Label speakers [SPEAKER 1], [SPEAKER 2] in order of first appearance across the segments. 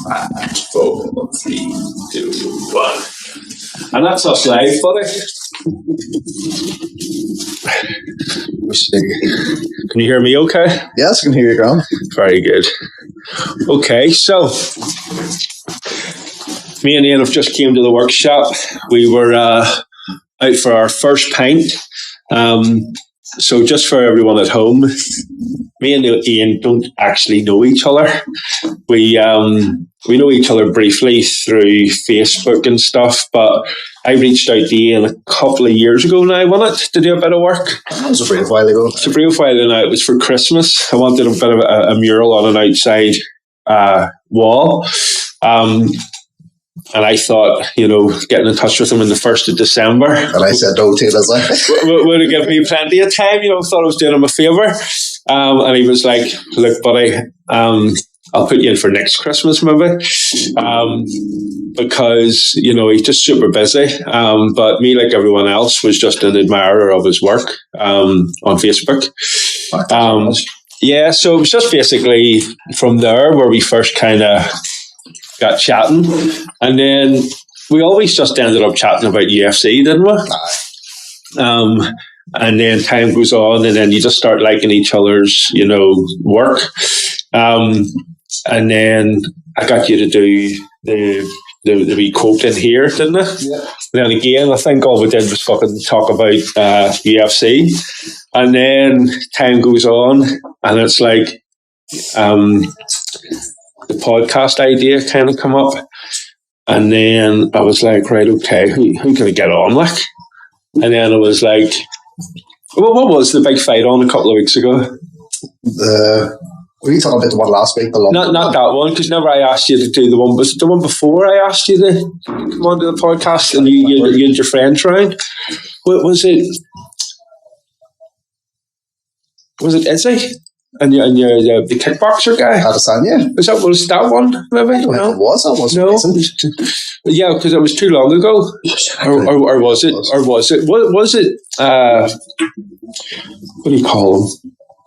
[SPEAKER 1] 5, 4, 3, 2, 1. And that's us live, buddy. Can you hear me okay?
[SPEAKER 2] Yes, I can hear you, Graham.
[SPEAKER 1] Very good. Okay, so me and Ian have just came to the workshop. We were out for our first pint. So just for everyone at home, me and Ian don't actually know each other. We know each other briefly through Facebook and stuff, but I reached out to Ian a couple of years ago now, wasn't it, to do a bit of work?
[SPEAKER 2] That was a brief while ago.
[SPEAKER 1] It's a brief while ago now. It was for Christmas. I wanted a bit of a mural on an outside wall. And I thought, getting in touch with him on the 1st of December.
[SPEAKER 2] And I said, no, too, that's like.
[SPEAKER 1] would have given me plenty of time, thought I was doing him a favour. And he was like, look, buddy, I'll put you in for next Christmas, maybe. Because, he's just super busy. But me, like everyone else, was just an admirer of his work on Facebook. Yeah, so it was just basically from there where we first kind of got chatting, and then we always just ended up chatting about UFC, didn't we? And then time goes on, and then you just start liking each other's, work. And then I got you to do the wee quote in here, didn't I?
[SPEAKER 2] Yeah.
[SPEAKER 1] Then again, I think all we did was fucking talk about UFC, and then time goes on, and it's like, the podcast idea kind of come up, and then I was like, right, okay, who can I get on with? And then I was like, what was the big fight on a couple of weeks ago?
[SPEAKER 2] Were you talking about the one last week?
[SPEAKER 1] Not that one, because never I asked you to do the one. Was it the one before I asked you to come on to the podcast and you had your friends round? What was it? Was it Izzy? And the kickboxer guy?
[SPEAKER 2] Adesanya?
[SPEAKER 1] Was that one, maybe?
[SPEAKER 2] No. It was. That wasn't.
[SPEAKER 1] No. Yeah, because it was too long ago. Or was it? Was it? What do you call him?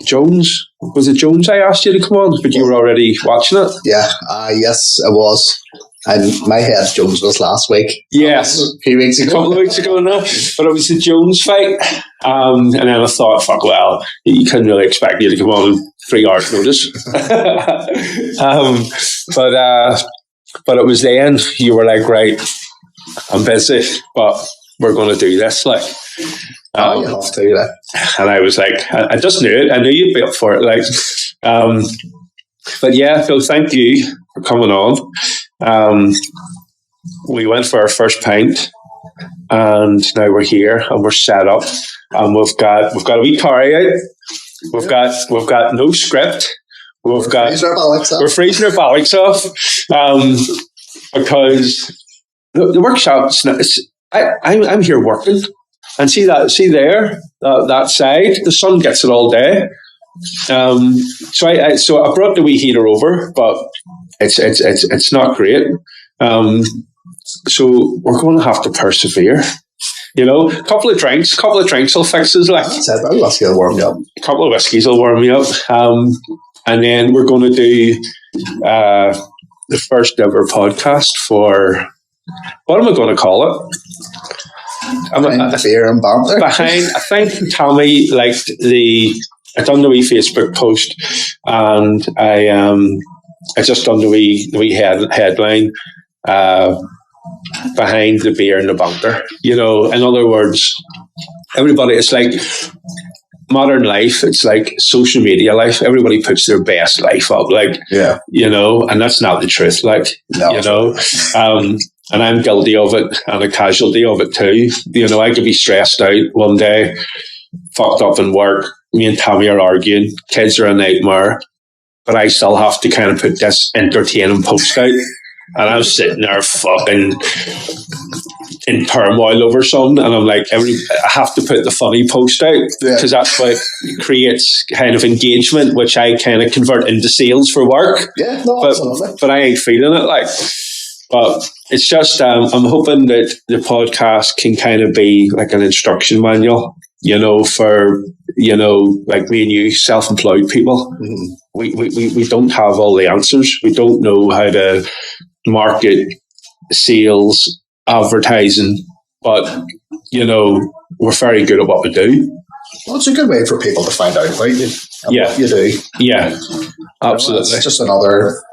[SPEAKER 1] Jones? Was it Jones I asked you to come on? But you were already watching it?
[SPEAKER 2] Yeah. Yes, it was. And my head Jones was last week.
[SPEAKER 1] Yes.
[SPEAKER 2] A few weeks ago.
[SPEAKER 1] A couple of weeks ago now. But it was the Jones fight. And then I thought, fuck, well, you couldn't really expect you to come on in 3 hours notice. But it was then you were like, right, I'm busy, but we're going to do this. Like,
[SPEAKER 2] you have to, yeah.
[SPEAKER 1] And I was like, I just knew it. I knew you'd be up for it. Like, but yeah, so thank you for coming on. We went for our first pint, and now we're here and we're set up, and we've got a wee carry out. We've got no script. We're freezing our ballocks off because the workshop. I'm here working, and see there that side. The sun gets it all day. So I brought the wee heater over, but it's not great. So we're going to have to persevere. A couple of drinks will fix us. Like,
[SPEAKER 2] a whiskey will warm you up.
[SPEAKER 1] A couple of whiskeys will warm me up. And then we're going to do the first ever podcast for, what am I going to call it?
[SPEAKER 2] Beer and banter.
[SPEAKER 1] I think Tommy liked I done the wee Facebook post, and I just done the wee headline behind the beer and the banter. In other words, everybody, it's like modern life. It's like social media life. Everybody puts their best life up, like,
[SPEAKER 2] yeah,
[SPEAKER 1] and that's not the truth. Like,
[SPEAKER 2] no.
[SPEAKER 1] And I'm guilty of it, and a casualty of it too. I could be stressed out one day, fucked up in work. Me and Tommy are arguing. Kids are a nightmare. But I still have to kind of put this entertaining post out. And I'm sitting there fucking in turmoil over something. And I'm like, I have to put the funny post out because that's what creates kind of engagement, which I kind of convert into sales for work.
[SPEAKER 2] Yeah, no, absolutely.
[SPEAKER 1] But I ain't feeling it. Like, but it's just, I'm hoping that the podcast can kind of be like an instruction manual for, like me and you, self-employed people, we don't have all the answers. We don't know how to market, sales, advertising, but, we're very good at what we do.
[SPEAKER 2] Well, it's a good way for people to find out about you and what you do.
[SPEAKER 1] Yeah, absolutely.
[SPEAKER 2] It's just another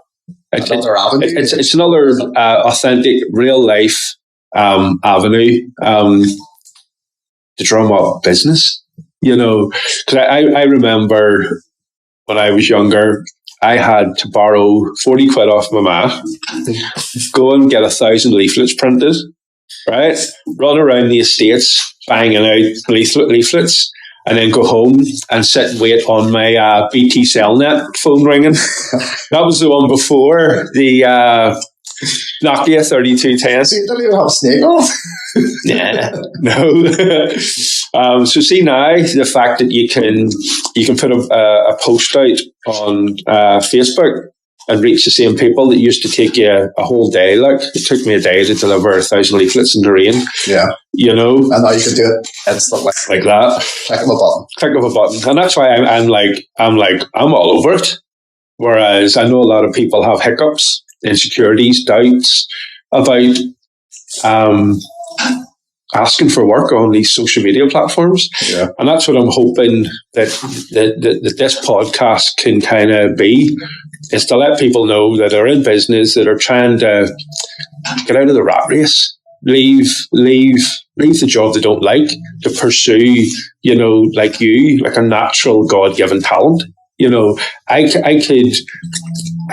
[SPEAKER 2] avenue.
[SPEAKER 1] It's another authentic, real life avenue to drum up business. Because I remember when I was younger, I had to borrow 40 quid off my ma, go and get 1,000 leaflets printed, right? Run around the estates banging out leaflets, and then go home and sit and wait on my BT Cellnet phone ringing. That was the one before the Nokia 3210.
[SPEAKER 2] So you don't even have a snake off?
[SPEAKER 1] No. So see now, the fact that you can put a post out on Facebook and reach the same people that used to take you a whole day. Like, it took me a day to deliver 1,000 leaflets in the rain.
[SPEAKER 2] Yeah. And now you can do it instantly.
[SPEAKER 1] Like that.
[SPEAKER 2] Click of a button. Click
[SPEAKER 1] of a button. And that's why I'm all over it. Whereas I know a lot of people have hiccups, insecurities, doubts about asking for work on these social media platforms.
[SPEAKER 2] Yeah.
[SPEAKER 1] And that's what I'm hoping that this podcast can kind of be, is to let people know that are in business, that are trying to get out of the rat race, leave the job they don't like, to pursue, like a natural God-given talent. I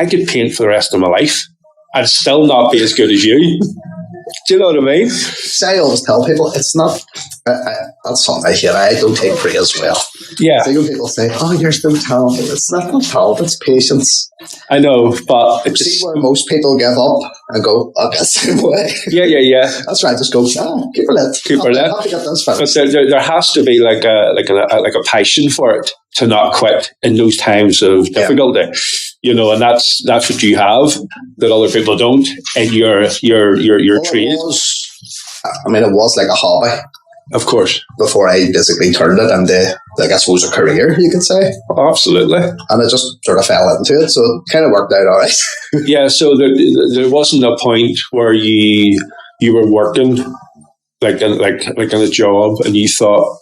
[SPEAKER 1] could paint for the rest of my life. I'd still not be as good as you. Do you know what I mean?
[SPEAKER 2] See, I always tell people, it's not, that's something I hear, I don't take praise well.
[SPEAKER 1] Yeah.
[SPEAKER 2] So when people say, oh, you're so talented, it's not talent, it's patience.
[SPEAKER 1] I know, but...
[SPEAKER 2] See where most people give up and go, I'll get the same way.
[SPEAKER 1] Yeah.
[SPEAKER 2] That's right, just go, keep her lit.
[SPEAKER 1] Keep her lit. But there has to be like a passion for it, to not quit in those times of difficulty. And that's what you have that other people don't in your trade.
[SPEAKER 2] It was like a hobby.
[SPEAKER 1] Of course.
[SPEAKER 2] Before I basically turned it into, I suppose, a career, you could say.
[SPEAKER 1] Oh, absolutely.
[SPEAKER 2] And I just sort of fell into it, so it kind of worked out all right.
[SPEAKER 1] Yeah, so there wasn't a point where you were working like in a job and you thought,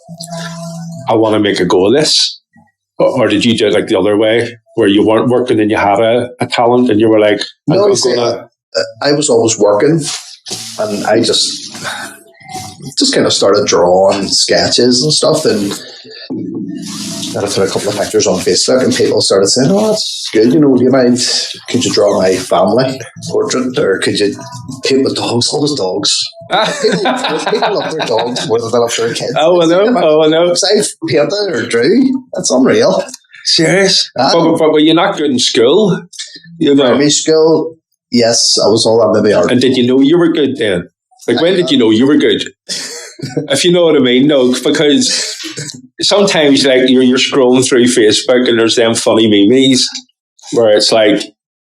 [SPEAKER 1] I want to make a go of this? Or did you do it like the other way, where you weren't working and you had a talent and you were like,
[SPEAKER 2] I was always working, and I just kind of started drawing sketches and stuff, and I put a couple of pictures on Facebook, and people started saying, oh, that's good, do you mind, could you draw my family portrait, or could you paint with dogs, all those dogs. People love their dogs more than they love their kids.
[SPEAKER 1] Oh, I know.
[SPEAKER 2] Because I've painted or drew, that's unreal.
[SPEAKER 1] Serious? But were you not good in school?
[SPEAKER 2] Primary school, yes, I was all under the art.
[SPEAKER 1] And did you know you were good then? Like, when did you know you were good? If you know what I mean, no, because sometimes like you're scrolling through Facebook and there's them funny memes where it's like,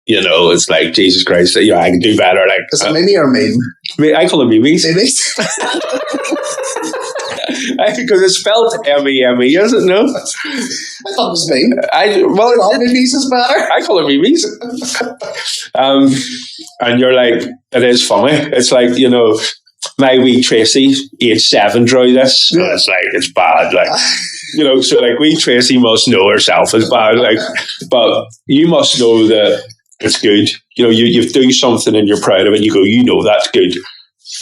[SPEAKER 1] it's like, Jesus Christ, I can do better. Like,
[SPEAKER 2] is it meme or meme?
[SPEAKER 1] I call it memes.
[SPEAKER 2] Memes?
[SPEAKER 1] Because it's spelled M-E-M-E, is it? No?
[SPEAKER 2] I thought it was meme.
[SPEAKER 1] Memes is better. I call it memes. And you're like, it is funny. It's like, my wee Tracy, age 7, drew this. And it's like, it's bad. Like, so like wee Tracy must know herself is bad. Like, but you must know that it's good. You do something and you're proud of it. You go, that's good.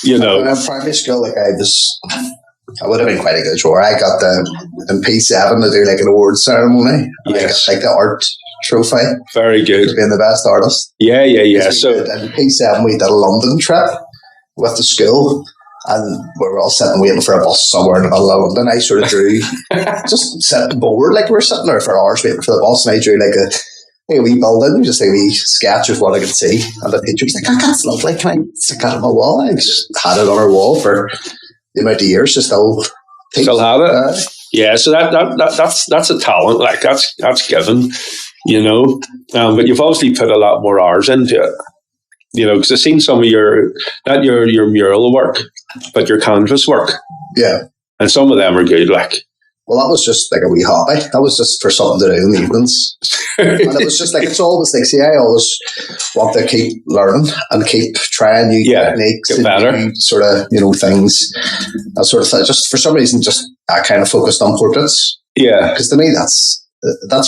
[SPEAKER 2] In primary school, I would have been quite a good drawer. I got in P7 to do like an award ceremony.
[SPEAKER 1] Yes.
[SPEAKER 2] I got like the art trophy.
[SPEAKER 1] Very good.
[SPEAKER 2] For being the best artist.
[SPEAKER 1] Yeah. So
[SPEAKER 2] in P7 we did a London trip with the school, and we were all sitting waiting for a bus somewhere in the middle of London. I sort of drew, just sitting bored, like we were sitting there for hours waiting for the bus, and I drew like a wee building, just a wee sketch of what I could see. And the teacher was like, oh, that's lovely, can I stick that on my wall? I just had it on our wall for the amount of years to still
[SPEAKER 1] have it. Yeah, so that's a talent, like that's given, but you've obviously put a lot more hours into it. Because I've seen some of your mural work, but your canvas work.
[SPEAKER 2] Yeah.
[SPEAKER 1] And some of them are good, like.
[SPEAKER 2] Well, that was just like a wee hobby. That was just for something to do in the evenings. And it was just like, it's always like, see, I always want to keep learning and keep trying new techniques
[SPEAKER 1] get
[SPEAKER 2] and
[SPEAKER 1] better.
[SPEAKER 2] new sort of, things. That sort of thing. Just for some reason, I kind of focused on portraits.
[SPEAKER 1] Yeah.
[SPEAKER 2] Because to me, that's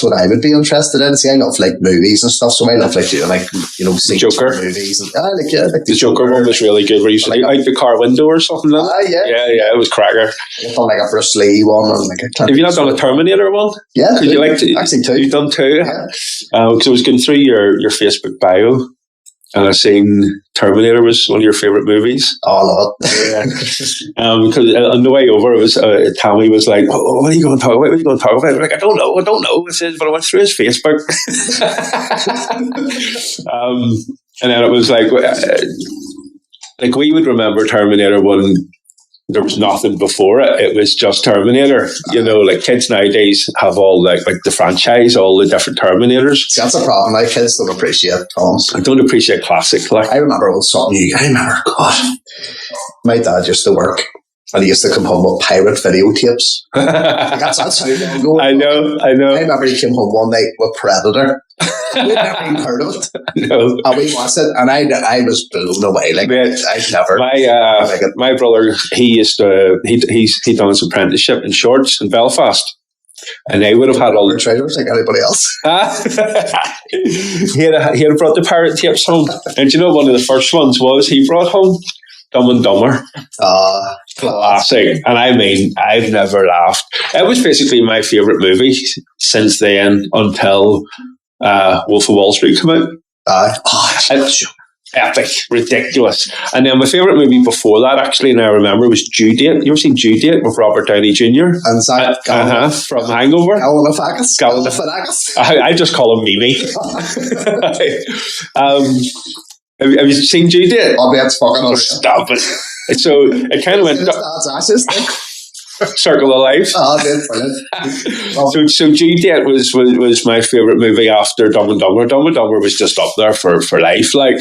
[SPEAKER 2] what I would be interested in. See, I love like movies and stuff, so I love like doing like
[SPEAKER 1] the Joker
[SPEAKER 2] movies and
[SPEAKER 1] the Joker one was really good. Where you like out the car window or something like that. Yeah, it was cracker.
[SPEAKER 2] I've done like a Bruce Lee one and like a.
[SPEAKER 1] Have you not done a Terminator one?
[SPEAKER 2] Yeah,
[SPEAKER 1] you like to,
[SPEAKER 2] actually two.
[SPEAKER 1] You've done two.
[SPEAKER 2] Yeah.
[SPEAKER 1] Because I was going through your Facebook bio. And I seen Terminator was one of your favourite movies.
[SPEAKER 2] Oh, I love it.
[SPEAKER 1] Yeah. Because on the way over, it was Tommy was like, "Oh, what are you going to talk about? What are you going to talk about?" I'm like, I don't know. I said, but I went through his Facebook. And then it was like we would remember Terminator when there was nothing before it. It was just Terminator. Like kids nowadays have all like the franchise, all the different Terminators.
[SPEAKER 2] See, that's a problem. My kids don't appreciate films.
[SPEAKER 1] I don't appreciate classic. Like
[SPEAKER 2] I remember old something. I remember, God, my dad used to work and he used to come home with pirate videotapes. That's how long ago.
[SPEAKER 1] I know.
[SPEAKER 2] I remember he came home one night with Predator. We'd never even heard of it.
[SPEAKER 1] No.
[SPEAKER 2] And we watched it, and I was blown away. Like I'd never.
[SPEAKER 1] My brother, he's done his apprenticeship in shorts in Belfast, and they would have had all the
[SPEAKER 2] treasures like anybody else.
[SPEAKER 1] He had brought the pirate tapes home, and one of the first ones was he brought home Dumb and Dumber. Classic. And I mean, I've never laughed. It was basically my favourite movie since then until Wolf of Wall Street came out. Epic, ridiculous. And then my favourite movie before that, actually, and I remember, was Due Date. You ever seen Due Date with Robert Downey Jr.?
[SPEAKER 2] And Zach
[SPEAKER 1] from Hangover.
[SPEAKER 2] Galifianakis.
[SPEAKER 1] I just call him Mimi. Have you seen Due Date?
[SPEAKER 2] Oh, man, it's fucking awesome.
[SPEAKER 1] Stop it. So it kind of went Circle of Life.
[SPEAKER 2] Oh, brilliant.
[SPEAKER 1] So Due Date was my favourite movie after Dumb and Dumber. Dumb and Dumber was just up there for life, like,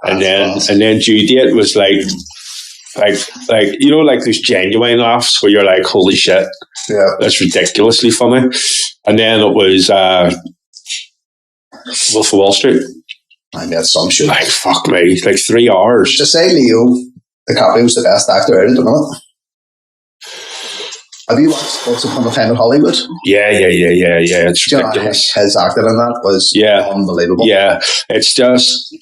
[SPEAKER 1] and then Due Date was like those genuine laughs where you're like, holy shit, that's ridiculously funny. And then it was Wolf of Wall Street.
[SPEAKER 2] I made some shit.
[SPEAKER 1] Like, fuck me, like 3 hours.
[SPEAKER 2] To say Leo DiCaprio was the best actor out of the minute. Have you watched Once Upon a Time in Hollywood?
[SPEAKER 1] Yeah. It's ridiculous.
[SPEAKER 2] His acting in that was unbelievable. Yeah,
[SPEAKER 1] it's just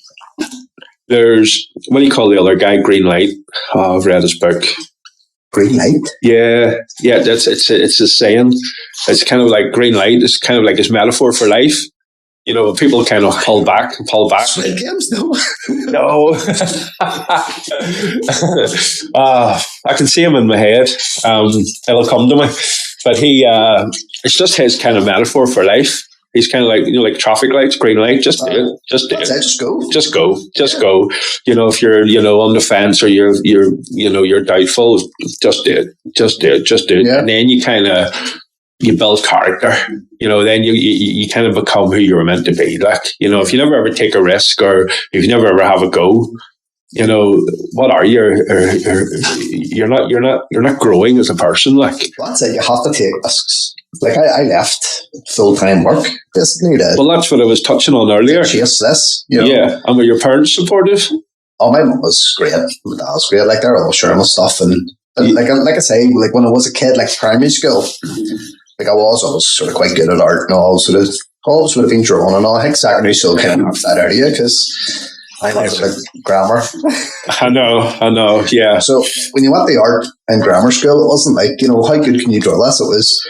[SPEAKER 1] there's what do you call the other guy? Green Light. Oh, I've read his book.
[SPEAKER 2] Green Light.
[SPEAKER 1] Yeah. It's a saying. It's kind of like green light. It's kind of like his metaphor for life. People kind of pull back.
[SPEAKER 2] Squid Games, no.
[SPEAKER 1] No. I can see him in my head. It'll come to me. But it's just his kind of metaphor for life. He's kind of like, like traffic lights, green light, just do it. Just do it.
[SPEAKER 2] Just go.
[SPEAKER 1] Just go. If you're, on the fence or you're doubtful, just do it.
[SPEAKER 2] Yeah.
[SPEAKER 1] And then you build character, then you kind of become who you were meant to be. Like, if you never ever take a risk or if you never ever have a go, what are you? You're not growing as a person. Like,
[SPEAKER 2] that's it. You have to take risks. Like I left full-time work basically.
[SPEAKER 1] Well, that's what I was touching on earlier.
[SPEAKER 2] Chase this,
[SPEAKER 1] Yeah, and were your parents supportive?
[SPEAKER 2] Oh, my mum was great. My dad was great. Like they're all sharing my stuff, and like I say, like when I was a kid, like primary school. Like I was always sort of quite good at art and all, sort of always would have been drawn and all. I think secondary school kind of knocks that out of you because I was like grammar.
[SPEAKER 1] I know, yeah.
[SPEAKER 2] So when you went to art and grammar school, it wasn't like, how good can you draw this? It was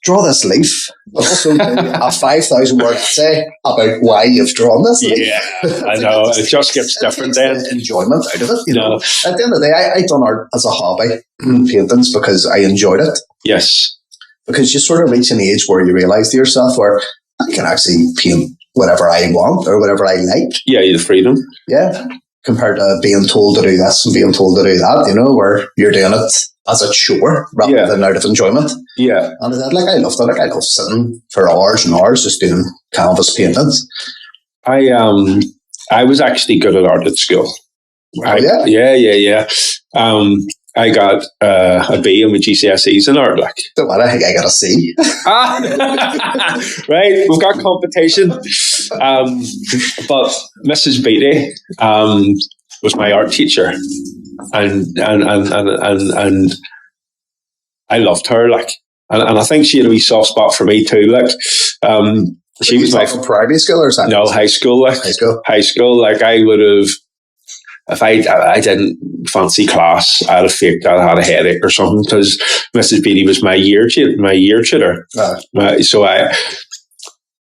[SPEAKER 2] draw this leaf, but also a 5,000 word essay about why you've drawn this leaf.
[SPEAKER 1] Yeah, I know. It just gets different then.
[SPEAKER 2] Enjoyment out of it, know. At the end of the day, I done art as a hobby, paintings, because I enjoyed it.
[SPEAKER 1] Yes.
[SPEAKER 2] Because you sort of reach an age where you realise to yourself where I can actually paint whatever I want or whatever I like.
[SPEAKER 1] Yeah, you have freedom.
[SPEAKER 2] Yeah. Compared to being told to do this and being told to do that, where you're doing it as a chore rather than out of enjoyment.
[SPEAKER 1] Yeah.
[SPEAKER 2] And I loved it. Like I loved sitting for hours and hours just doing canvas paintings. I was actually good at art at school. Oh, yeah?
[SPEAKER 1] Yeah. I got a B in my GCSEs in art. Like,
[SPEAKER 2] Don't matter, I think I got a C.
[SPEAKER 1] Right, we've got competition. But Mrs. Beatty was my art teacher, and I loved her. Like, and I think she had a wee soft spot for me too. Like, she was my
[SPEAKER 2] from primary school or something.
[SPEAKER 1] No, high school. Like high school. Like, I would have. If I didn't fancy class, I'd have faked that I had a headache or something, because Mrs. Beatty was my year tutor. So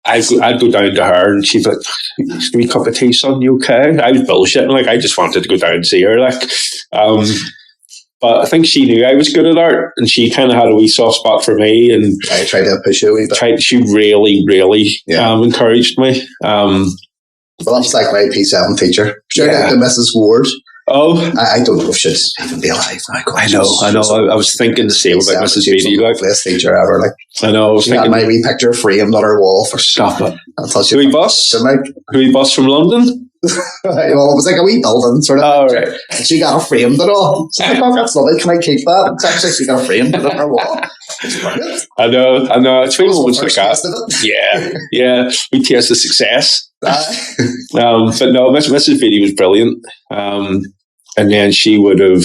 [SPEAKER 1] I'd go down to her and she'd be like, "Give me a cup of tea, son, you okay?" I was bullshitting, like, I just wanted to go down and see her. Like, but I think she knew I was good at art, and she kind of had a wee soft spot for me, and
[SPEAKER 2] I tried to push you a wee bit.
[SPEAKER 1] She really, really encouraged me.
[SPEAKER 2] Well, that's like my P7 teacher. Sure, the Mrs. Ward.
[SPEAKER 1] Oh,
[SPEAKER 2] I don't know if she'd even be alive now.
[SPEAKER 1] I know. I was thinking the same about Mrs. Beatty. Like,
[SPEAKER 2] best teacher ever. Like,
[SPEAKER 1] I know. I was thinking,
[SPEAKER 2] had my wee picture framed on her wall for
[SPEAKER 1] stop it.
[SPEAKER 2] Who
[SPEAKER 1] we bus? Who we bus from London?
[SPEAKER 2] Well, it was like a wee building sort of.
[SPEAKER 1] Oh, right.
[SPEAKER 2] And she got it framed and all. So I thought, that's lovely. Can I keep that? It's actually, she got it framed and on her wall. It's brilliant.
[SPEAKER 1] I know. It's really moments like that. Yeah. We taste the success. But no, Mrs. Beatty was brilliant. And then she would have,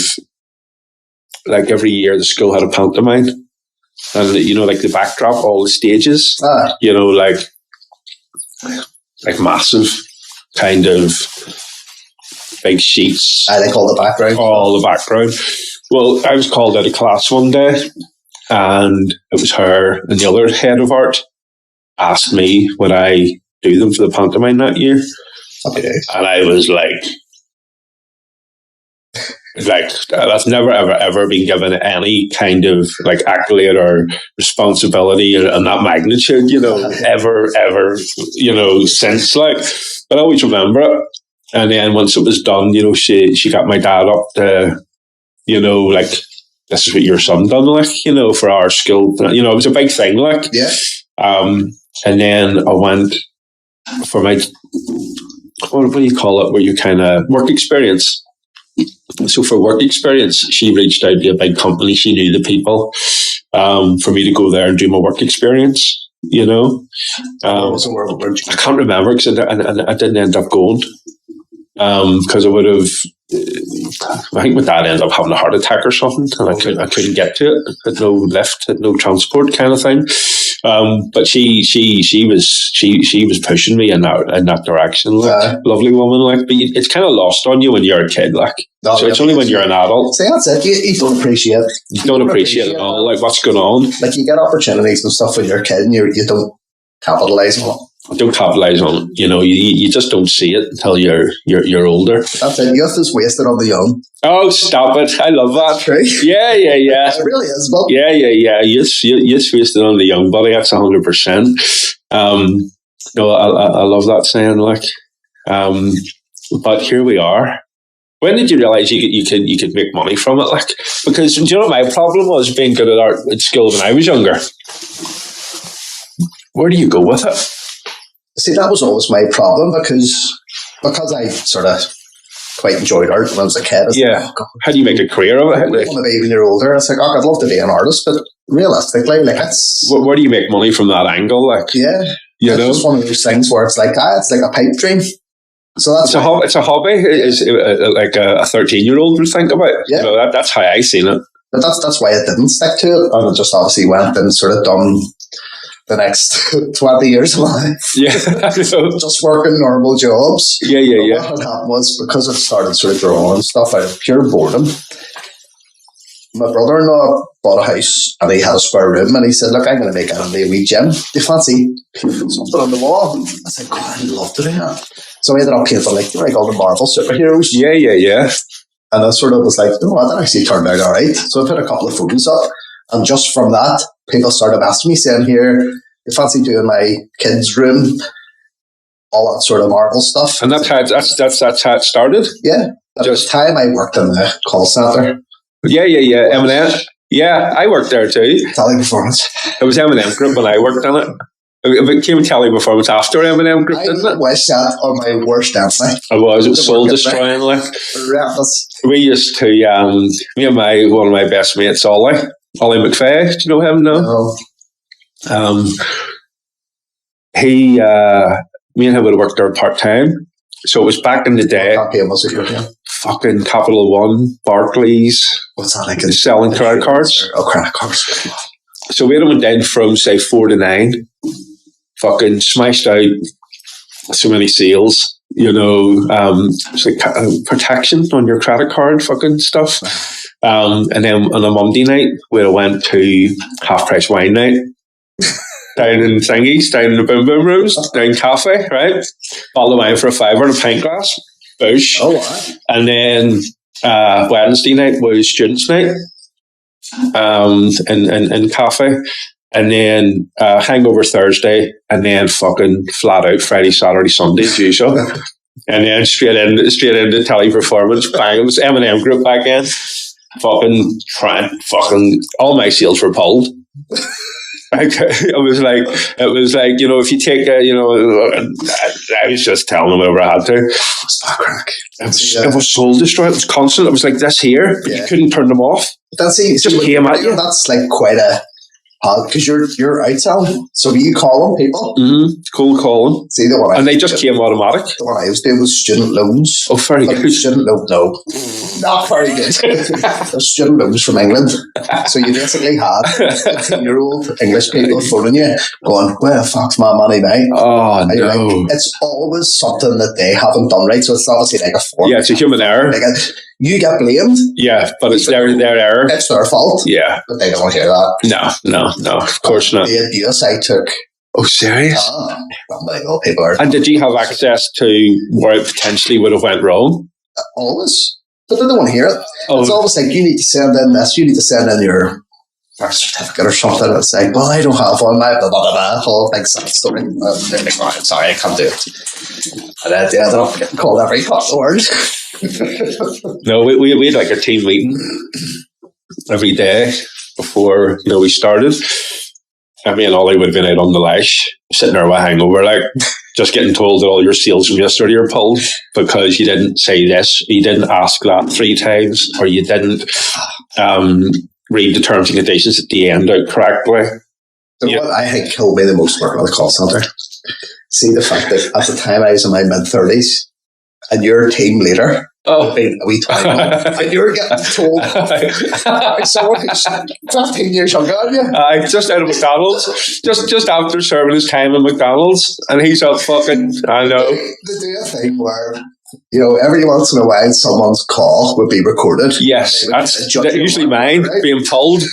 [SPEAKER 1] like, every year the school had a pantomime, and like the backdrop, all the stages, like massive kind of big sheets.
[SPEAKER 2] I like all the background.
[SPEAKER 1] All the background. Well, I was called out of class one day, and it was her and the other head of art asked me would I do them for the pantomime that year.
[SPEAKER 2] Okay.
[SPEAKER 1] And I was like, that's never ever been given any kind of like accolade or responsibility and that magnitude, ever since, like. But I always remember it. And then once it was done, she got my dad up to, like, this is what your son done, like, for our school. It was a big thing, like.
[SPEAKER 2] Yeah.
[SPEAKER 1] And then I went for my, what do you call it, where you kind of work experience. So for work experience, she reached out to a big company. She knew the people for me to go there and do my work experience, I can't remember because I didn't end up going because I would have, I think my dad ended up having a heart attack or something, and I couldn't get to it. Had no lift, had no transport, kind of thing. But she was pushing me in that direction. Like, lovely woman, like. But it's kind of lost on you when you're a kid, like. No, so it's only when you're an adult.
[SPEAKER 2] See, that's it. You don't appreciate it.
[SPEAKER 1] You don't appreciate it at all. Like, what's going on?
[SPEAKER 2] Like, you get opportunities and stuff when you're a kid, and you don't capitalise on it.
[SPEAKER 1] Don't capitalise on it. You just don't see it until you're older.
[SPEAKER 2] That's it. Youth is wasted on the young.
[SPEAKER 1] Oh, stop it! I love that.
[SPEAKER 2] That's right.
[SPEAKER 1] Yeah.
[SPEAKER 2] It really is, but
[SPEAKER 1] yeah. Youth wasted on the young, buddy. That's 100%. No, I love that saying. Like, but here we are. When did you realise you could make money from it? Like, because do you know what my problem was being good at art at school when I was younger? Where do you go with it?
[SPEAKER 2] See, that was always my problem because I sort of quite enjoyed art when I was a kid.
[SPEAKER 1] Yeah. How do you make a career of it?
[SPEAKER 2] Like, when you're older, it's like, I'd love to be an artist, but realistically, like, it's...
[SPEAKER 1] Where do you make money from that angle? Like,
[SPEAKER 2] yeah. It's just one of those things where it's like, it's like a pipe dream. So that's
[SPEAKER 1] it's a hobby. Is like a 13-year-old would think about.
[SPEAKER 2] Yeah.
[SPEAKER 1] That's how I seen it.
[SPEAKER 2] But that's why I didn't stick to it. And I just obviously went and sort of done the next 20 years of life.
[SPEAKER 1] Yeah.
[SPEAKER 2] Just working normal jobs.
[SPEAKER 1] Yeah.
[SPEAKER 2] What had happened was, because I started sort of drawing and stuff out of pure boredom, my brother-in-law bought a house and he had a spare room, and he said, look, I'm going to make it into a wee gym. Do you fancy something on the wall? I said, God, I'd love to do that. So I ended up painting like all the Marvel superheroes.
[SPEAKER 1] Yeah.
[SPEAKER 2] And I sort of was like, that actually turned out all right. So I put a couple of photos up, and just from that, people started asking me, saying, here, you fancy doing my kids' room? All that sort of Marvel stuff.
[SPEAKER 1] And that's how it started?
[SPEAKER 2] Yeah. At the time, I worked in the call centre.
[SPEAKER 1] Yeah. Eminem. Yeah, I worked there too.
[SPEAKER 2] Teleperformance.
[SPEAKER 1] It was Eminem Group when I worked on it. It became a telly performance after Eminem group, didn't it?
[SPEAKER 2] I wish that on my worst enemy.
[SPEAKER 1] It was soul destroying. Like we used to, me and one of my best mates, Ollie McFay. Do you know him? No. He, me and him would have worked there part time. So it was back in the day.
[SPEAKER 2] What campaign was it?
[SPEAKER 1] Fucking Capital One, Barclays.
[SPEAKER 2] What's that like?
[SPEAKER 1] Selling credit cards.
[SPEAKER 2] Oh, credit cards.
[SPEAKER 1] So we went down from say 4 to 9. Fucking smashed out so many sales. It's like protection on your credit card, fucking stuff. And then on a Monday night, we went to half price wine night. Down in thingies, down in the boom boom rooms, down cafe, right? Bottle of wine for $5 and a pint glass. Bush.
[SPEAKER 2] Oh, wow.
[SPEAKER 1] And then Wednesday night was students' night in cafe. And then hangover Thursday, and then fucking flat out Friday, Saturday, Sunday as usual. And then straight into telly performance. Bang, it was Eminem group back then. Fucking all my sales were pulled. It was like, if you take I was just telling them whoever I had to. It was soul destroyed. It was constant. It was like this here. Yeah. You couldn't turn them off.
[SPEAKER 2] It just came at you. That's like quite a because you're outside. So you call them people?
[SPEAKER 1] Mm-hmm. Cold calling.
[SPEAKER 2] See the one,
[SPEAKER 1] and they just came automatic.
[SPEAKER 2] The one I was doing was student loans.
[SPEAKER 1] Oh, very good.
[SPEAKER 2] Student loan, no, not very good. Student loans from England. So you basically had 15-year-old English people phoning you, going, "Where the fuck's my money, mate?"
[SPEAKER 1] Oh no!
[SPEAKER 2] Like, it's always something that they haven't done right. So it's obviously like a form.
[SPEAKER 1] Yeah, it's a human error.
[SPEAKER 2] You get blamed.
[SPEAKER 1] Yeah, but it's their error.
[SPEAKER 2] It's their fault.
[SPEAKER 1] Yeah.
[SPEAKER 2] But they don't want to hear that.
[SPEAKER 1] No, of course not.
[SPEAKER 2] The abuse I took.
[SPEAKER 1] Oh, serious?
[SPEAKER 2] Unbelievable. People are.
[SPEAKER 1] And did you have access to where it potentially would have went wrong?
[SPEAKER 2] Always. But they don't want to hear it.
[SPEAKER 1] Oh.
[SPEAKER 2] It's always like, you need to send in this, you need to send in your birth certificate or something. And it's like, well, I don't have one. I blah, blah, blah, whole big sad story. And they're like, oh, I'm sorry, I can't do it. And then they ended up getting called every hot word.
[SPEAKER 1] No, we had like a team meeting every day before we started. And me and Ollie would have been out on the lash, sitting there with a hangover, like just getting told that all your sales from yesterday are pulled because you didn't say this, you didn't ask that 3 times, or you didn't read the terms and conditions at the end out correctly.
[SPEAKER 2] So what I think killed me the most working at the call centre. See the fact that at the time I was in my mid-30s and your team leader being a wee tiny and you're getting told by someone who's 15 years younger than you.
[SPEAKER 1] Just out of McDonald's, just after serving his time at McDonald's, and he's out fucking, I know.
[SPEAKER 2] They do a thing where, every once in a while someone's call would be recorded.
[SPEAKER 1] Yes, that's usually mine, right? Being pulled.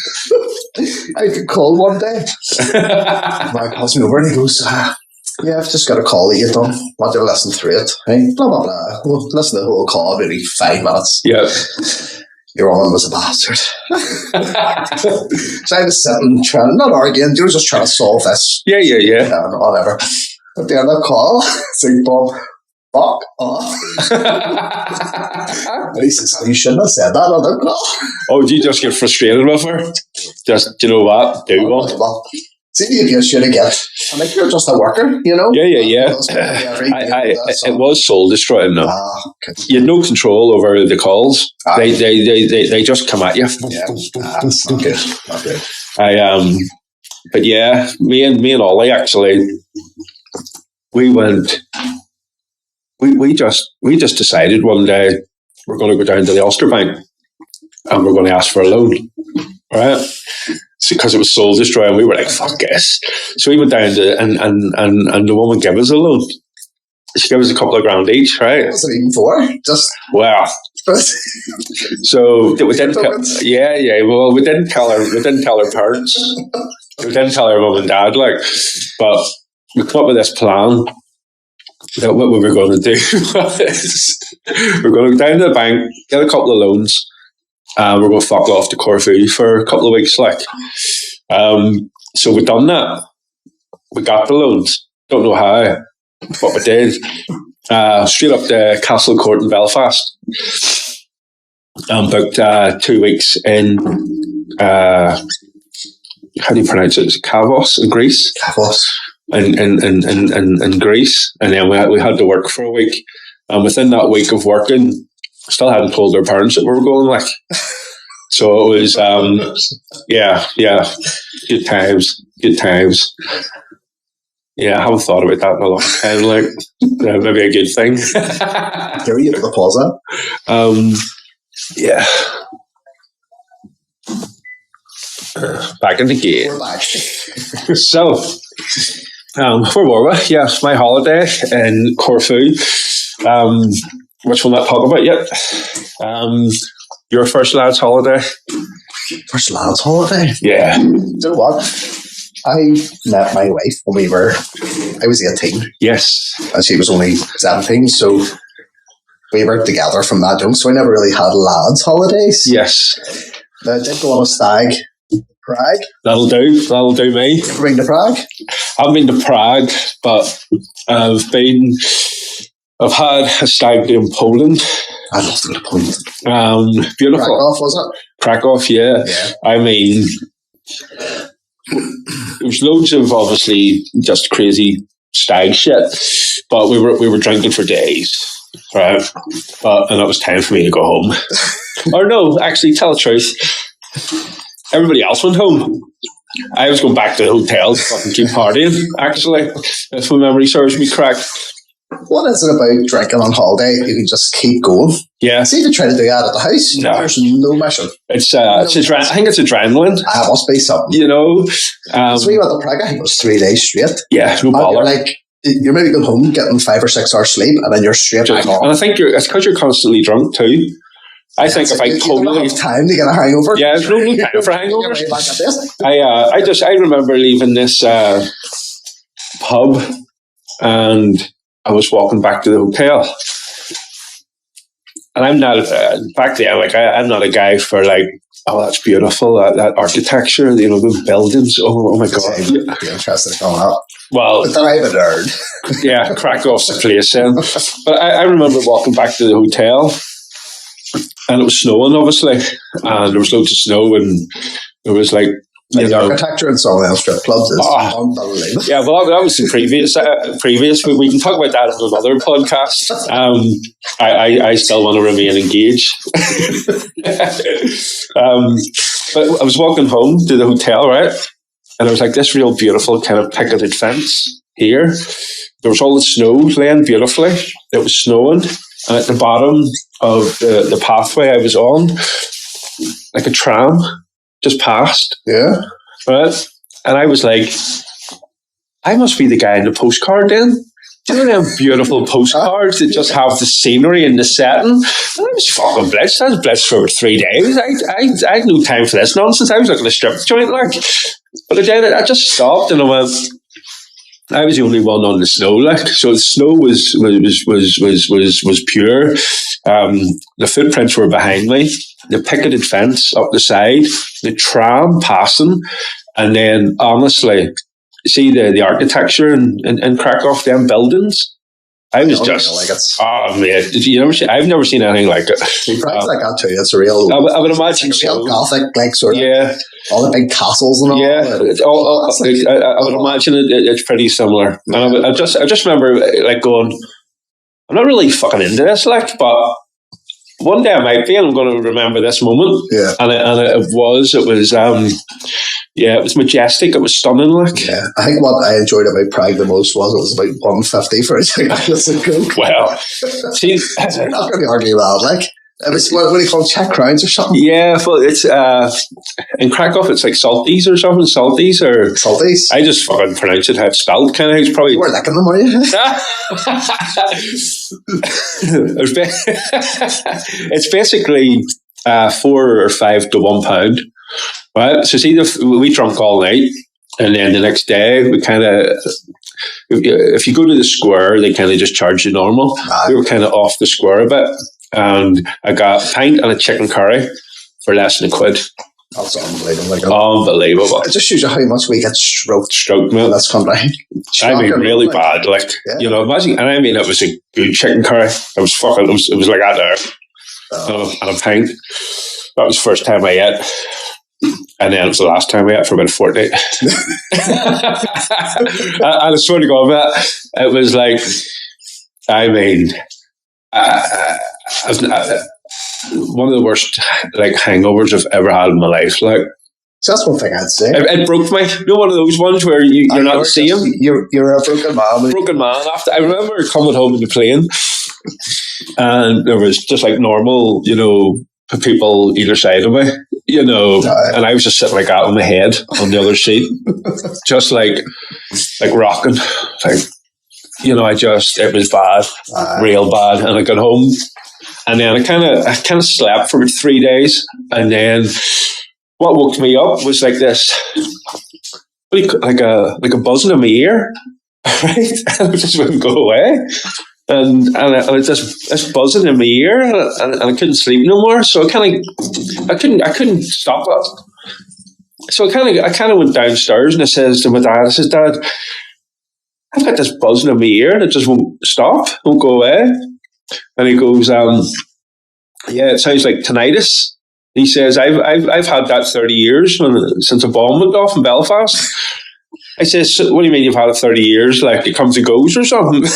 [SPEAKER 2] I got called one day. My calls me over and he goes, yeah, I've just got a call that you've done. Want to listen through it? Hey, blah, blah, blah. We'll listen to the whole call, maybe 5 minutes.
[SPEAKER 1] Yeah.
[SPEAKER 2] Your woman was a bastard. So I was sitting, not arguing, you were just trying to solve this.
[SPEAKER 1] Yeah.
[SPEAKER 2] Whatever. At the end of the call, it's like, Bob, fuck off. And he says, you shouldn't have said that on the call.
[SPEAKER 1] Oh, did you just get frustrated with her? Just, you know what? Do one.
[SPEAKER 2] Well, see the abuse you're going to get. I'm like, you're just a worker,
[SPEAKER 1] Yeah. It was soul destroying though.
[SPEAKER 2] Okay.
[SPEAKER 1] You had no control over the calls. They just come at you.
[SPEAKER 2] Yeah, that's not good. Not good.
[SPEAKER 1] But yeah, me and Ollie actually, we went. We just decided one day we're going to go down to the Ulster Bank and we're going to ask for a loan, right? Because it was soul destroying, we were like, fuck this. So we went down to and the woman gave us a loan. She gave us a couple of grand each, right?
[SPEAKER 2] What was it even for? Just
[SPEAKER 1] so we didn't well, we didn't tell her parents. We didn't tell her mum and dad, but we come up with this plan that what we were going to do was we're going to go down to the bank, get a couple of loans. We're going to fuck off to Corfu for a couple of weeks, so we done that. We got the loans. Don't know how, but we did. Straight up to Castle Court in Belfast. Booked 2 weeks in, how do you pronounce it? Is it Kavos in Greece?
[SPEAKER 2] Kavos.
[SPEAKER 1] in Greece, and then we had to work for a week. And within that week of working, still hadn't told our parents that we were going. Like, so it was, yeah, good times. Yeah, I haven't thought about that in a long time. Like, maybe a good thing.
[SPEAKER 2] Here you have the pause that.
[SPEAKER 1] Yeah. Back in the game.
[SPEAKER 2] We're back.
[SPEAKER 1] So, where were we? Yes, my holiday in Corfu, which we'll not talk about yet. Your first lad's holiday?
[SPEAKER 2] First lad's holiday?
[SPEAKER 1] Yeah.
[SPEAKER 2] You know what? I met my wife when I was 18.
[SPEAKER 1] Yes.
[SPEAKER 2] And she was only 17, so we were together from that young, so I never really had lads' holidays.
[SPEAKER 1] Yes.
[SPEAKER 2] I did go on a stag. Prague.
[SPEAKER 1] That'll do me.
[SPEAKER 2] You ever been to Prague?
[SPEAKER 1] I've been to Prague, but I've had a stag do in Poland.
[SPEAKER 2] I'd love to go to Poland.
[SPEAKER 1] Beautiful.
[SPEAKER 2] Krakow, was it?
[SPEAKER 1] Krakow, yeah. I mean, there was loads of obviously just crazy stag shit, but we were drinking for days, right? And it was time for me to go home. Or no, actually, tell the truth. Everybody else went home. I was going back to the hotel to fucking keep partying, actually, if my memory serves me correct.
[SPEAKER 2] What is it about drinking on holiday? You can just keep going.
[SPEAKER 1] Yeah.
[SPEAKER 2] See if you try to do that at the house.
[SPEAKER 1] No.
[SPEAKER 2] There's no mission.
[SPEAKER 1] I think it's adrenaline.
[SPEAKER 2] It must be something.
[SPEAKER 1] You know.
[SPEAKER 2] So we went to Prague, I think it was 3 days straight.
[SPEAKER 1] Yeah, no bother.
[SPEAKER 2] You're maybe going home, getting 5 or 6 hours sleep, and then you're straight back on.
[SPEAKER 1] And I think it's because you're constantly drunk too. I think if I totally
[SPEAKER 2] don't have time to get a hangover.
[SPEAKER 1] Yeah, there's no time for hangovers. I remember leaving this pub, and I was walking back to the hotel, and I'm not back then. Like I'm not a guy for like, oh, that's beautiful, that architecture, you know, the buildings. Oh my god,
[SPEAKER 2] I'd be interested in going up.
[SPEAKER 1] Well,
[SPEAKER 2] but then I'm a nerd.
[SPEAKER 1] Yeah, Krakow's the place then. But I remember walking back to the hotel. And it was snowing, obviously, and there was loads of snow, and there was like
[SPEAKER 2] the architecture in some of the strip clubs is unbelievable.
[SPEAKER 1] Yeah, well, that was the previous. We can talk about that in another podcast. I still want to remain engaged. But I was walking home to the hotel, right, and there was like this real beautiful kind of picketed fence here. There was all the snow laying beautifully. It was snowing. And at the bottom of the pathway I was on, like a tram just passed.
[SPEAKER 2] Yeah.
[SPEAKER 1] Right? And I was like, I must be the guy in the postcard then. Do you know them beautiful postcards that just have the scenery and the setting? And I was fucking blitzed. I was blitzed for 3 days. I had no time for this nonsense. I was looking at a strip joint, like. But then I just stopped and I went, I was the only one on the snow, like, so the snow was pure. The footprints were behind me, the picketed fence up the side, the tram passing, and then honestly, see the architecture in Krakow, them buildings. I was man, I've never seen anything like it.
[SPEAKER 2] Prague's like that too. It's a real.
[SPEAKER 1] I would imagine
[SPEAKER 2] it's a real Gothic, like sort of.
[SPEAKER 1] Yeah.
[SPEAKER 2] All the big castles and all.
[SPEAKER 1] Yeah, I would imagine it's pretty similar. And I just remember like going, I'm not really fucking into this, like, but one day I might be, and I'm going to remember this moment.
[SPEAKER 2] Yeah,
[SPEAKER 1] and it was Majestic. It was stunning, like.
[SPEAKER 2] Yeah, I think what I enjoyed about Prague the most was it was about $150 for a ticket.
[SPEAKER 1] Well, see,
[SPEAKER 2] I'm not going to argue that, like. It was, what do you call it, Czech crowns or something?
[SPEAKER 1] Yeah, well, it's in Krakow, it's like salties or something. Salties. I just fucking pronounce it how it's spelled, kind of. It's probably.
[SPEAKER 2] You were licking them, were you?
[SPEAKER 1] It's basically 4 or 5 to £1, right? So see, we drunk all night, and then the next day we kind of. If you go to the square, they kind of just charge you normal. We were kind of off the square a bit. And I got a pint and a chicken curry for less than £1.
[SPEAKER 2] That's unbelievable.
[SPEAKER 1] Unbelievable.
[SPEAKER 2] It just shows you how much we get stroked,
[SPEAKER 1] man.
[SPEAKER 2] That's come down.
[SPEAKER 1] I mean, really bad. Like, you know, imagine, and I mean, it was a good chicken curry. It was fucking, it was like that there. And a pint. That was the first time I ate. And then it was the last time we ate for about a fortnight. I swear to God, man, it was like, I mean, one of the worst like hangovers I've ever had in my life. Like,
[SPEAKER 2] so that's one thing I'd say.
[SPEAKER 1] It broke me. You know, one of those ones where you're not the same.
[SPEAKER 2] You're a broken man.
[SPEAKER 1] Broken man. After I remember coming home in the plane, and there was just like normal, you know, people either side of me, you know, and I was just sitting like that on my head on the other seat, just like rocking, like, you know, it was bad, real bad, and I got home, and then I kind of slept for about 3 days, and then what woke me up was like this, like a buzzing in my ear, right, and it just wouldn't go away. And it's just buzzing in my ear, and I couldn't sleep no more. So I couldn't stop it. So I kind of went downstairs and I says to my dad, I says, Dad, I've got this buzzing in my ear and it just won't stop, won't go away. And he goes, yeah, it sounds like tinnitus. He says, I've had that 30 years since a bomb went off in Belfast. I says, so, what do you mean you've had it 30 years? Like it comes and goes or something? He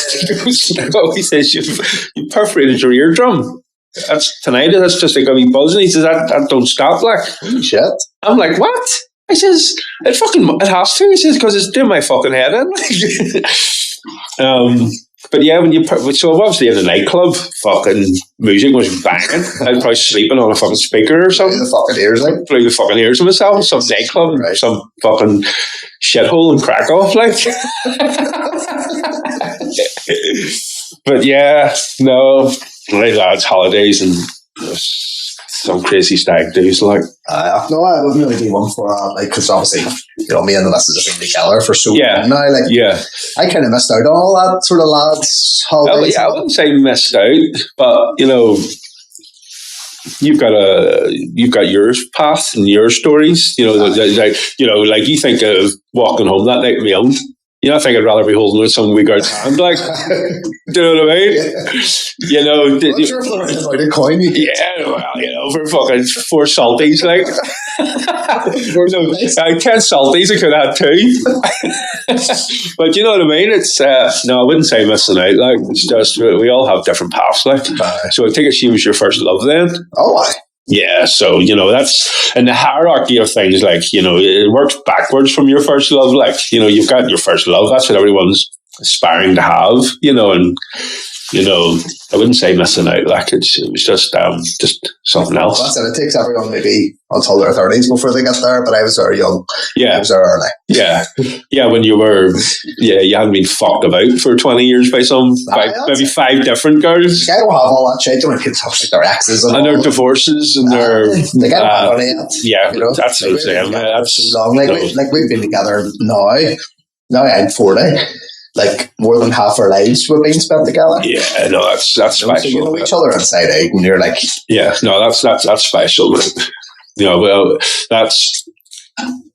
[SPEAKER 1] says, you perforated your eardrum. That's tinnitus. That's just like a wee buzzing. He says, that don't stop. Like,
[SPEAKER 2] holy shit. I'm
[SPEAKER 1] like, what? I says, it has to. He says, because it's doing my fucking head in. But yeah, so obviously in the nightclub, fucking music was banging. I was probably sleeping on a fucking speaker or something.
[SPEAKER 2] Blew the fucking ears out.
[SPEAKER 1] Blew the fucking ears of myself. Some nightclub, right. Some fucking shithole in Krakow, like. But yeah, no, my lads' holidays and some crazy stag do's, like.
[SPEAKER 2] No, I wouldn't really be one for that, like, because obviously, you know, me and the missus have been together for so long now, like, I kind of missed out on all that sort of lads' holidays.
[SPEAKER 1] I wouldn't say missed out, but, you know, you've got your path and your stories, you know, like you think of walking home that night on my own. You know, I think I'd rather be holding with some wee girl's hand, like, do you know what I mean? Yeah. You know,
[SPEAKER 2] a coin.
[SPEAKER 1] Yeah, well, you know, for fucking 4 salties, like, 10 salties I could have 2. But you know what I mean? It's no, I wouldn't say missing out. Like, it's just we all have different paths, like. So I think she was your first love then.
[SPEAKER 2] Oh, aye.
[SPEAKER 1] Yeah, so, you know, that's in the hierarchy of things, like, you know, it works backwards from your first love. Like, you know, you've got your first love. That's what everyone's aspiring to have, you know, and, you know, I wouldn't say missing out. Like, it was just something else.
[SPEAKER 2] Well, that's it. It takes everyone maybe until their 30s before they get there, but I was very young.
[SPEAKER 1] Yeah.
[SPEAKER 2] I was there early.
[SPEAKER 1] Yeah. Yeah, when you hadn't been fucked about for 20 years by maybe 5 different girls.
[SPEAKER 2] I don't have all that shit. Don't kids have like their exes and
[SPEAKER 1] their divorces and their...
[SPEAKER 2] They get on it.
[SPEAKER 1] Yeah, you know? That's what I'm saying.
[SPEAKER 2] That's so long. Like we've been together now. Now I'm 40. Like, more than half our lives we've been spent together.
[SPEAKER 1] Yeah, no, that's special.
[SPEAKER 2] So you know each other inside out, and you're like...
[SPEAKER 1] Yeah, no, that's special. You know, well,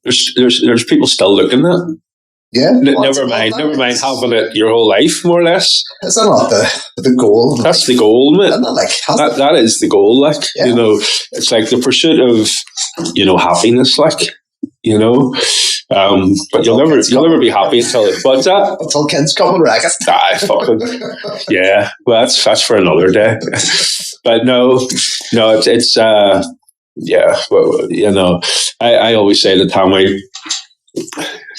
[SPEAKER 1] there's people still looking at it.
[SPEAKER 2] Yeah.
[SPEAKER 1] Never mind having it your whole life, more or less.
[SPEAKER 2] Is that not the goal?
[SPEAKER 1] That's the goal, mate. That is the goal, like, you know, it's like the pursuit of, you know, happiness, like, you know. But you'll never be happy until
[SPEAKER 2] kids come and wreck us.
[SPEAKER 1] Fucking yeah. Well, that's for another day. But no, it's yeah. Well, you know, I always say that Tommy,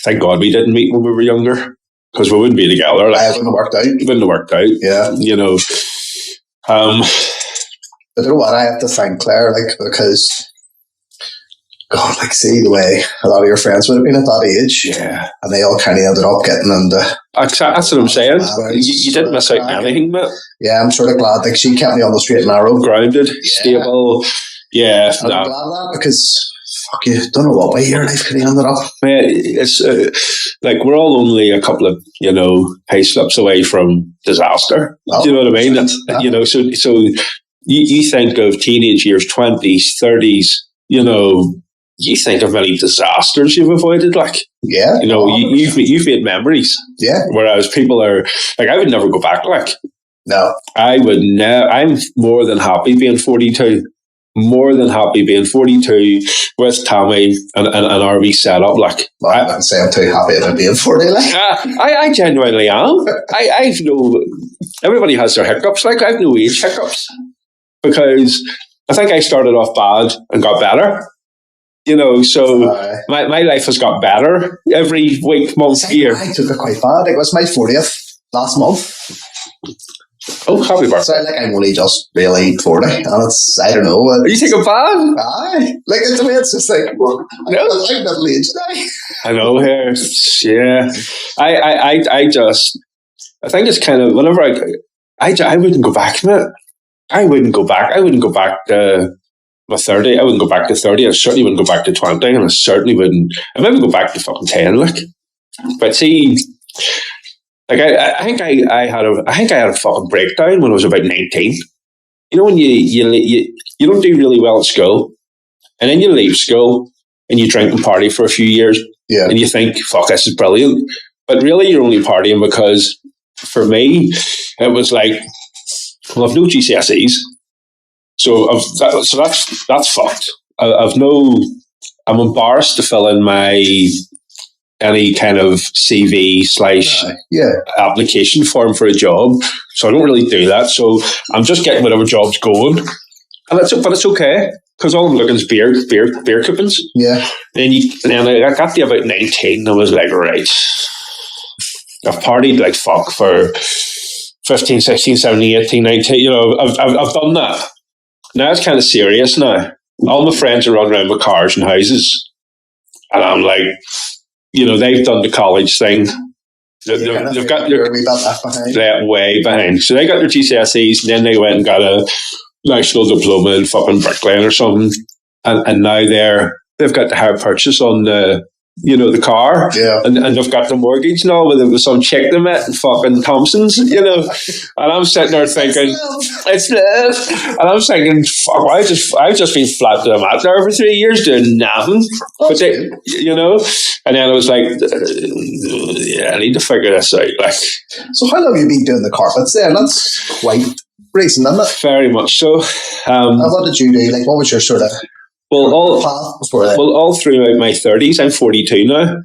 [SPEAKER 1] thank God we didn't meet when we were younger, because we wouldn't be together. Like,
[SPEAKER 2] it wouldn't have worked out.
[SPEAKER 1] Yeah, you know.
[SPEAKER 2] I don't know what I have to thank Claire, like, because. God, like, see the way a lot of your friends would have been at that age.
[SPEAKER 1] Yeah.
[SPEAKER 2] And they all kind of ended up getting into...
[SPEAKER 1] That's what I'm saying. You didn't miss out on anything, mate.
[SPEAKER 2] Yeah, I'm sort of glad. Like, she kept me on the straight and narrow.
[SPEAKER 1] Grounded, stable. Yeah.
[SPEAKER 2] I'm glad of that, because, fuck, you don't know what way your life could have ended up.
[SPEAKER 1] Mate, it's like, we're all only a couple of, you know, pay slips away from disaster. Do you know what I mean? You know, so you think of teenage years, 20s, 30s, you know... You think of many disasters you've avoided, like,
[SPEAKER 2] yeah,
[SPEAKER 1] you know, you've made memories,
[SPEAKER 2] yeah.
[SPEAKER 1] Whereas people are like, I would never go back, like,
[SPEAKER 2] no,
[SPEAKER 1] I would never. I'm more than happy being 42, more than happy being 42 with Tammy and our wee setup. Like,
[SPEAKER 2] Well, I wouldn't say I'm too happy about being 40. Like,
[SPEAKER 1] I genuinely am. I've no. Everybody has their hiccups. Like, I've no age hiccups because I think I started off bad and got better. You know, so my life has got better every week, month, year.
[SPEAKER 2] I took it quite bad. It was my 40th last month.
[SPEAKER 1] Oh, happy birthday.
[SPEAKER 2] So, like, I'm only just really 40, and it's, I don't know.
[SPEAKER 1] Are you taking bad?
[SPEAKER 2] Aye. Like, to me, it's just like, well,
[SPEAKER 1] No.
[SPEAKER 2] I'm middle aged now.
[SPEAKER 1] I know here. Yeah. I think it's kind of, whenever I wouldn't go back from it. I wouldn't go back. I wouldn't go back to my 30. I wouldn't go back to 30. I certainly wouldn't go back to 20. And I certainly wouldn't. I maybe go back to fucking 10. Like, but see, like I think I had a fucking breakdown when I was about 19. You know, when you don't do really well at school, and then you leave school and you drink and party for a few years, and you think, "Fuck, this is brilliant." But really, you're only partying because, for me, it was like, well, I've no GCSEs, so that's fucked. I'm embarrassed to fill in any kind of CV / application form for a job, so I don't really do that. So I'm just getting whatever job's going, but it's okay because all I'm looking is beer coupons.
[SPEAKER 2] Yeah.
[SPEAKER 1] Then I got to about 19. I was like, right, I've partied like fuck for 15, 16, 17, 18, 19. You know, I've done that. Now it's kind of serious now. All my friends are running around with cars and houses, and I'm like, you know, they've done the college thing. They've got their way behind. So they got their GCSEs, and then they went and got a national diploma in fucking bricklaying or something, and now they've got the hire purchase on the car, and they've got the mortgage now with some chick they met in fucking Thompson's, you know, and I'm sitting there thinking, it's love, and I'm thinking, fuck, I've just been flat to the mat there for 3 years doing nothing, but they, you know, and then I was like, I need to figure this out, like.
[SPEAKER 2] So how long have you been doing the carpets then? That's quite recent, isn't it?
[SPEAKER 1] Very much so.
[SPEAKER 2] What did you do? Like, what was your sort of
[SPEAKER 1] all throughout my 30s, I'm 42 now.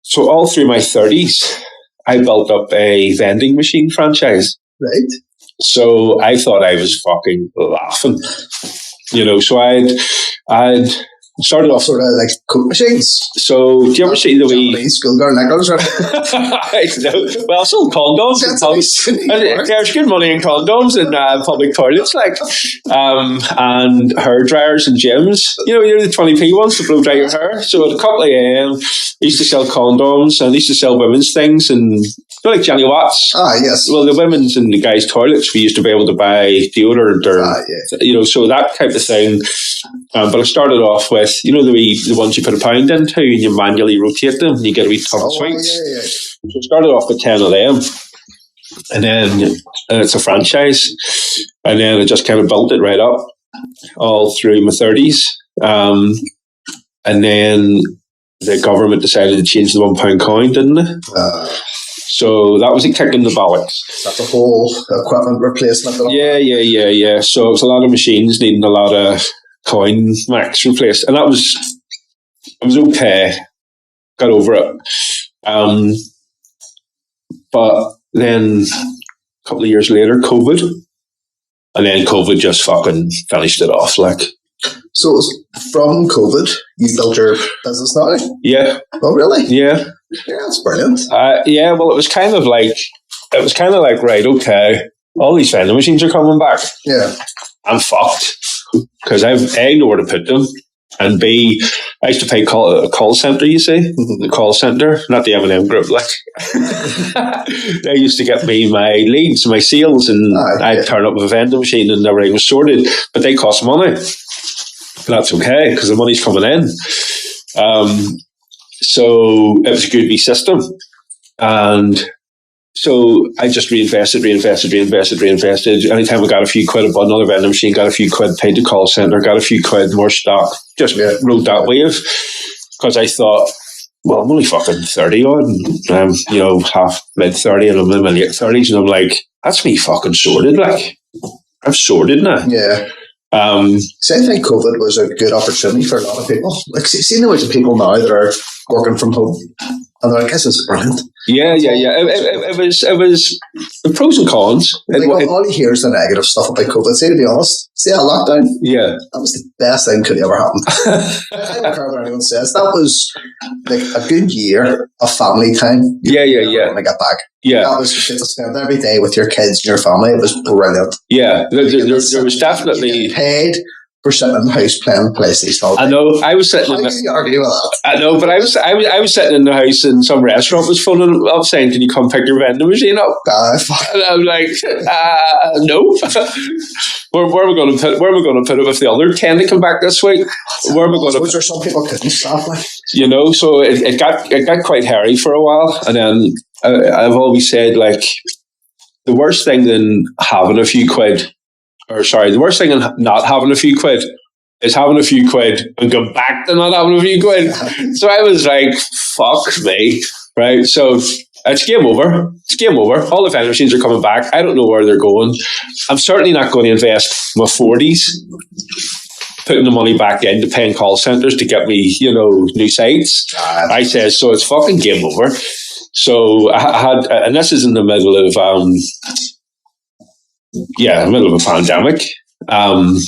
[SPEAKER 1] So all through my 30s, I built up a vending machine franchise.
[SPEAKER 2] Right.
[SPEAKER 1] So I thought I was fucking laughing. You know, so I'd started off
[SPEAKER 2] sort of like Coke machines.
[SPEAKER 1] So do you ever see the wee
[SPEAKER 2] schoolgirl knickers?
[SPEAKER 1] Well, I sold condoms and there's good money in condoms in public toilets, like, and hair dryers and gyms. You know the 20p ones to blow dry your hair. So at a couple of AM, I used to sell condoms and I used to sell women's things, and like Johnny Watts.
[SPEAKER 2] Ah, yes.
[SPEAKER 1] Well, the women's and the guys' toilets, we used to be able to buy deodorant or you know, so that type of thing. But I started off with, you know, the ones you put £1 into and you manually rotate them and you get a wee ton of sweets.
[SPEAKER 2] Yeah.
[SPEAKER 1] So I started off with 10 of them, and then it's a franchise, and then I just kind of built it right up all through my 30s. And then the government decided to change the £1 coin, didn't they? So that was a kick in the bollocks.
[SPEAKER 2] That's a whole equipment replacement.
[SPEAKER 1] Yeah. So it was a lot of machines needing a lot of coin max replaced, and it was okay. Got over it. But then a couple of years later, COVID, and then COVID just fucking finished it off. Like,
[SPEAKER 2] so it was from COVID you built your business now?
[SPEAKER 1] Yeah.
[SPEAKER 2] Oh, really?
[SPEAKER 1] Yeah.
[SPEAKER 2] Yeah, that's brilliant.
[SPEAKER 1] Yeah. Well, it was kind of like right, okay, all these vending machines are coming back.
[SPEAKER 2] Yeah.
[SPEAKER 1] I'm fucked because I've A, nowhere to put them, and B, I used to pay a call centre, you see, the call centre, not the Eminem group, like. They used to get me my leads, my sales, and I'd turn up with a vending machine and everything was sorted, but they cost money. But that's okay because the money's coming in. So it was a good wee system, and so I just reinvested. Anytime I got a few quid, I bought another vending machine, got a few quid, paid the call centre, got a few quid, more stock, just rode that wave. Because I thought, well, I'm only fucking 30 odd, and you know, half mid-30, and I'm in my late 30s, and I'm like, that's me fucking sorted, like, I'm sorted now.
[SPEAKER 2] Yeah. See, I think COVID was a good opportunity for a lot of people. Like, see the amount of people now that are working from home, and they're like, "This is brilliant."
[SPEAKER 1] Yeah. It was the pros and cons.
[SPEAKER 2] Like, all you hear is the negative stuff about COVID. See, to be honest, see that lockdown?
[SPEAKER 1] Yeah,
[SPEAKER 2] that was the best thing could ever happen. I don't care what anyone says. That was like a good year of family time.
[SPEAKER 1] Yeah.
[SPEAKER 2] When I got back,
[SPEAKER 1] yeah,
[SPEAKER 2] that was to spend every day with your kids and your family. It was brilliant.
[SPEAKER 1] Yeah, there was definitely
[SPEAKER 2] paid for sitting in the house playing PlayStation.
[SPEAKER 1] I know. I was sitting.
[SPEAKER 2] How can you argue with that?
[SPEAKER 1] I know, but I was sitting in the house, and some restaurant was phoning up saying, "Can you come pick your vending machine up?" And I'm like, "No." Where are we going to put? Where are we going to put it if the other 10 to come back this week? Where are we going to?
[SPEAKER 2] There some people couldn't stop. Like,
[SPEAKER 1] so it got quite hairy for a while, and then I've always said, like, the worst thing than having a few quid. The worst thing in not having a few quid is having a few quid and go back to not having a few quid. So I was like, fuck me, right? So it's game over. It's game over. All the vending machines are coming back. I don't know where they're going. I'm certainly not going to invest my 40s putting the money back into paying call centres to get me, new sites. I said, so it's fucking game over. So I had, and this is in the middle of, middle of a pandemic, and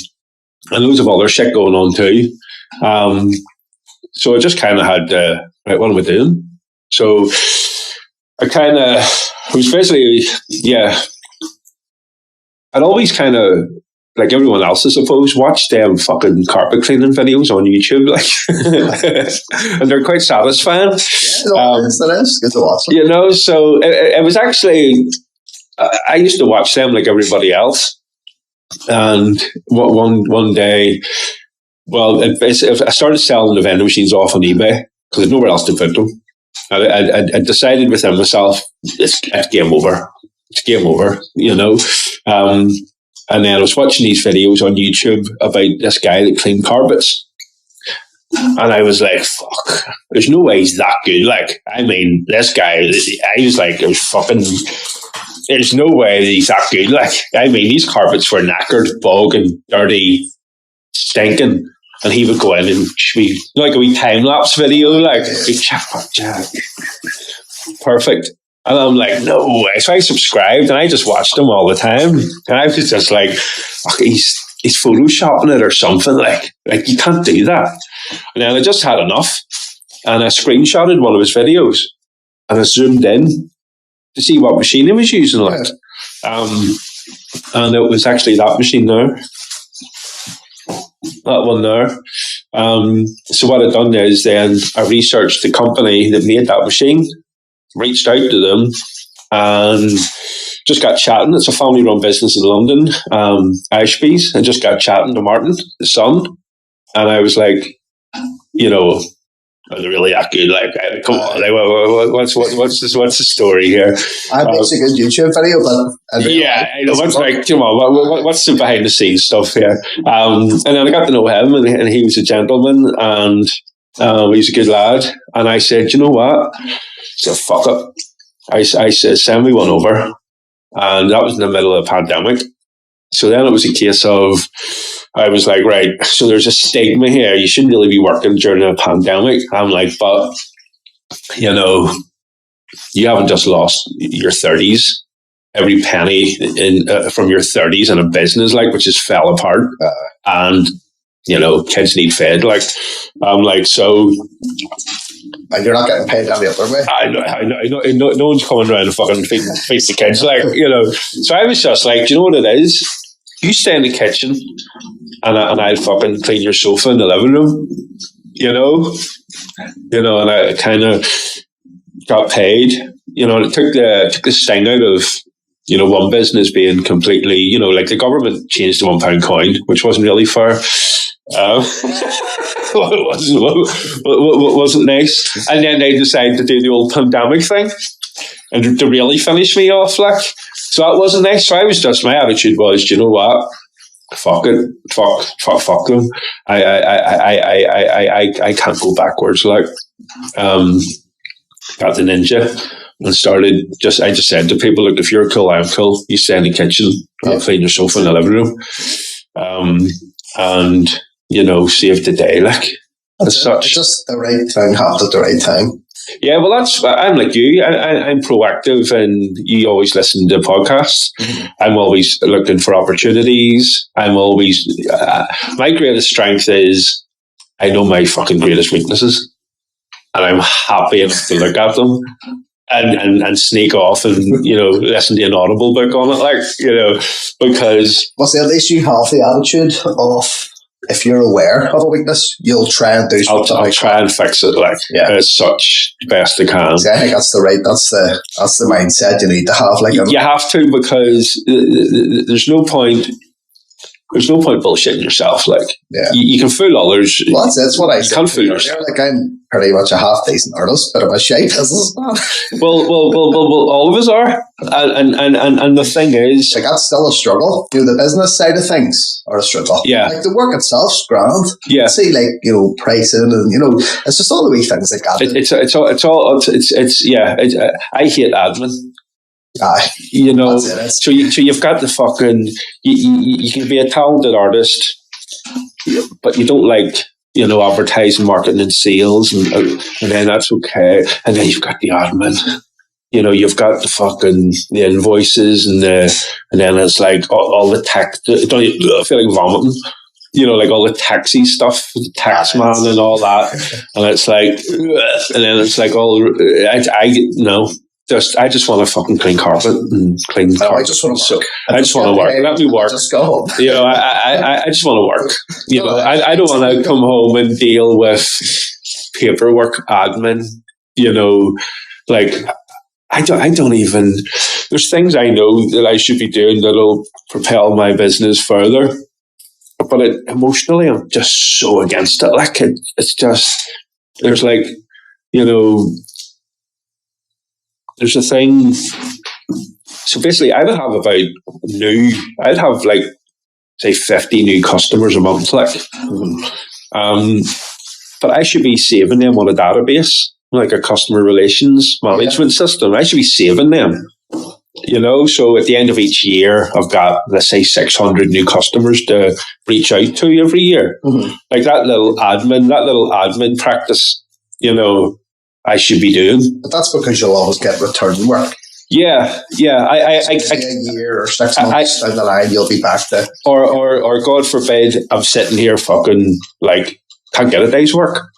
[SPEAKER 1] loads of other shit going on too. So I just kind of had, right, what am I doing? So I was basically, I'd always kind of, like everyone else, I suppose, watch them fucking carpet cleaning videos on YouTube, like, and they're quite satisfying.
[SPEAKER 2] Yeah, it is good to watch them.
[SPEAKER 1] So it was actually, I used to watch them like everybody else, and one day, I started selling the vending machines off on eBay because there's nowhere else to put them. I decided within myself, it's game over. It's game over, and then I was watching these videos on YouTube about this guy that cleaned carpets. And I was like, fuck, there's no way he's that good. Like, I mean, this guy, I was like, there's no way he's that good. Like, I mean, these carpets were knackered, bogging, dirty, stinking. And he would go in and be like a wee time-lapse video, like, perfect. And I'm like, no way. So I subscribed and I just watched him all the time. And I was just like, fuck, he's photoshopping it or something. Like you can't do that. And then I just had enough. And I screenshotted one of his videos. And I zoomed in to see what machine he was using. Like. And it was actually that machine there. That one there. So what I'd done is then I researched the company that made that machine, reached out to them, and just got chatting. It's a family-run business in London, Ashby's, and just got chatting to Martin, the son. And I was like, are they really that good? Like, come on, like, what's the story here?
[SPEAKER 2] It's a good YouTube video, but
[SPEAKER 1] come on, what's the behind the scenes stuff here? And then I got to know him, and he was a gentleman, and he's a good lad. And I said, you know what? So fuck it. I said, send me one over, and that was in the middle of a pandemic. So then it was a case of, I was like, right, so there's a stigma here. You shouldn't really be working during a pandemic. I'm like, but, you haven't just lost your 30s, every penny from your 30s in a business, like, which just fell apart. And, kids need fed. Like, I'm like, so...
[SPEAKER 2] And you're not getting paid any other way.
[SPEAKER 1] I know. No one's coming around and fucking feed the kids, like, So I was just like, do you know what it is? You stay in the kitchen, and I'll fucking clean your sofa in the living room, and I kind of got paid, and it took the sting out of, one business being completely, like the government changed the £1 coin, which wasn't really fair. Wasn't nice. And then they decided to do the old pandemic thing and to really finish me off, like. So that wasn't nice. So my attitude was, do you know what? Fuck it. Fuck them. I can't go backwards, like. Got the ninja and started I just said to people, look, if you're cool, I'm cool. You stay in the kitchen, I'll clean your sofa in the living room. and save the day, like as such.
[SPEAKER 2] It's just the right thing happened at the right time.
[SPEAKER 1] Yeah, well, I'm like you. I'm proactive, and you always listen to podcasts.
[SPEAKER 2] Mm-hmm.
[SPEAKER 1] I'm always looking for opportunities. I'm always my greatest strength is I know my fucking greatest weaknesses, and I'm happy enough to look at them and sneak off and listen to an Audible book on it, like because.
[SPEAKER 2] Well, see, at least you have the attitude of, if you're aware of a weakness, you'll try and do something.
[SPEAKER 1] I'll try and fix it, like as such, best I can.
[SPEAKER 2] See, I think that's the mindset you need to have. Like,
[SPEAKER 1] you have to, because there's no point. There's no point bullshitting yourself. Like, you can fool others.
[SPEAKER 2] Well, that's what I said.
[SPEAKER 1] Can't fool yourself.
[SPEAKER 2] Like, I'm pretty much a half decent artist, but I'm a shite businessman.
[SPEAKER 1] Well, all of us are. And the thing is,
[SPEAKER 2] like, that's still a struggle. The business side of things are a struggle.
[SPEAKER 1] Yeah.
[SPEAKER 2] Like, the work itself's grand.
[SPEAKER 1] Yeah.
[SPEAKER 2] See, like, pricing and it's just all the wee things like that. I hate admin. Aye.
[SPEAKER 1] So you've got the fucking. You can be a talented artist, but you don't like advertising, marketing, and sales, and then that's okay. And then you've got the admin. You've got the fucking the invoices and then it's like all the tax. I feel like vomiting. Like all the taxi stuff, the tax man and all that, and it's like, and then it's like all. I just want to fucking clean carpet and clean carpet.
[SPEAKER 2] I just want to work.
[SPEAKER 1] I just want to work. Let me work.
[SPEAKER 2] Just go home.
[SPEAKER 1] I just want to work. I don't want to come home and deal with paperwork, admin. Like I don't even. There's things I know that I should be doing that'll propel my business further, but emotionally, I'm just so against it. Like it's just there's like there's a thing. So basically, I'd have like say 50 new customers a month, like, but I should be saving them on a database, like a customer relations management system. I should be saving them. So at the end of each year, I've got, let's say, 600 new customers to reach out to every year.
[SPEAKER 2] Mm-hmm.
[SPEAKER 1] Like that little admin practice, I should be doing.
[SPEAKER 2] But that's because you'll always get return work.
[SPEAKER 1] Yeah.
[SPEAKER 2] A year or 6 months down the line, you'll be back to.
[SPEAKER 1] Or God forbid, I'm sitting here fucking like can't get a day's work.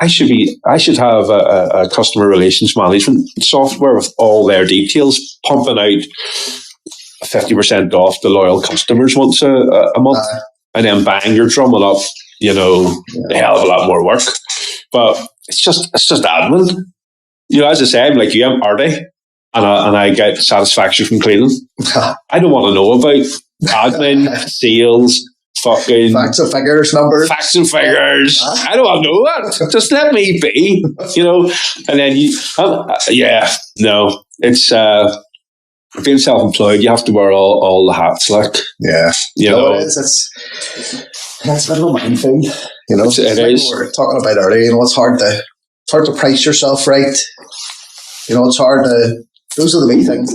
[SPEAKER 1] I should have a customer relations management software with all their details, pumping out 50% off the loyal customers once a month, and then bang, you're drumming up, a hell of a lot more work. But it's just admin. As I say, I'm like you, I'm arty, and I get satisfaction from cleaning. I don't want to know about admin, sales, fucking
[SPEAKER 2] facts and figures, numbers.
[SPEAKER 1] Facts and figures. I don't want to know that. Just let me be, And then it's being self-employed. You have to wear all the hats, like
[SPEAKER 2] it is. That's a bit of a minefield.
[SPEAKER 1] It is.
[SPEAKER 2] We were talking about earlier. It's hard to price yourself right. It's hard to. Those are the main things,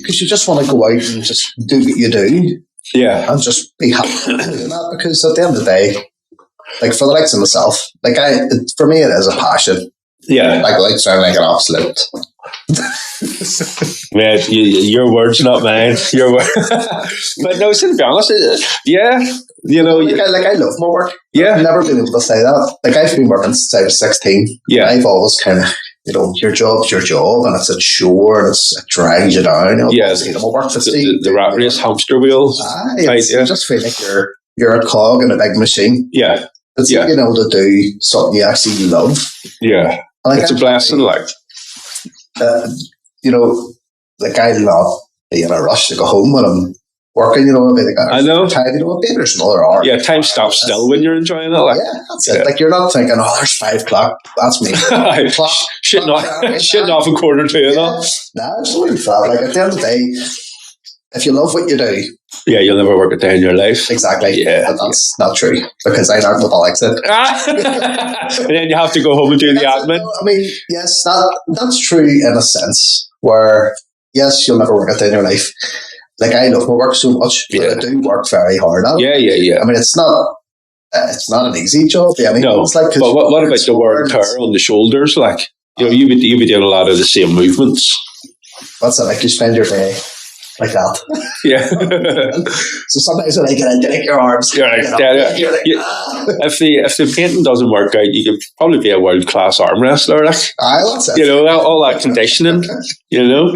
[SPEAKER 2] because you just want to go out and just do what you do.
[SPEAKER 1] Yeah.
[SPEAKER 2] And just be happy doing that, because at the end of the day, like for the likes of myself, like for me, it is a passion.
[SPEAKER 1] Yeah.
[SPEAKER 2] Like sound like an absolute.
[SPEAKER 1] Man, your words, not mine. Your word. But no, to be honest,
[SPEAKER 2] I love my work.
[SPEAKER 1] Yeah.
[SPEAKER 2] I've never been able to say that. Like, I've been working since I was 16.
[SPEAKER 1] Yeah.
[SPEAKER 2] I've always kind of, your job's your job, and it's a chore, and it drags you down.
[SPEAKER 1] The rat race hamster wheel.
[SPEAKER 2] You just feel like you're a cog in a big machine.
[SPEAKER 1] Yeah.
[SPEAKER 2] It's being able to do something you actually love.
[SPEAKER 1] Yeah. It's a blessing, like.
[SPEAKER 2] Like, I love being in a rush to go home when I'm working,
[SPEAKER 1] I know.
[SPEAKER 2] Time, maybe there's another hour.
[SPEAKER 1] Yeah, time stops still when you're enjoying it. Like.
[SPEAKER 2] Yeah, that's it. Like, you're not thinking, there's 5 o'clock. That's me.
[SPEAKER 1] Shitting off a 1:45.
[SPEAKER 2] No, it's really flat. Like, at the end of the day, if you love what you do.
[SPEAKER 1] Yeah, you'll never work a day in your life.
[SPEAKER 2] Exactly. Yeah. But that's not true, because I learned what Alex said.
[SPEAKER 1] And then you have to go home and do the admin.
[SPEAKER 2] I mean, yes, that's true in a sense, where, yes, you'll never work a day in your life. like I love my work so much, but I do work very hard at it.
[SPEAKER 1] Yeah.
[SPEAKER 2] I mean, it's not an easy job. Yeah, I mean,
[SPEAKER 1] No,
[SPEAKER 2] it's like,
[SPEAKER 1] but what about the wear and tear on the shoulders? Like, you would be doing a lot of the same movements.
[SPEAKER 2] What's it like? You spend your day like that.
[SPEAKER 1] Yeah.
[SPEAKER 2] So sometimes when I get into your arms,
[SPEAKER 1] you're like, if the painting doesn't work out, you could probably be a world class arm wrestler. Like,
[SPEAKER 2] that's it.
[SPEAKER 1] You know, all that conditioning. You know,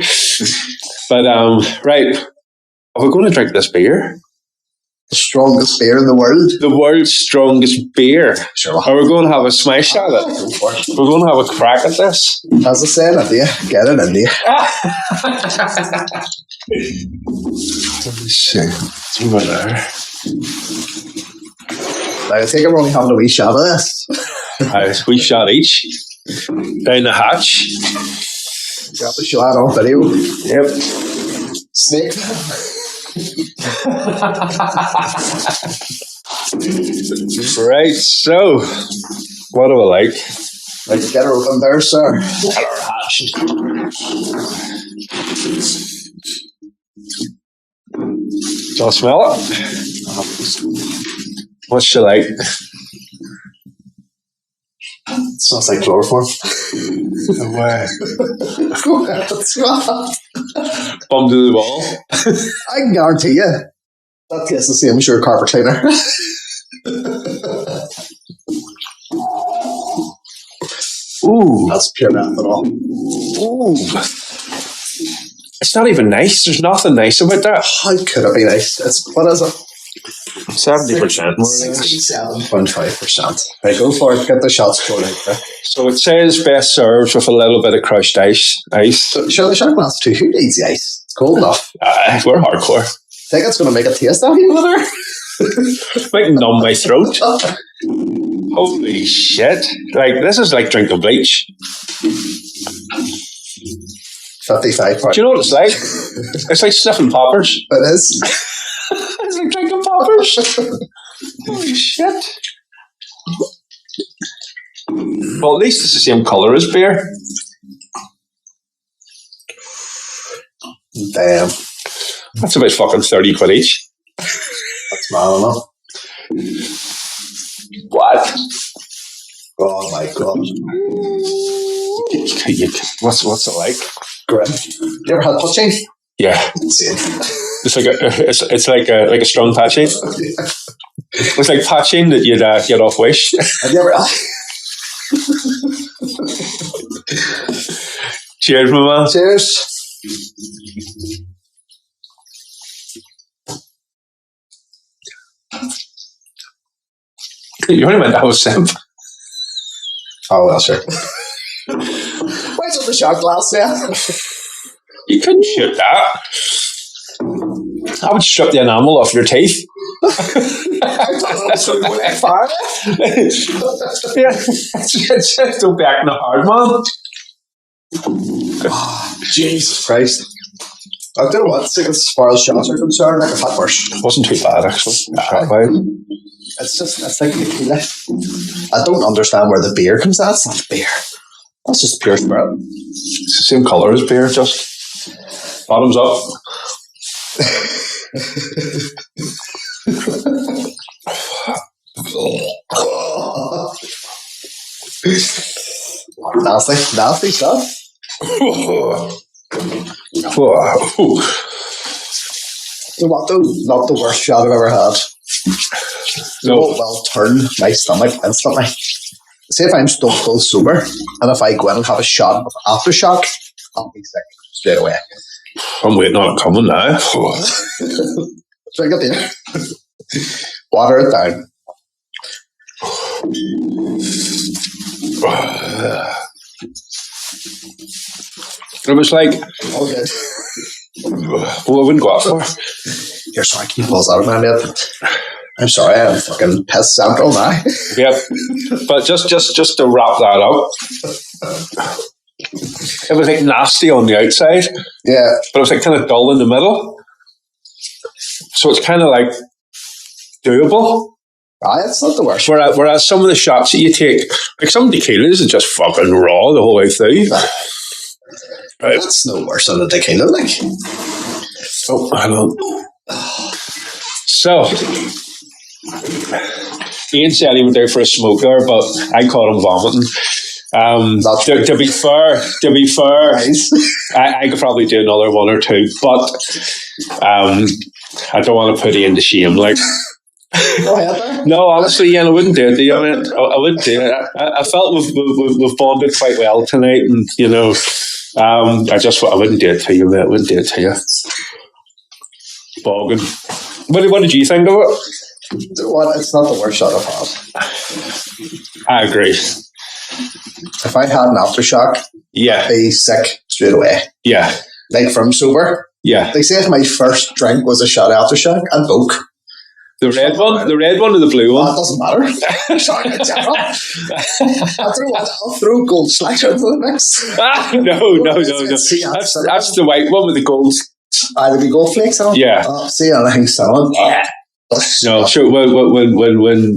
[SPEAKER 1] but right. Are we going to drink this beer?
[SPEAKER 2] The strongest beer in the world.
[SPEAKER 1] The world's strongest beer.
[SPEAKER 2] Sure.
[SPEAKER 1] Are we going to have a smash at it? We're going to have a crack at this.
[SPEAKER 2] As I said, India, get it, India.
[SPEAKER 1] Let me see. It's over there.
[SPEAKER 2] I think I'm only having a wee shot of this.
[SPEAKER 1] We shot each down the hatch.
[SPEAKER 2] Got the shot on video.
[SPEAKER 1] Yep.
[SPEAKER 2] Snake.
[SPEAKER 1] Right, so what do I like?
[SPEAKER 2] Let's get her open there, sir.
[SPEAKER 1] Get her hatched. Do you smell it? What's she like?
[SPEAKER 2] It smells like chloroform.
[SPEAKER 1] No way.
[SPEAKER 2] That's right.
[SPEAKER 1] Bum to the wall.
[SPEAKER 2] I can guarantee you that tastes the same as your carpet cleaner.
[SPEAKER 1] Ooh.
[SPEAKER 2] That's pure ethanol.
[SPEAKER 1] Ooh. It's not even nice. There's nothing nice about that.
[SPEAKER 2] How could it be nice? What is it?
[SPEAKER 1] 70%.
[SPEAKER 2] 67.5%. Right, go for it. Get the shots poured out there.
[SPEAKER 1] So it says best served with a little bit of crushed ice.
[SPEAKER 2] So, sure, the shot glass too. Who needs the ice? It's cold enough.
[SPEAKER 1] We're hardcore.
[SPEAKER 2] Think it's going to make it taste that even better?
[SPEAKER 1] Might numb my throat. Holy shit. Like, this is like drinking bleach.
[SPEAKER 2] 55.
[SPEAKER 1] Do you know what it's like? It's like sniffing poppers.
[SPEAKER 2] It is.
[SPEAKER 1] It's like drinking poppers. Holy shit. Well, at least it's the same colour as beer.
[SPEAKER 2] Damn.
[SPEAKER 1] That's about fucking 30 quid each.
[SPEAKER 2] That's mad enough.
[SPEAKER 1] What?
[SPEAKER 2] Oh my god.
[SPEAKER 1] What's it like?
[SPEAKER 2] Grim. You ever had poaching?
[SPEAKER 1] Yeah.
[SPEAKER 2] Insane.
[SPEAKER 1] It's like a strong patching. It's like patching that you'd get off Wish.
[SPEAKER 2] Have you ever?
[SPEAKER 1] Cheers, my man.
[SPEAKER 2] Cheers.
[SPEAKER 1] You only meant that was simp.
[SPEAKER 2] Oh well, sure. Where's the shot glass there?
[SPEAKER 1] You couldn't shoot that. I would strip the enamel off your teeth. Yeah, it's don't be acting hard, man.
[SPEAKER 2] Jesus Christ. I don't know what, as far as shots are concerned, like a fat worse.
[SPEAKER 1] It wasn't too bad, actually.
[SPEAKER 2] It's like tequila. I don't understand where the beer comes out. It's not beer. That's just pure spirit.
[SPEAKER 1] It's the same colour as beer, just bottoms up.
[SPEAKER 2] Nasty stuff. So what though? Not the worst shot I've ever had.
[SPEAKER 1] No.
[SPEAKER 2] Well, turn my stomach instantly. Say if I'm stone cold sober, and if I go in and have a shot of Aftershock, I'll be sick straight away.
[SPEAKER 1] I'm waiting on it coming now.
[SPEAKER 2] Drink it in. Water it down.
[SPEAKER 1] It was like,
[SPEAKER 2] All good.
[SPEAKER 1] well, I wouldn't go out for.
[SPEAKER 2] You're sorry, can you pause out of my head? I'm sorry, I'm fucking pissed central now.
[SPEAKER 1] Yeah, but just to wrap that up, it was like nasty on the outside.
[SPEAKER 2] Yeah,
[SPEAKER 1] but it was like kind of dull in the middle. So it's kind of like doable.
[SPEAKER 2] It's not the worst.
[SPEAKER 1] Whereas some of the shots that you take, like some tequilas, are just fucking raw the whole way through. Right.
[SPEAKER 2] That's no worse than a tequila, like.
[SPEAKER 1] Oh, hang on. So, Ian said he went out for a smoke there, but I caught him vomiting. To be fair,
[SPEAKER 2] Nice.
[SPEAKER 1] I could probably do another one or two, but I don't want to put Ian to shame. Like,
[SPEAKER 2] Go ahead there.
[SPEAKER 1] no, honestly, Ian, I wouldn't do it. To you. I mean, I wouldn't do it. I felt we've bonded quite well tonight, and I wouldn't do it to you, mate. I wouldn't do it to you. Bogging. What did you think of it?
[SPEAKER 2] Well, it's not the worst shot I've had.
[SPEAKER 1] I agree.
[SPEAKER 2] If I had an aftershock,
[SPEAKER 1] Yeah.
[SPEAKER 2] I'd be sick straight away.
[SPEAKER 1] Yeah.
[SPEAKER 2] Like from sober.
[SPEAKER 1] Yeah.
[SPEAKER 2] They say if my first drink was a shot aftershock, I'd boke.
[SPEAKER 1] The red one or the blue
[SPEAKER 2] Well,
[SPEAKER 1] one?
[SPEAKER 2] it doesn't matter. Sorry, in general. I'll throw gold slash into the mix.
[SPEAKER 1] No. That's the white one with the gold.
[SPEAKER 2] There'd be gold flakes on.
[SPEAKER 1] Yeah.
[SPEAKER 2] See anything selling?
[SPEAKER 1] Yeah. No, sure. When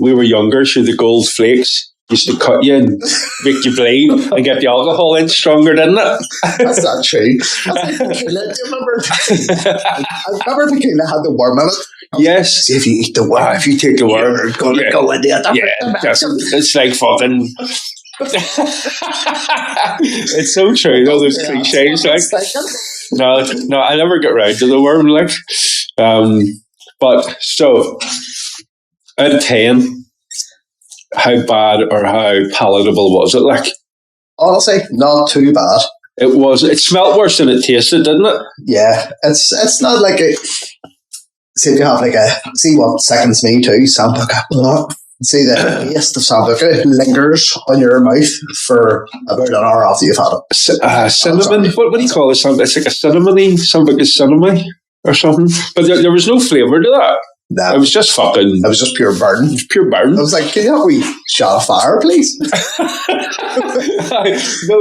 [SPEAKER 1] we were younger, sure, the gold flakes used to cut you and make you bleed and get the alcohol in stronger, didn't it?
[SPEAKER 2] That's not true. That's like tequila. Do you remember? I remember tequila had the worm in it.
[SPEAKER 1] Yes.
[SPEAKER 2] See, if you eat the worm,
[SPEAKER 1] If you take the worm,
[SPEAKER 2] you're going to go into a different dimension.
[SPEAKER 1] it's like fucking. It's so true. All those cliches, like. No, I never get round to the worm, like. But so, out of 10, how bad or how palatable was it? Like,
[SPEAKER 2] Honestly, not too bad.
[SPEAKER 1] it was. It smelled worse than it tasted, didn't it?
[SPEAKER 2] Yeah, it's not like a. See if you have see what sickens me too, sambuca. See the taste of sambuca lingers on your mouth for about an hour after you've had it.
[SPEAKER 1] Cinnamon. What do you call it? It's like a cinnamony, sambuca cinnamon or something. But there was no flavour to that.
[SPEAKER 2] No,
[SPEAKER 1] It was just fucking.
[SPEAKER 2] it was just pure burn.
[SPEAKER 1] It was pure burn.
[SPEAKER 2] I was like, can you have a wee shot of fire, please?
[SPEAKER 1] No,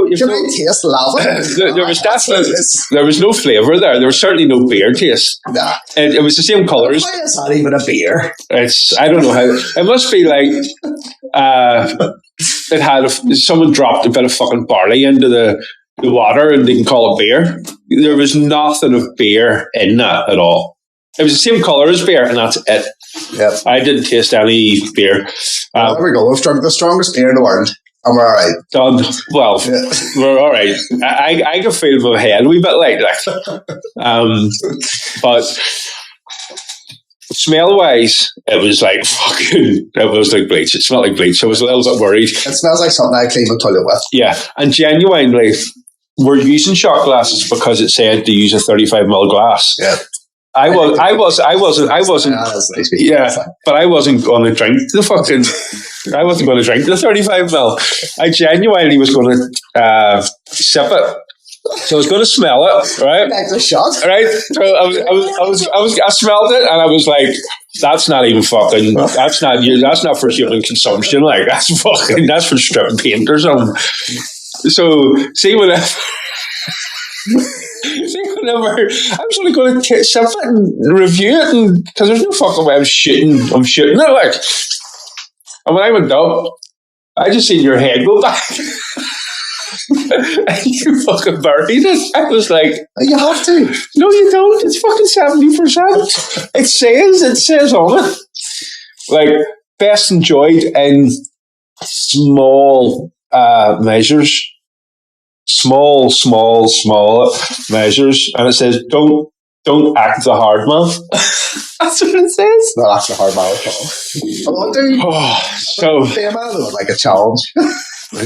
[SPEAKER 2] Can I taste lava?
[SPEAKER 1] there was definitely there was no flavour there. There was certainly no beer taste.
[SPEAKER 2] Nah.
[SPEAKER 1] It was the same colours.
[SPEAKER 2] Why is that even a beer?
[SPEAKER 1] I don't know how. It must be like it had someone dropped a bit of fucking barley into the water and they can call it beer. There was nothing of beer in that at all. It was the same colour as beer, and that's it.
[SPEAKER 2] Yep.
[SPEAKER 1] I didn't taste any beer.
[SPEAKER 2] There we go. We've drunk the strongest beer in the world, and we're all right.
[SPEAKER 1] Well, we're all right. I can feel my head a wee bit like that. But smell-wise, it was like fucking. It was like bleach. It smelled like bleach. I was a little bit worried.
[SPEAKER 2] It smells like something I clean the toilet with.
[SPEAKER 1] Yeah, and genuinely, we're using shot glasses because it said to use a 35ml glass.
[SPEAKER 2] Yeah.
[SPEAKER 1] I wasn't.
[SPEAKER 2] Yeah,
[SPEAKER 1] but I wasn't going to drink the fucking. I wasn't going to drink the 35ml. I genuinely was going to sip it. So I was going to smell it, right?
[SPEAKER 2] Like the shot,
[SPEAKER 1] right? So I smelled it, and I was like, "That's not even fucking. That's not for human consumption. Like that's for stripping paint or something." So whenever I was only going to sip it and review it, and because there's no fucking way I'm shooting it like. And when I went up, I just seen your head go back. And you fucking buried it. I was like,
[SPEAKER 2] you have to.
[SPEAKER 1] No, you don't. It's fucking 70%. It says on it. Like, best enjoyed in small measures. Small measures. And it says, don't act the hard man. That's what it says.
[SPEAKER 2] Not act the hard man at all.
[SPEAKER 1] So,
[SPEAKER 2] like a challenge.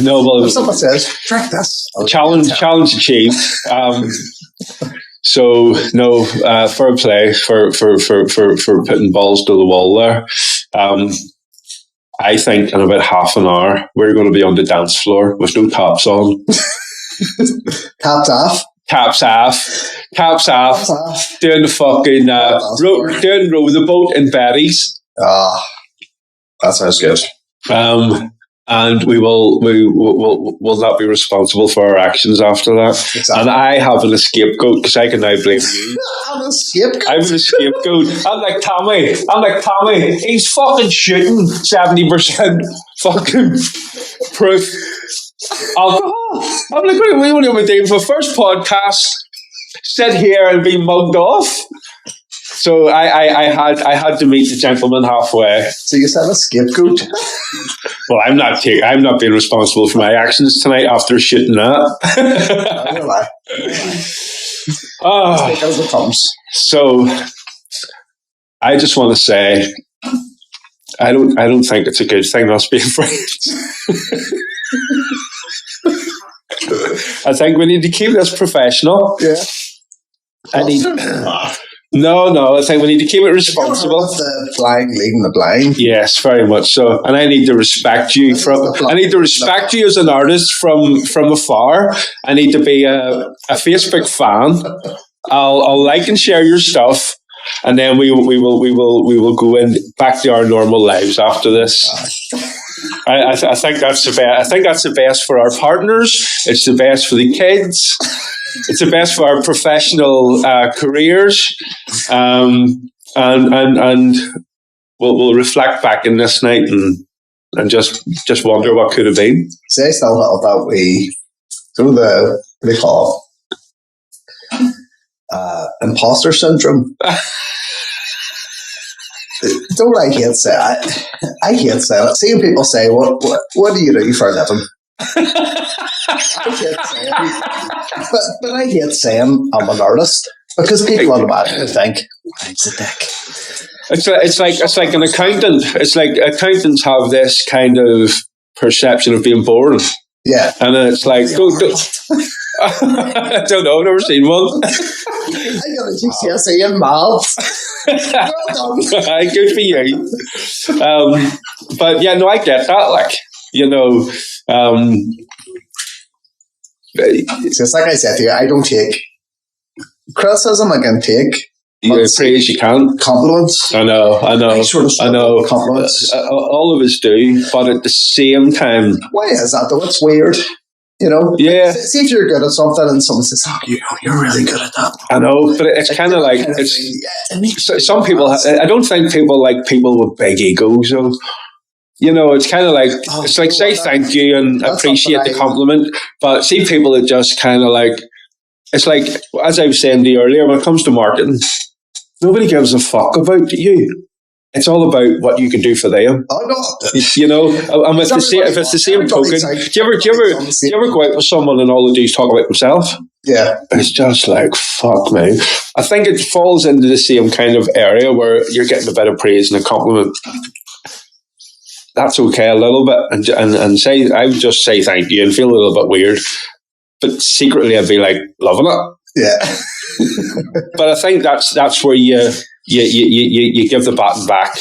[SPEAKER 1] No, well,
[SPEAKER 2] if someone says, drink this.
[SPEAKER 1] Challenge achieved. So no, fair play for putting balls to the wall there. I think in about half an hour we're going to be on the dance floor with no tops on.
[SPEAKER 2] Caps off.
[SPEAKER 1] Doing the fucking doing row the boat in Betty's.
[SPEAKER 2] That sounds good.
[SPEAKER 1] And we will not be responsible for our actions after that. Exactly. And I have an scapegoat because I can now blame you.
[SPEAKER 2] I'm a scapegoat.
[SPEAKER 1] I'm a scapegoat. I'm like Tommy. He's fucking shooting 70% fucking proof alcohol. I'm like, what are we doing for first podcast? Sit here and be mugged off. So I had to meet the gentleman halfway.
[SPEAKER 2] So you said a scapegoat.
[SPEAKER 1] Well, I'm not being responsible for my actions tonight after shooting that.
[SPEAKER 2] You're lying.
[SPEAKER 1] Oh,
[SPEAKER 2] Take it as it comes.
[SPEAKER 1] so I just want to say, I don't think it's a good thing us being friends. I think we need to keep this professional.
[SPEAKER 2] Yeah.
[SPEAKER 1] No, I think we need to keep it responsible.
[SPEAKER 2] The flying leading the blind.
[SPEAKER 1] Yes, very much so. And I need to respect you I need to respect you as an artist from afar. I need to be a Facebook fan. I'll like and share your stuff, and then we will go in back to our normal lives after this. I think that's the best. I think that's the best for our partners. It's the best for the kids. It's the best for our professional careers, and we'll reflect back in this night and just wonder what could have been.
[SPEAKER 2] See, I still have that way through what do you call it? Imposter syndrome. Don't I hate saying it? I hate saying it. Seeing people say, what do you do for a living? I hate saying it. But I hate saying I'm an artist because people automatically think it's a dick.
[SPEAKER 1] It's like an accountant. It's like accountants have this kind of perception of being boring.
[SPEAKER 2] Yeah.
[SPEAKER 1] And then it's like, I don't know, I've never seen one.
[SPEAKER 2] I got a GCSE in maths. Well done.
[SPEAKER 1] Good for you. But yeah, no, I get that. Like,
[SPEAKER 2] it's like I said to you, I don't take criticism. I can take
[SPEAKER 1] praise you can.
[SPEAKER 2] Compliments.
[SPEAKER 1] I know.
[SPEAKER 2] I know. Compliments.
[SPEAKER 1] All of us do, but at the same time,
[SPEAKER 2] why is that though? It's weird.
[SPEAKER 1] Yeah.
[SPEAKER 2] See if you're good at something and someone says, "Oh, you're really good at that."
[SPEAKER 1] I know, but it's kind of like some people. I don't think people like people with big egos. So, it's kind of like it's like say thank you and appreciate the compliment, but see people that just kind of like it's like as I was saying to you earlier, when it comes to marketing, nobody gives a fuck about you. It's all about what you can do for them.
[SPEAKER 2] Oh no!
[SPEAKER 1] And if it's the same token, do you ever go out with someone and all they do is talk about themselves?
[SPEAKER 2] Yeah,
[SPEAKER 1] it's just like fuck, man. I think it falls into the same kind of area where you're getting a bit of praise and a compliment. That's okay a little bit, and say I would just say thank you and feel a little bit weird, but secretly I'd be like loving it.
[SPEAKER 2] Yeah,
[SPEAKER 1] but I think that's where you give the baton back,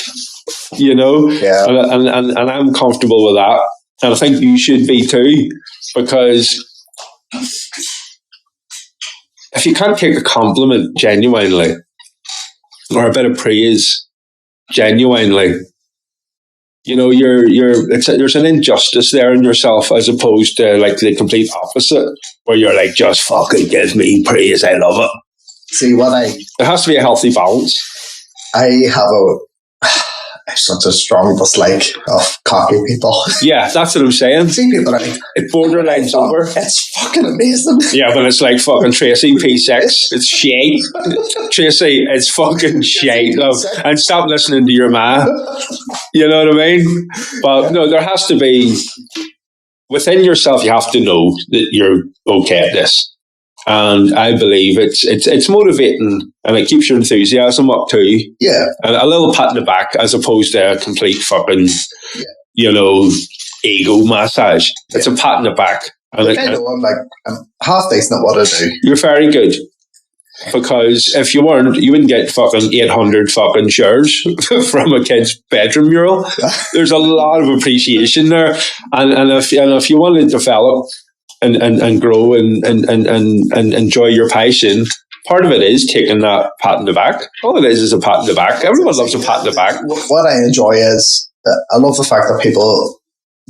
[SPEAKER 2] Yeah.
[SPEAKER 1] And I'm comfortable with that, and I think you should be too, because if you can't take a compliment genuinely or a bit of praise genuinely, there's an injustice there in yourself as opposed to like the complete opposite where you're like just fucking give me praise, I love it.
[SPEAKER 2] See
[SPEAKER 1] there has to be a healthy balance.
[SPEAKER 2] I have such a strong dislike of cocky people.
[SPEAKER 1] Yeah, that's what I'm saying.
[SPEAKER 2] See people like
[SPEAKER 1] it borderlines over.
[SPEAKER 2] It's fucking amazing.
[SPEAKER 1] Yeah, but it's like fucking Tracy P6. It's shite. Tracy, it's fucking shite. Love. And stop listening to your ma. You know what I mean? But no, there has to be within yourself. You have to know that you're okay at this. And I believe it's motivating and it keeps your enthusiasm up too.
[SPEAKER 2] Yeah.
[SPEAKER 1] And a little pat in the back as opposed to a complete fucking, ego massage. Yeah. It's a pat in the back. And
[SPEAKER 2] I'm half decent at what I do.
[SPEAKER 1] You're very good. Because if you weren't, you wouldn't get fucking 800 fucking shares from a kid's bedroom mural. There's a lot of appreciation there. And if you want to develop and grow and enjoy your passion, part of it is taking that pat in the back. All it is a pat in the back. Everyone loves a pat in the back.
[SPEAKER 2] What I enjoy is I love the fact that people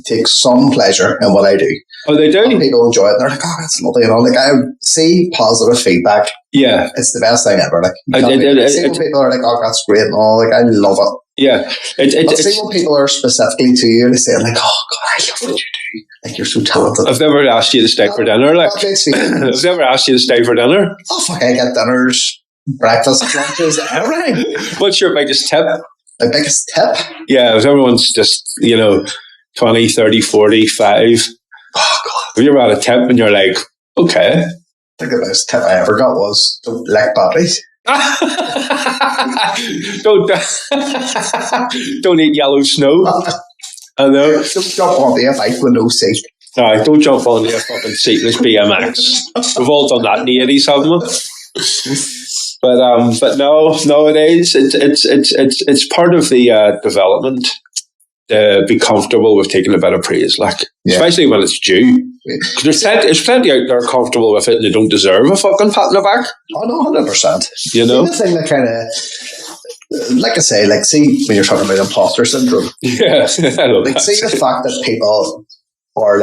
[SPEAKER 2] take some pleasure in what I do.
[SPEAKER 1] Oh, they do?
[SPEAKER 2] And people enjoy it. And they're like, oh, that's lovely. Like, I see positive feedback.
[SPEAKER 1] Yeah.
[SPEAKER 2] It's the best thing ever. Like, when people are like, oh, that's great and all. Like, I love it.
[SPEAKER 1] Yeah.
[SPEAKER 2] See when people are specifically to you and they say, like, oh, God, I love what you do. Like, you're so talented.
[SPEAKER 1] I've never asked you to stay for dinner. Like, I've never asked you to stay for dinner.
[SPEAKER 2] Oh, fuck, I get dinners breakfast, lunches, everything.
[SPEAKER 1] What's your biggest tip?
[SPEAKER 2] My biggest tip?
[SPEAKER 1] Yeah, everyone's just, 20, 30, 45.
[SPEAKER 2] Oh, God.
[SPEAKER 1] Have you ever had a tip and you're like, okay.
[SPEAKER 2] I think the best tip I ever got was don't lick batteries.
[SPEAKER 1] don't eat yellow snow. I know.
[SPEAKER 2] Don't jump onto a bike with no seat.
[SPEAKER 1] Alright, don't jump onto a fucking seatless BMX. We've all done that in the 80s, haven't we? But no, nowadays it's part of the development to be comfortable with taking a bit of praise, especially when it's due. There's plenty out there comfortable with it and they don't deserve a fucking pat in the back.
[SPEAKER 2] Oh no, 100%.
[SPEAKER 1] The
[SPEAKER 2] thing that kind of, like I say, see when you're talking about imposter syndrome.
[SPEAKER 1] Yeah, I love that.
[SPEAKER 2] See the fact that people are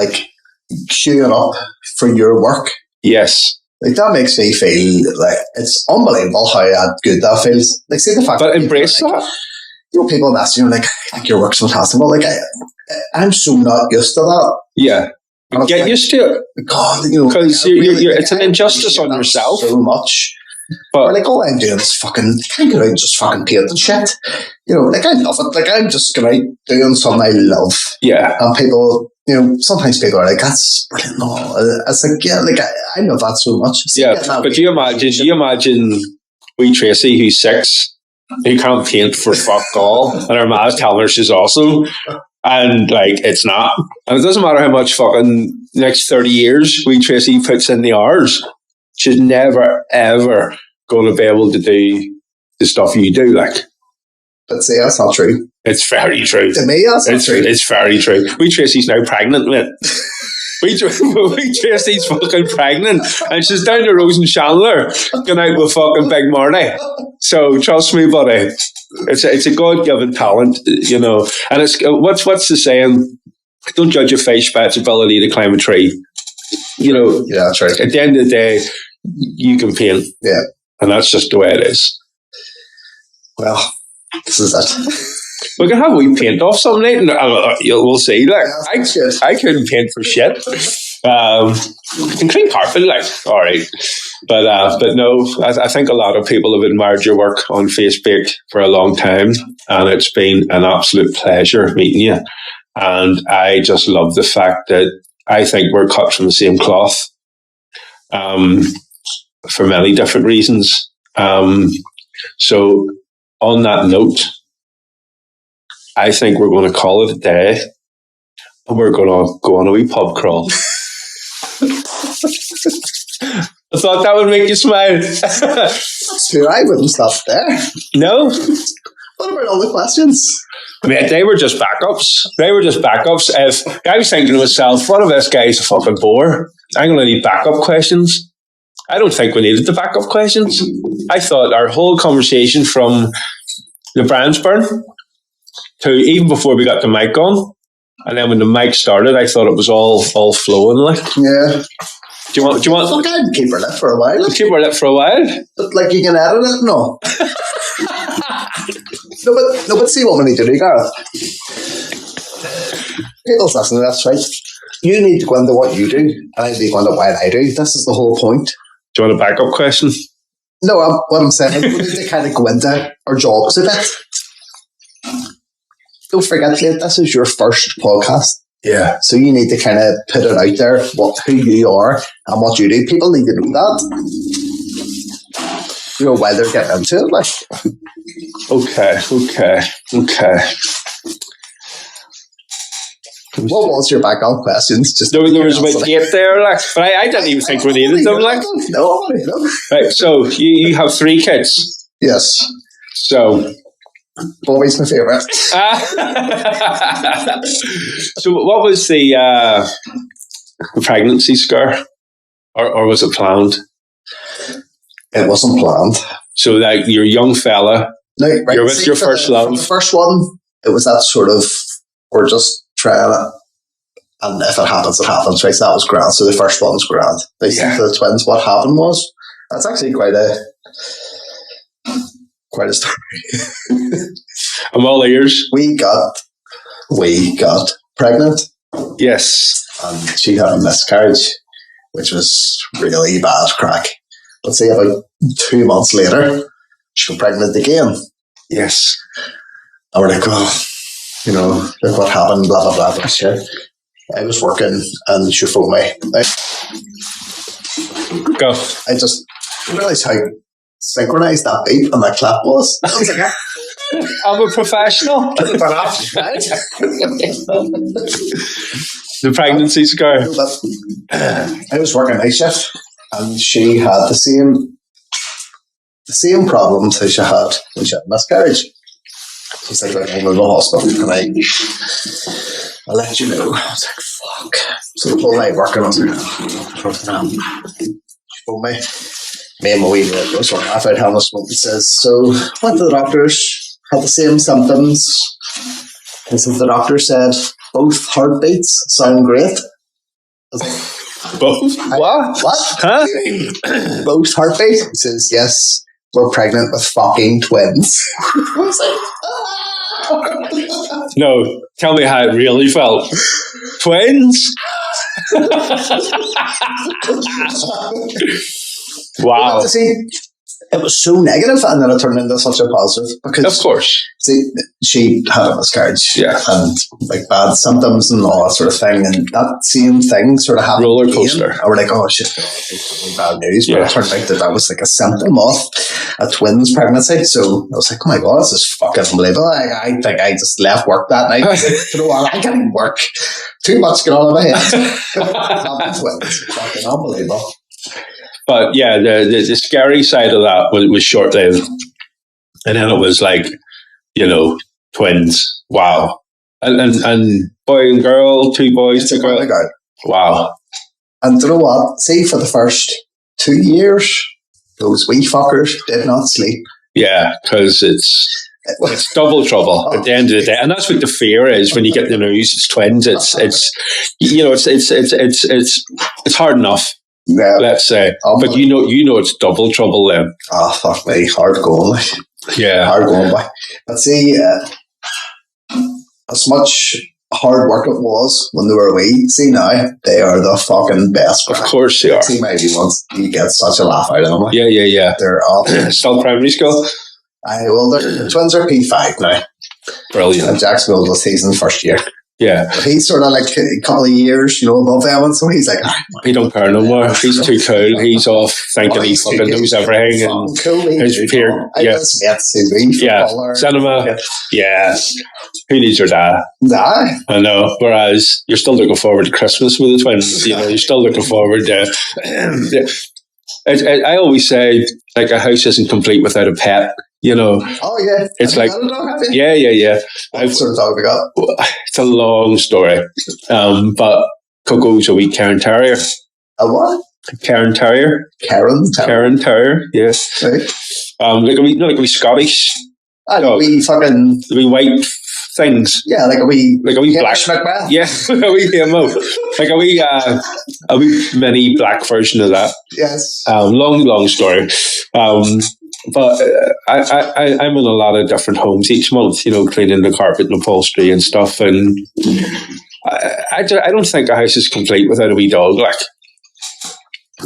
[SPEAKER 2] queuing up for your work.
[SPEAKER 1] Yes.
[SPEAKER 2] That makes me feel like it's unbelievable how good that feels. See the fact
[SPEAKER 1] but embrace that.
[SPEAKER 2] People mess you, I think your work's fantastic. But I'm so not used to that.
[SPEAKER 1] Yeah. Get used to it.
[SPEAKER 2] God,
[SPEAKER 1] because it's an injustice on yourself.
[SPEAKER 2] So much. But all I'm doing is fucking, I can't get out and just fucking paint and shit. I love it. I'm just going out doing something I love.
[SPEAKER 1] Yeah.
[SPEAKER 2] And people, sometimes people are like, that's brilliant. No. It's I love that so much.
[SPEAKER 1] But do you imagine wee Tracy who's 6, who can't paint for fuck all, and her ma's telling her she's awesome, and it's not. And it doesn't matter how much fucking next 30 years wee Tracy puts in the hours, she's never ever going to be able to do the stuff you do.
[SPEAKER 2] But see, that's not true.
[SPEAKER 1] It's very true.
[SPEAKER 2] To me, that's not true.
[SPEAKER 1] It's very true. Wee Tracy's now pregnant, mate. Wee Tracy's fucking pregnant, and she's down to Rose and Chandler going out with fucking Big Marty. So trust me, buddy, it's a God-given talent, And it's what's the saying? Don't judge a fish by its ability to climb a tree.
[SPEAKER 2] Yeah, that's right.
[SPEAKER 1] At the end of the day, you can paint.
[SPEAKER 2] Yeah,
[SPEAKER 1] and that's just the way it is.
[SPEAKER 2] Well, this is it.
[SPEAKER 1] We can have a wee paint off some night, and we'll see. I couldn't paint for shit. I can clean carpet, all right. But no, I think a lot of people have admired your work on Facebook for a long time, and it's been an absolute pleasure meeting you. And I just love the fact that I think we're cut from the same cloth, for many different reasons. So on that note, I think we're going to call it a day, and we're going to go on a wee pub crawl. I thought that would make you smile.
[SPEAKER 2] Sure, I wouldn't stop there.
[SPEAKER 1] No?
[SPEAKER 2] What about all the questions?
[SPEAKER 1] Mate, they were just backups. If I was thinking to myself, what if this guy's a fucking bore? I'm going to need backup questions. I don't think we needed the backup questions. I thought our whole conversation from the brands burn to even before we got the mic on, and then when the mic started, I thought it was all flowing.
[SPEAKER 2] Yeah.
[SPEAKER 1] Do you want?
[SPEAKER 2] Look, I'd keep her lit for a while.
[SPEAKER 1] Keep her lit for a while.
[SPEAKER 2] But you can edit it, no. no, but see what we need to do, Gareth. People's listening, that's right. You need to go into what you do, and I need to go into what I do. This is the whole point.
[SPEAKER 1] Do you want a backup question?
[SPEAKER 2] No, what I'm saying is we need to kind of go into our jobs a bit. Don't forget, mate, this is your first podcast.
[SPEAKER 1] Yeah.
[SPEAKER 2] So you need to kind of put it out there, who you are and what you do. People need to know that. Why they're getting into it.
[SPEAKER 1] Okay.
[SPEAKER 2] What was your background questions?
[SPEAKER 1] There was about 8 there, but I didn't even think we needed them.
[SPEAKER 2] No.
[SPEAKER 1] Right, so you have 3 kids.
[SPEAKER 2] Yes.
[SPEAKER 1] So
[SPEAKER 2] always my favourite.
[SPEAKER 1] So what was the pregnancy scare? Or was it planned?
[SPEAKER 2] It wasn't planned.
[SPEAKER 1] So you're a young fella, you're with your first love.
[SPEAKER 2] The first one, it was that sort of, we're just trying it, and if it happens, it happens, right? So that was grand. So the first one was grand. For the twins, what happened was, that's actually quite a story.
[SPEAKER 1] I'm all ears.
[SPEAKER 2] We got pregnant.
[SPEAKER 1] Yes.
[SPEAKER 2] And she had a miscarriage, which was really bad crack. But say about 2 months later, she got pregnant again.
[SPEAKER 1] Yes.
[SPEAKER 2] And we're like, oh, look what happened, blah, blah, blah, blah, shit. I was working and she phoned me.
[SPEAKER 1] Go.
[SPEAKER 2] I just realised how synchronised that beat and that clap was. I was like,
[SPEAKER 1] I'm a professional. The pregnancy scar.
[SPEAKER 2] I was working night shift and she had the same problems as she had when she had miscarriage. She's like, right, I'm going to the hospital and I'll let you know. I was like, fuck. So the whole night working, I was like, she phoned me. Me and my wee mate was working half out having a smoke. He says, so went to the doctors, had the same symptoms. And so the doctor said, both heartbeats sound great. I was like,
[SPEAKER 1] both? What? Huh?
[SPEAKER 2] Both heartbeats? He says, yes, we're pregnant with fucking twins. I was like,
[SPEAKER 1] no, tell me how it really felt. Twins? Wow.
[SPEAKER 2] But see, it was so negative, and then it turned into such a positive. Because,
[SPEAKER 1] of course.
[SPEAKER 2] See, she had a miscarriage,
[SPEAKER 1] yeah,
[SPEAKER 2] and like bad symptoms and all that sort of thing, and that same thing sort of happened.
[SPEAKER 1] Roller coaster.
[SPEAKER 2] And we're like, oh shit, it's bad news. But it turned out that was like a symptom of a twins pregnancy. So I was like, oh my god, this is fucking unbelievable. I think I just left work that night. You know what? I can't even work. Too much going on in my head. Twins, fucking unbelievable.
[SPEAKER 1] But yeah, the scary side of that was short lived, and then it was like, twins. Wow, and boy and girl, 2 boys, 2 girls. Wow.
[SPEAKER 2] And you know what? See, for the first 2 years, those wee fuckers did not sleep.
[SPEAKER 1] Yeah, because it's double trouble at the end of the day, and that's what the fear is when you get the news. It's twins. It's hard enough.
[SPEAKER 2] Yeah.
[SPEAKER 1] Let's say, but it's double trouble then.
[SPEAKER 2] Oh fuck me, hard going.
[SPEAKER 1] Yeah,
[SPEAKER 2] hard going. But see, as much hard work it was when they were wee, see now they are the fucking best.
[SPEAKER 1] Of course they are.
[SPEAKER 2] See, maybe once you get such a laugh out of them. Like,
[SPEAKER 1] yeah.
[SPEAKER 2] They're all
[SPEAKER 1] still primary school.
[SPEAKER 2] The twins are P5 now.
[SPEAKER 1] Brilliant.
[SPEAKER 2] And Jack's middle season first year.
[SPEAKER 1] Yeah.
[SPEAKER 2] But he's sort of like a couple of years, above them, and so he's like,
[SPEAKER 1] he don't care no more. He's too cool. He's off thinking he fucking knows everything. And
[SPEAKER 2] cool.
[SPEAKER 1] His peer, cinema. Yeah. Who needs your dad?
[SPEAKER 2] Nah.
[SPEAKER 1] I know. Whereas you're still looking forward to Christmas with the twins. You're still looking forward to. I always say, like, a house isn't complete without a pet.
[SPEAKER 2] Oh yeah,
[SPEAKER 1] it's like yeah.
[SPEAKER 2] What sort of dog we got?
[SPEAKER 1] It's a long story, but Coco's a wee Cairn Terrier.
[SPEAKER 2] A what?
[SPEAKER 1] Cairn Terrier. Cairn Terrier. Yes.
[SPEAKER 2] Right.
[SPEAKER 1] Like a wee Scottish.
[SPEAKER 2] A wee fucking.
[SPEAKER 1] The wee white things.
[SPEAKER 2] Yeah, like a wee
[SPEAKER 1] black.
[SPEAKER 2] Macbeth.
[SPEAKER 1] Yeah, a wee HMO. Like a wee mini black version of that.
[SPEAKER 2] Yes.
[SPEAKER 1] Long story. But I'm in a lot of different homes each month, cleaning the carpet and upholstery and stuff. And I don't think a house is complete without a wee dog, like,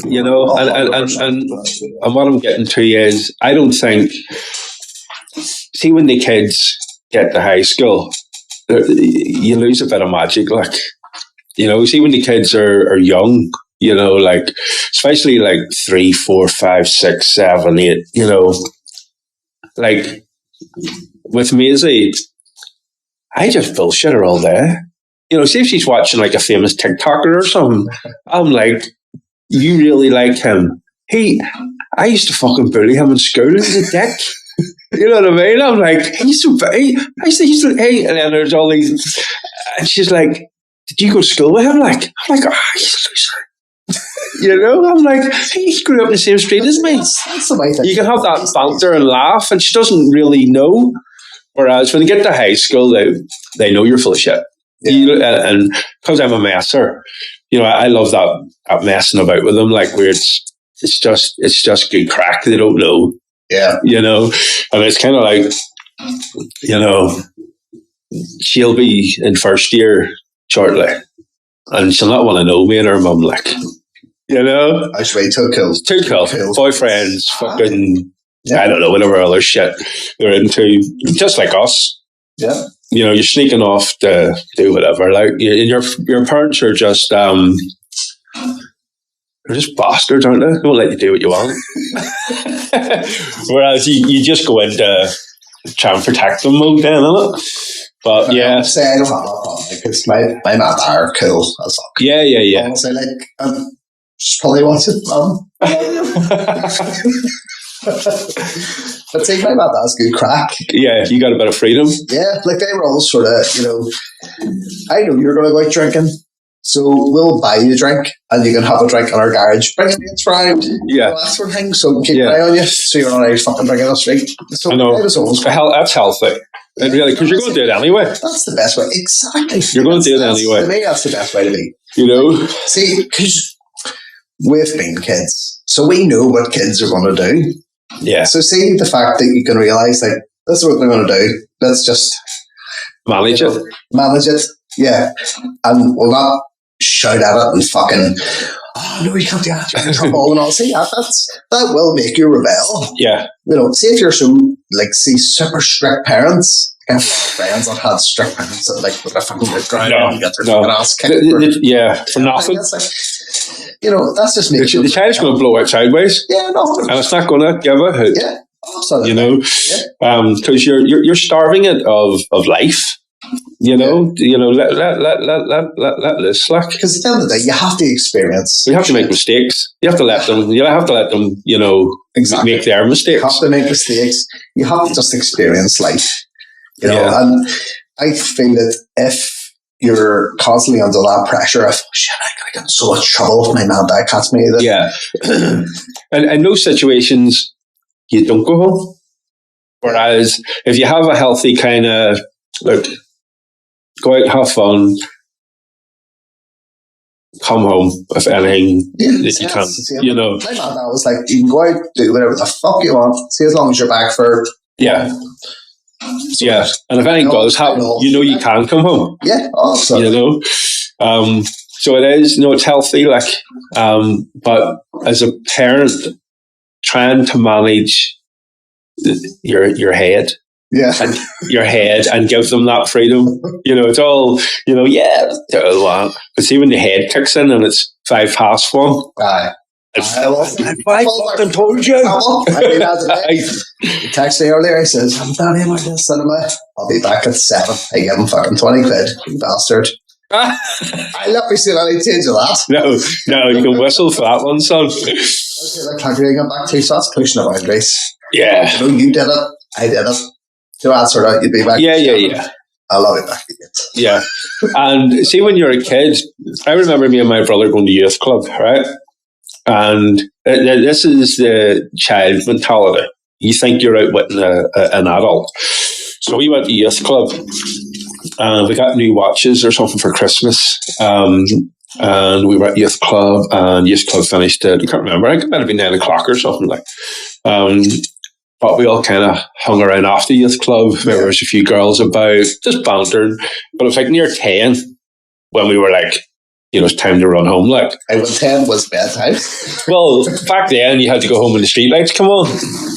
[SPEAKER 1] and what I'm getting to is, I don't think, see, when the kids get to high school, you lose a bit of magic, like, see, when the kids are young, like, especially like 3, 4, 5, 6, 7, 8, like with Maisie, I just bullshit her all day. See if she's watching like a famous TikToker or something, I'm like, you really like him? I used to fucking bully him in school. He's a dick. You know what I mean? I'm like, he's so big. And then there's all these, and she's like, did you go to school with him? Like, I'm like, he's a loser. I'm like, he grew up in the same street as me.
[SPEAKER 2] That's the way
[SPEAKER 1] you can have that banter and laugh, and she doesn't really know. Whereas when they get to high school, they know you're full of shit. Yeah. And because I'm a messer, I love that messing about with them, like, where it's just good crack. They don't know.
[SPEAKER 2] Yeah.
[SPEAKER 1] And it's kind of like, she'll be in first year shortly, and she'll not want to know me and her mum, like, You know?
[SPEAKER 2] I swear, too cool.
[SPEAKER 1] Too cool. Boyfriends, fucking, I don't know, whatever other shit they're into. Just like us.
[SPEAKER 2] Yeah.
[SPEAKER 1] You know, you're sneaking off to do whatever. Like, your parents are just, they're just bastards, aren't they? They won't let you do what you want. Whereas you just go into try and protect them mode then, innit? But yeah.
[SPEAKER 2] Say I don't have that problem because my mum are cool as fuck.
[SPEAKER 1] Yeah.
[SPEAKER 2] Honestly, like, she's probably watching, but see, my mum has good crack.
[SPEAKER 1] Yeah, you got a bit of freedom.
[SPEAKER 2] Yeah, like they were all sort of, you know, I know you're going to go out drinking, so we'll buy you a drink and you can have a drink in our garage. Bring it it's round.
[SPEAKER 1] Yeah.
[SPEAKER 2] That sort of thing, so we can keep an eye on you, so you're not out fucking drinking on the street. So
[SPEAKER 1] I know.
[SPEAKER 2] that's
[SPEAKER 1] healthy. And really, because you're going to do it anyway.
[SPEAKER 2] That's the best way. Exactly.
[SPEAKER 1] You're going to do it anyway.
[SPEAKER 2] To me, that's the best way to be.
[SPEAKER 1] You know?
[SPEAKER 2] See, because we've been kids, so we know what kids are going to do.
[SPEAKER 1] Yeah.
[SPEAKER 2] So see, the fact that you can realise, like, this is what they're going to do. Let's just
[SPEAKER 1] manage it.
[SPEAKER 2] Manage it, yeah. And we'll not shout at it and fucking, oh, no, you can't do that. You're in trouble and all. See, that will make you rebel.
[SPEAKER 1] Yeah.
[SPEAKER 2] You know, see if you're so, like, see, super strict parents. I have a lot of friends that had strict parents that, like, with a fucking whip grind and get their fucking ass kicked.
[SPEAKER 1] For nothing.
[SPEAKER 2] You know, that's just me.
[SPEAKER 1] The child's going to blow out sideways.
[SPEAKER 2] Yeah, no.
[SPEAKER 1] And it's not going to give a hoot.
[SPEAKER 2] Yeah, absolutely.
[SPEAKER 1] You know, because you're starving it of life. You know, let this slack.
[SPEAKER 2] Because at the end of the day, you have to experience.
[SPEAKER 1] You have to make mistakes. You have to let them. You have to let them. You know,
[SPEAKER 2] exactly.
[SPEAKER 1] Make their mistakes.
[SPEAKER 2] You have to make mistakes. You have to just experience life. You know, and I feel that if you're constantly under that pressure of, oh, shit, I gotta get in so much trouble if my mum dad catch me.
[SPEAKER 1] Yeah. And in those situations, you don't go home. Whereas if you have a healthy kind of, look, go out, have fun, come home, if anything that you can. You know.
[SPEAKER 2] My mum dad was like, you can go out, do whatever the fuck you want, see as long as you're back for...
[SPEAKER 1] Yeah. So and if anything does happen, you can come home.
[SPEAKER 2] Yeah, awesome.
[SPEAKER 1] You know, so it is. It's healthy. Like, but as a parent, trying to manage your head, and your head, and give them that freedom. You know, it's all. You know, but see when the head kicks in and it's 1:05.
[SPEAKER 2] Aye.
[SPEAKER 1] I fucking told you.
[SPEAKER 2] He texted me earlier. He says, I'm down here at the cinema. I'll be back at 7. I give him fucking 20 quid, you bastard. I let me see any change of that.
[SPEAKER 1] No, you can whistle for that one, son.
[SPEAKER 2] Okay, like, can't you get back to you? So that's pushing the boundaries.
[SPEAKER 1] Yeah.
[SPEAKER 2] You know, you did it. I did it. So that's sort of, you'd be back.
[SPEAKER 1] Yeah.
[SPEAKER 2] I love it back again.
[SPEAKER 1] Yeah. And see, when you're a kid, I remember me and my brother going to youth club, right? And this is the child mentality. You think you're outwitting an adult. So we went to youth club, and we got new watches or something for Christmas. And we were at youth club, and youth club finished at, I can't remember, I think it might have been 9 o'clock or something like. But we all kind of hung around after youth club. There was a few girls about, just bantering. But it was like near 10 when we were like, it's time to run home. Like,
[SPEAKER 2] I was 10 was bedtime.
[SPEAKER 1] Well, back then you had to go home when the streetlights come on.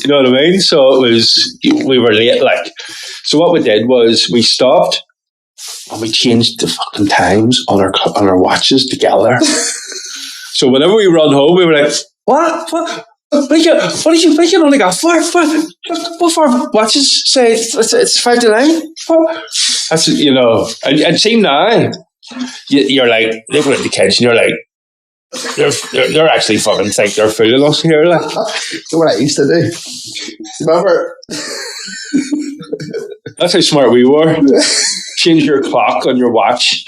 [SPEAKER 1] You know what I mean? So we were late. Like, so what we did was we stopped and we changed the fucking times on our watches together. So whenever we run home, we were like, what? What did you only got 4? What 4 watches say it's 5 to 9? That's, and see now. You're like, they go into kids and you're like, they're actually fucking think they're fooling us here. Like,
[SPEAKER 2] so what I used to do, remember?
[SPEAKER 1] That's how smart we were. Change your clock on your watch.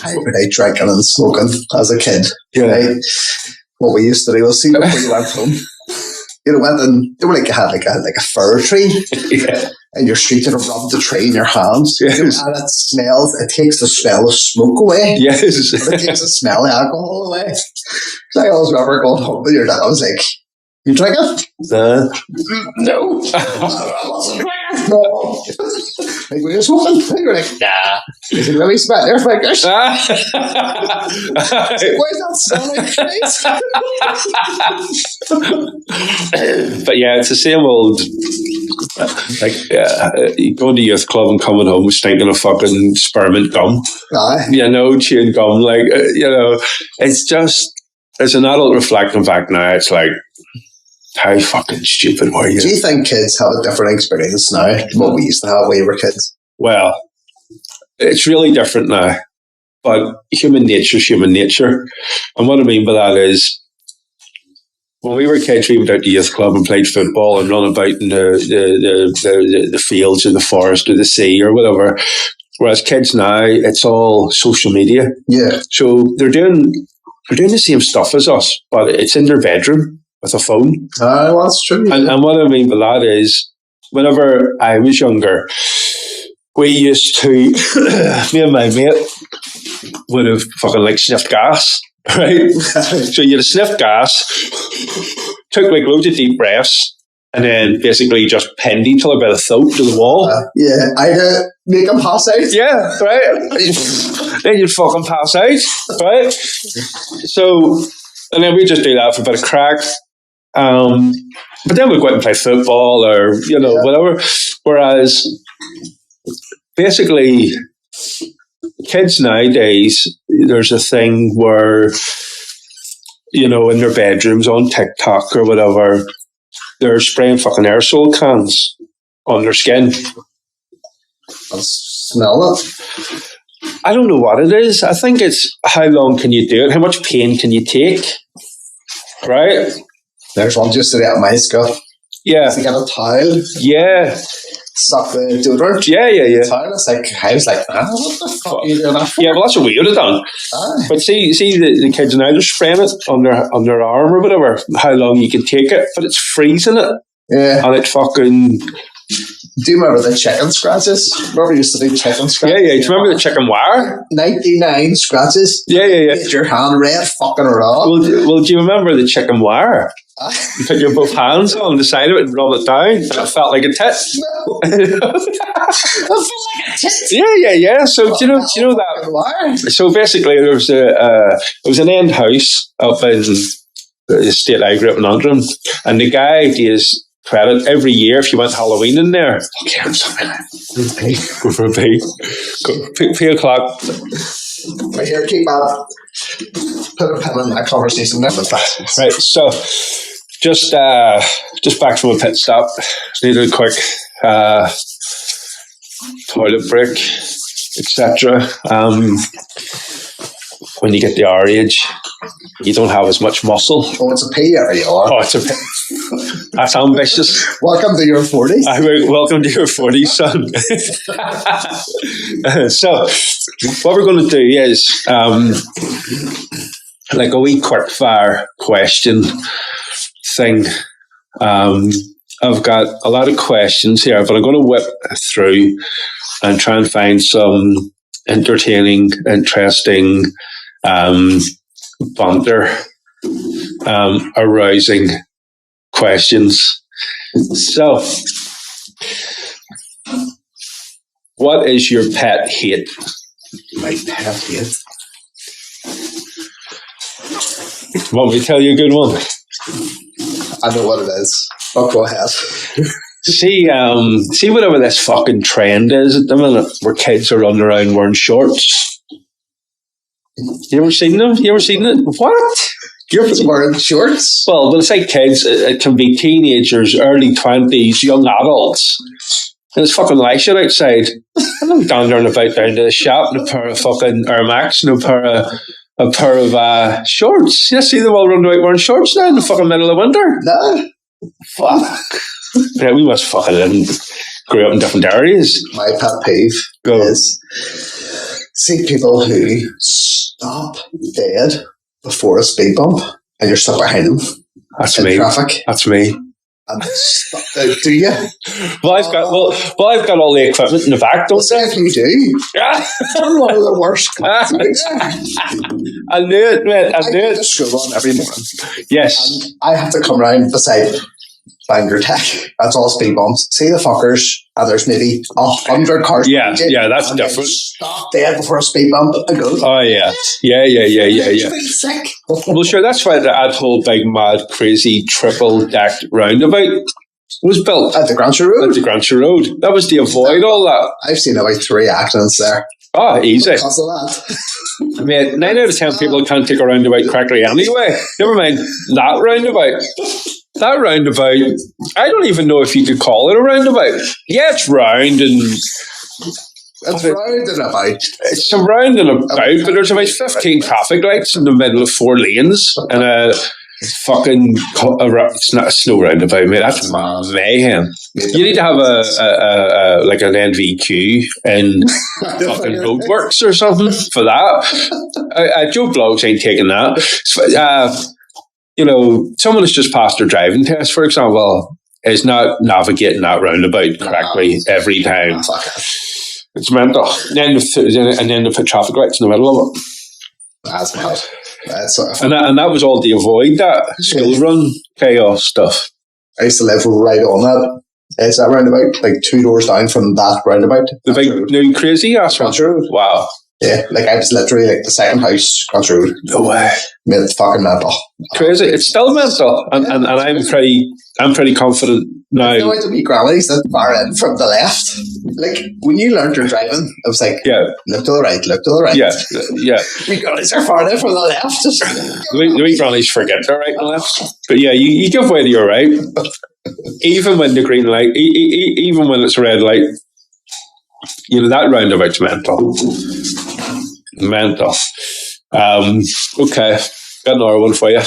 [SPEAKER 2] I drinking and smoking as a kid.
[SPEAKER 1] Yeah.
[SPEAKER 2] Right? What we used to do was see before you went home. Went and they were had a fir tree.
[SPEAKER 1] Yeah.
[SPEAKER 2] And you're streaking to rub the tree in your hands.
[SPEAKER 1] Yes.
[SPEAKER 2] And it takes the smell of smoke away.
[SPEAKER 1] Yes.
[SPEAKER 2] It takes the smell of alcohol away. So I always remember going home with your dad. I was like, you drinking?
[SPEAKER 1] No. I wasn't drinking.
[SPEAKER 2] No. Like, we're just walking. You're like, nah. Is it really spat their fingers? Why is that sound like?
[SPEAKER 1] But yeah, it's the same old. Like you go to youth club and coming home stinking of fucking spearmint gum.
[SPEAKER 2] Aye.
[SPEAKER 1] Chewing gum. Like it's just as an adult reflecting back now, it's like, how fucking stupid were you?
[SPEAKER 2] Do you think kids have a different experience now than what we used to have when we were kids?
[SPEAKER 1] Well, it's really different now. But human nature is human nature. And what I mean by that is, when we were kids, we went out to youth club and played football and run about in the fields or the forest or the sea or whatever. Whereas kids now, it's all social media.
[SPEAKER 2] Yeah.
[SPEAKER 1] So they're doing the same stuff as us, but it's in their bedroom with a phone.
[SPEAKER 2] Well, that's true.
[SPEAKER 1] And what I mean by that is, whenever I was younger, we used to, me and my mate would have fucking like sniffed gas, right? So you'd have sniffed gas, took like loads of deep breaths, and then basically just pinned each other by the throat to the wall.
[SPEAKER 2] Yeah, I'd make them pass out.
[SPEAKER 1] Yeah, right? Then you'd fucking pass out, right? So, and then we just do that for a bit of crack. But then we'd go out and play football or, whatever. Whereas, basically, kids nowadays, there's a thing where, in their bedrooms on TikTok or whatever, they're spraying fucking aerosol cans on their skin.
[SPEAKER 2] I'll smell it.
[SPEAKER 1] I don't know what it is. I think it's how long can you do it? How much pain can you take? Right?
[SPEAKER 2] There's one just today at my school.
[SPEAKER 1] Yeah.
[SPEAKER 2] To get a towel.
[SPEAKER 1] Yeah.
[SPEAKER 2] Suck the deodorant.
[SPEAKER 1] Yeah.
[SPEAKER 2] Towel. I was like, what the fuck are you doing that for?
[SPEAKER 1] Yeah, well, that's what we would have done.
[SPEAKER 2] Aye.
[SPEAKER 1] But see the kids now, they're spraying it on their arm or whatever, how long you can take it, but it's freezing it.
[SPEAKER 2] Yeah.
[SPEAKER 1] And it fucking...
[SPEAKER 2] Do you remember the chicken scratches? Remember you used to do chicken scratches?
[SPEAKER 1] Yeah. Do you remember the chicken wire?
[SPEAKER 2] 99 scratches.
[SPEAKER 1] Yeah.
[SPEAKER 2] Get your hand red fucking raw.
[SPEAKER 1] Well, do you remember the chicken wire? You put your both hands on the side of it and rub it down, and it felt like a tit.
[SPEAKER 2] No. It felt like a tit.
[SPEAKER 1] Yeah. So do you know that?
[SPEAKER 2] Wire.
[SPEAKER 1] So basically, there was an end house up in the estate I grew up in Antrim, and the guy gives credit every year if you went Halloween in there.
[SPEAKER 2] Okay, I'm sorry.
[SPEAKER 1] Go for a pee. Go 3 o'clock.
[SPEAKER 2] Right here, keep on. Put a pen in that conversation there.
[SPEAKER 1] Right, so just back from a pit stop. Needed a quick toilet break, etc. When you get the our age, you don't have as much muscle.
[SPEAKER 2] Oh, it's a pay area.
[SPEAKER 1] Oh, it's a pit. That's ambitious.
[SPEAKER 2] Welcome to your 40s.
[SPEAKER 1] Welcome to your 40s, son. So, what we're going to do is like a wee quick fire question thing. I've got a lot of questions here, but I'm going to whip through and try and find some entertaining, interesting, banter, arousing questions. So, what is your pet hate?
[SPEAKER 2] My pet hate.
[SPEAKER 1] Want me to tell you a good one?
[SPEAKER 2] I know what it is. Oh, go ahead.
[SPEAKER 1] See whatever this fucking trend is at the minute, where kids are running around wearing shorts. You ever seen them? You ever seen it? What?
[SPEAKER 2] You're wearing shorts?
[SPEAKER 1] Well, it's like kids. It can be teenagers, early 20s, young adults. And it's fucking like shit outside. I'm down there and about down to the shop in a pair of fucking Air Max and a pair of shorts. You see them all running about wearing shorts now in the fucking middle of winter?
[SPEAKER 2] No.
[SPEAKER 1] Fuck. Yeah, we must fucking grew up in different areas.
[SPEAKER 2] My pet peeve is see people who stop dead before a speed bump and you're stuck behind them.
[SPEAKER 1] That's
[SPEAKER 2] in
[SPEAKER 1] me.
[SPEAKER 2] Traffic.
[SPEAKER 1] That's me.
[SPEAKER 2] And do you?
[SPEAKER 1] Well, I've got all the equipment in the back. Don't
[SPEAKER 2] say if you do. I'm one of the worst.
[SPEAKER 1] I knew it, man. I knew it.
[SPEAKER 2] I go to school on every morning.
[SPEAKER 1] Yes.
[SPEAKER 2] And I have to come round beside banger tech. That's all speed bumps. See the fuckers, and there's maybe 100 cars.
[SPEAKER 1] Yeah, that's different.
[SPEAKER 2] Stop dead before a speed bump and go.
[SPEAKER 1] Oh yeah.
[SPEAKER 2] Sick.
[SPEAKER 1] Well, sure. That's why that whole big, mad, crazy triple-decked roundabout was built
[SPEAKER 2] At the Grancher Road.
[SPEAKER 1] That was to avoid all that.
[SPEAKER 2] I've seen about 3 accidents there.
[SPEAKER 1] Oh, easy.
[SPEAKER 2] Because of that.
[SPEAKER 1] I mean, 9 out of 10 people can't take a roundabout correctly anyway. Never mind that roundabout. That roundabout, I don't even know if you could call it a roundabout. Yeah, it's round and...
[SPEAKER 2] It's round and about.
[SPEAKER 1] It's a round and about, but there's about 15 traffic lights in the middle of 4 lanes and a fucking... It's not a snow roundabout, mate. That's mayhem. You need to have a like an NVQ in fucking roadworks or something for that. Joe Blogs ain't taking that. Someone has just passed their driving test, for example, is not navigating that roundabout correctly every time. It's mental. And then they put traffic lights in the middle of it.
[SPEAKER 2] That's mad.
[SPEAKER 1] And that was all to avoid that school run chaos stuff.
[SPEAKER 2] I used to live right on that. It's that roundabout, like 2 doors down from that roundabout.
[SPEAKER 1] The big new crazy ass one. Wow.
[SPEAKER 2] Yeah, like I was literally like the second house across the road.
[SPEAKER 1] No way.
[SPEAKER 2] Made it fucking mental.
[SPEAKER 1] Crazy. It's still mental. And I'm pretty confident now.
[SPEAKER 2] You know what to be grannies that far in from the left? Like when you learned your driving, it was like, look to the right, look to the right.
[SPEAKER 1] Yeah.
[SPEAKER 2] We grannies are far in from the left.
[SPEAKER 1] The wee grannies forget their right and left. But yeah, you give way to your right. Even when the green light, even when it's a red light, that roundabout's mental. Mental. Okay, got another one for you.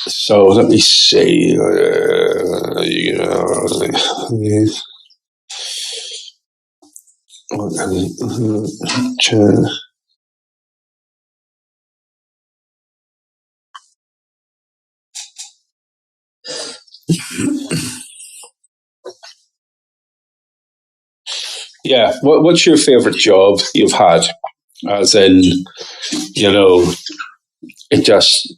[SPEAKER 1] So let me see. Yeah, what's your favorite job you've had? As in, it just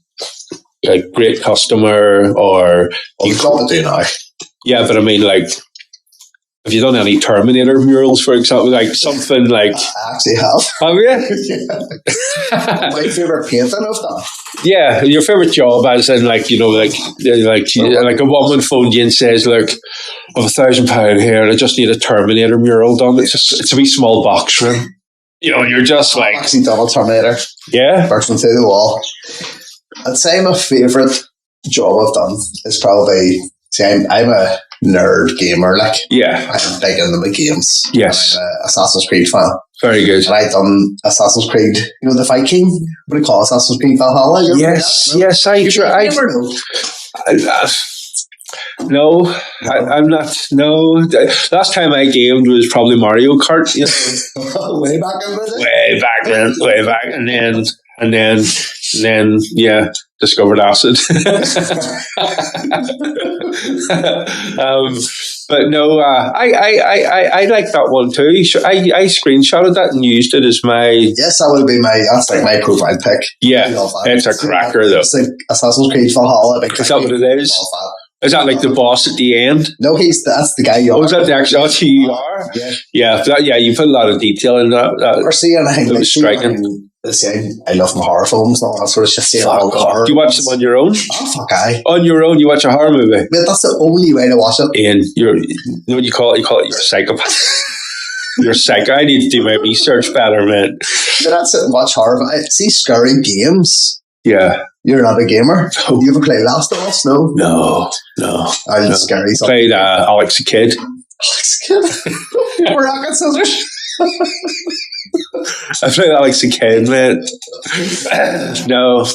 [SPEAKER 1] a great customer or
[SPEAKER 2] you got to do now.
[SPEAKER 1] Yeah, but I mean, like, have you done any Terminator murals, for example? Like something like
[SPEAKER 2] I actually have.
[SPEAKER 1] Have you?
[SPEAKER 2] My favorite painting of that.
[SPEAKER 1] Yeah, your favorite job, as in, like, like a woman phoned you and says, "Look, I have £1,000 here. I just need a Terminator mural done. It's a wee small box room." You're just like,
[SPEAKER 2] I've actually done a Terminator.
[SPEAKER 1] Yeah,
[SPEAKER 2] bursting through the wall. I'd say my favorite job I've done is probably. See, I'm a nerd gamer. Like, I'm big into my games.
[SPEAKER 1] Yes,
[SPEAKER 2] I'm an Assassin's Creed fan.
[SPEAKER 1] Very good.
[SPEAKER 2] And I've done Assassin's Creed. The Viking. What do you call Assassin's Creed Valhalla?
[SPEAKER 1] Yes, I. No, I'm not. No, last time I gamed was probably Mario Kart.
[SPEAKER 2] Way back,
[SPEAKER 1] and then, discovered acid. But no, I like that one too. I screenshotted that and used it as my.
[SPEAKER 2] Yes, that would be that's like my profile pic.
[SPEAKER 1] Yeah, it's a cracker though.
[SPEAKER 2] It's like Assassin's Creed Valhalla.
[SPEAKER 1] Is that what it is? Is that like the boss at the end?
[SPEAKER 2] No, that's the guy you are.
[SPEAKER 1] Oh, is that the actual? That's who you are? Yeah. You put a lot of detail in that.
[SPEAKER 2] Or see anything.
[SPEAKER 1] It was striking.
[SPEAKER 2] I love my horror films and all that sort of shit.
[SPEAKER 1] Do you watch them on your own?
[SPEAKER 2] Oh, fuck, aye.
[SPEAKER 1] On your own, you watch a horror movie?
[SPEAKER 2] Mate, that's the only way to watch it.
[SPEAKER 1] Ian, you know what you call it? You call it your psychopath. You're psycho. I need to do my research better, man.
[SPEAKER 2] But that's it. Watch horror. See scary games.
[SPEAKER 1] Yeah.
[SPEAKER 2] You're not a gamer.
[SPEAKER 1] No.
[SPEAKER 2] You ever play Last of Us? No.
[SPEAKER 1] No.
[SPEAKER 2] Scary.
[SPEAKER 1] Played Alex the Kid.
[SPEAKER 2] Rocket scissors.
[SPEAKER 1] I played Alex the Kid, man. No.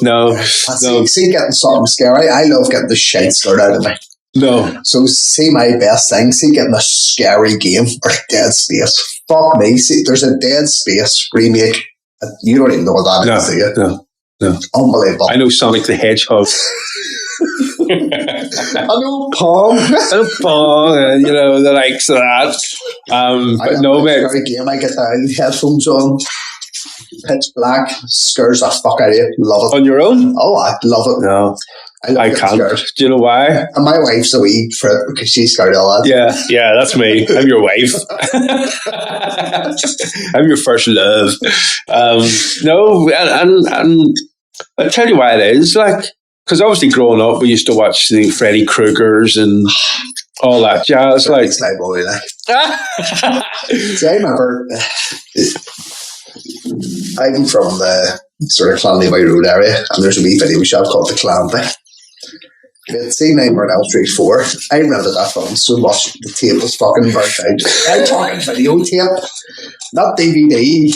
[SPEAKER 2] See, getting something scary. I love getting the shit scared out of me.
[SPEAKER 1] No.
[SPEAKER 2] So see my best thing. See getting a scary game or Dead Space. Fuck me. See, there's a Dead Space remake. You don't even know what that is, do you?
[SPEAKER 1] No.
[SPEAKER 2] Unbelievable.
[SPEAKER 1] I know Sonic the Hedgehog.
[SPEAKER 2] I know Pong.
[SPEAKER 1] The likes of that. But no, mate.
[SPEAKER 2] Every game I get the headphones on, pitch black, scares the fuck out of you. Love it.
[SPEAKER 1] On your own?
[SPEAKER 2] Oh, I love it.
[SPEAKER 1] No.
[SPEAKER 2] I love
[SPEAKER 1] I
[SPEAKER 2] getting
[SPEAKER 1] can't.
[SPEAKER 2] scared.
[SPEAKER 1] Do you know why?
[SPEAKER 2] And my wife's a wee frit because she's scared of all that.
[SPEAKER 1] Yeah, that's me. I'm your wife. I'm your first love. No, and I'll tell you why it is. Like, because obviously growing up, we used to watch the Freddy Kruegers and all that jazz. Like,
[SPEAKER 2] It's my boy, like. See, I remember I'm from the sort of Clanley Road area, and there's a wee video shop called the Clanley. It's seen Nightmare on Elm Street 4. I remember that film so much. The tape was fucking burnt out. I'm talking video tape, not DVD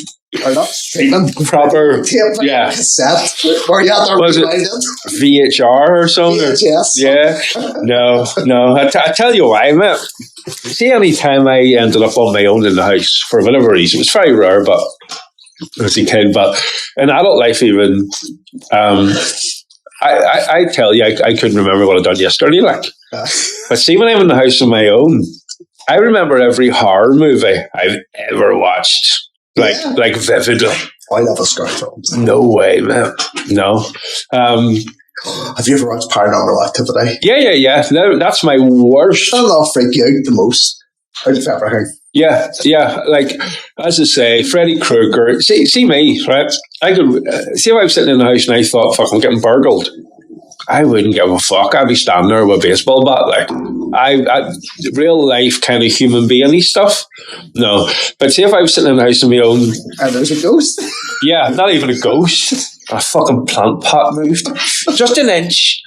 [SPEAKER 2] or not streaming.
[SPEAKER 1] proper
[SPEAKER 2] Tape,
[SPEAKER 1] yeah.
[SPEAKER 2] cassette. Where you had to
[SPEAKER 1] Was it
[SPEAKER 2] rewind it.
[SPEAKER 1] VHR or something?
[SPEAKER 2] VHS.
[SPEAKER 1] Yeah. No. I tell you why, mate. See, any time I ended up on my own in the house for whatever reason, it was very rare, but as a kid, but in adult life even, I tell you, I couldn't remember what I'd done yesterday, like. But see, when I'm in the house on my own, I remember every horror movie I've ever watched, like vividly.
[SPEAKER 2] I love a scary films.
[SPEAKER 1] No way, man. No.
[SPEAKER 2] Have you ever watched Paranormal Activity?
[SPEAKER 1] Yeah. That's my worst.
[SPEAKER 2] That'll freak you out the most out of everything.
[SPEAKER 1] Yeah. Like, as I say, Freddy Krueger. See me, right? I could see if I was sitting in the house and I thought, "Fuck, I'm getting burgled." I wouldn't give a fuck. I'd be standing there with a baseball bat, like I real life kind of human being-y stuff. No, but see if I was sitting in the house on my own,
[SPEAKER 2] and there's a ghost.
[SPEAKER 1] Yeah, not even a ghost. A fucking plant pot moved just an inch.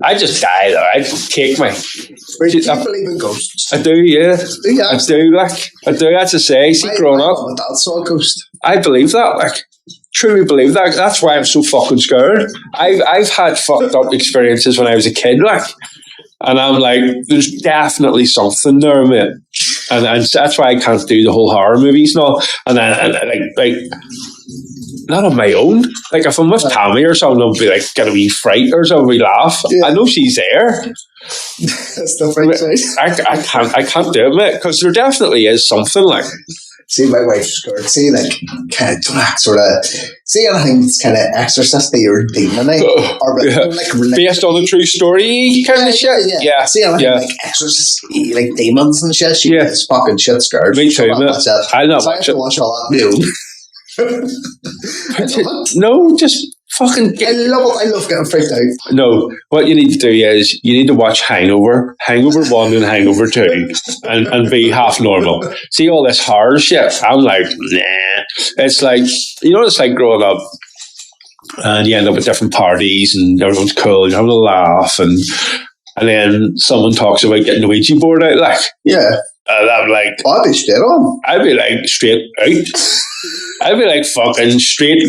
[SPEAKER 1] I just die there. I'd take my.
[SPEAKER 2] Do you believe in ghosts?
[SPEAKER 1] I do, yeah.
[SPEAKER 2] Do you?
[SPEAKER 1] I do, like I do. As I say, see, growing up,
[SPEAKER 2] my dad saw a ghost.
[SPEAKER 1] I believe that, like. Truly believe that. That's why I'm so fucking scared. I've had fucked up experiences when I was a kid, like, and I'm like, there's definitely something there, mate. And that's why I can't do the whole horror movies and all. And like not on my own. Like if I'm with Tammy or something, I'll be like, gonna be fright or something. We laugh. Yeah. I know she's there.
[SPEAKER 2] That's the freak side.
[SPEAKER 1] I can't do it, mate, because there definitely is something like.
[SPEAKER 2] See, my wife's scared. See, like, kind of sort of, see anything that's kind of exorcisty or demon-y, or like
[SPEAKER 1] based on a true story kind of shit. Yeah.
[SPEAKER 2] See anything like exorcisty, like demons and shit. She is fucking shit scared.
[SPEAKER 1] Me too, mate. I'll not watch it.
[SPEAKER 2] Watch all that.
[SPEAKER 1] No, just fucking.
[SPEAKER 2] I love it. I love getting freaked out.
[SPEAKER 1] No, what you need to do is you need to watch Hangover 1 and Hangover 2, and be half normal. See all this horror shit. I'm like, nah. It's like, you know, it's like growing up, and you end up at different parties, and everyone's cool, you're having a laugh, and then someone talks about getting the Ouija board out, like,
[SPEAKER 2] yeah.
[SPEAKER 1] I'm like,
[SPEAKER 2] I'd be straight on.
[SPEAKER 1] I'd be like straight out. I'd be like fucking straight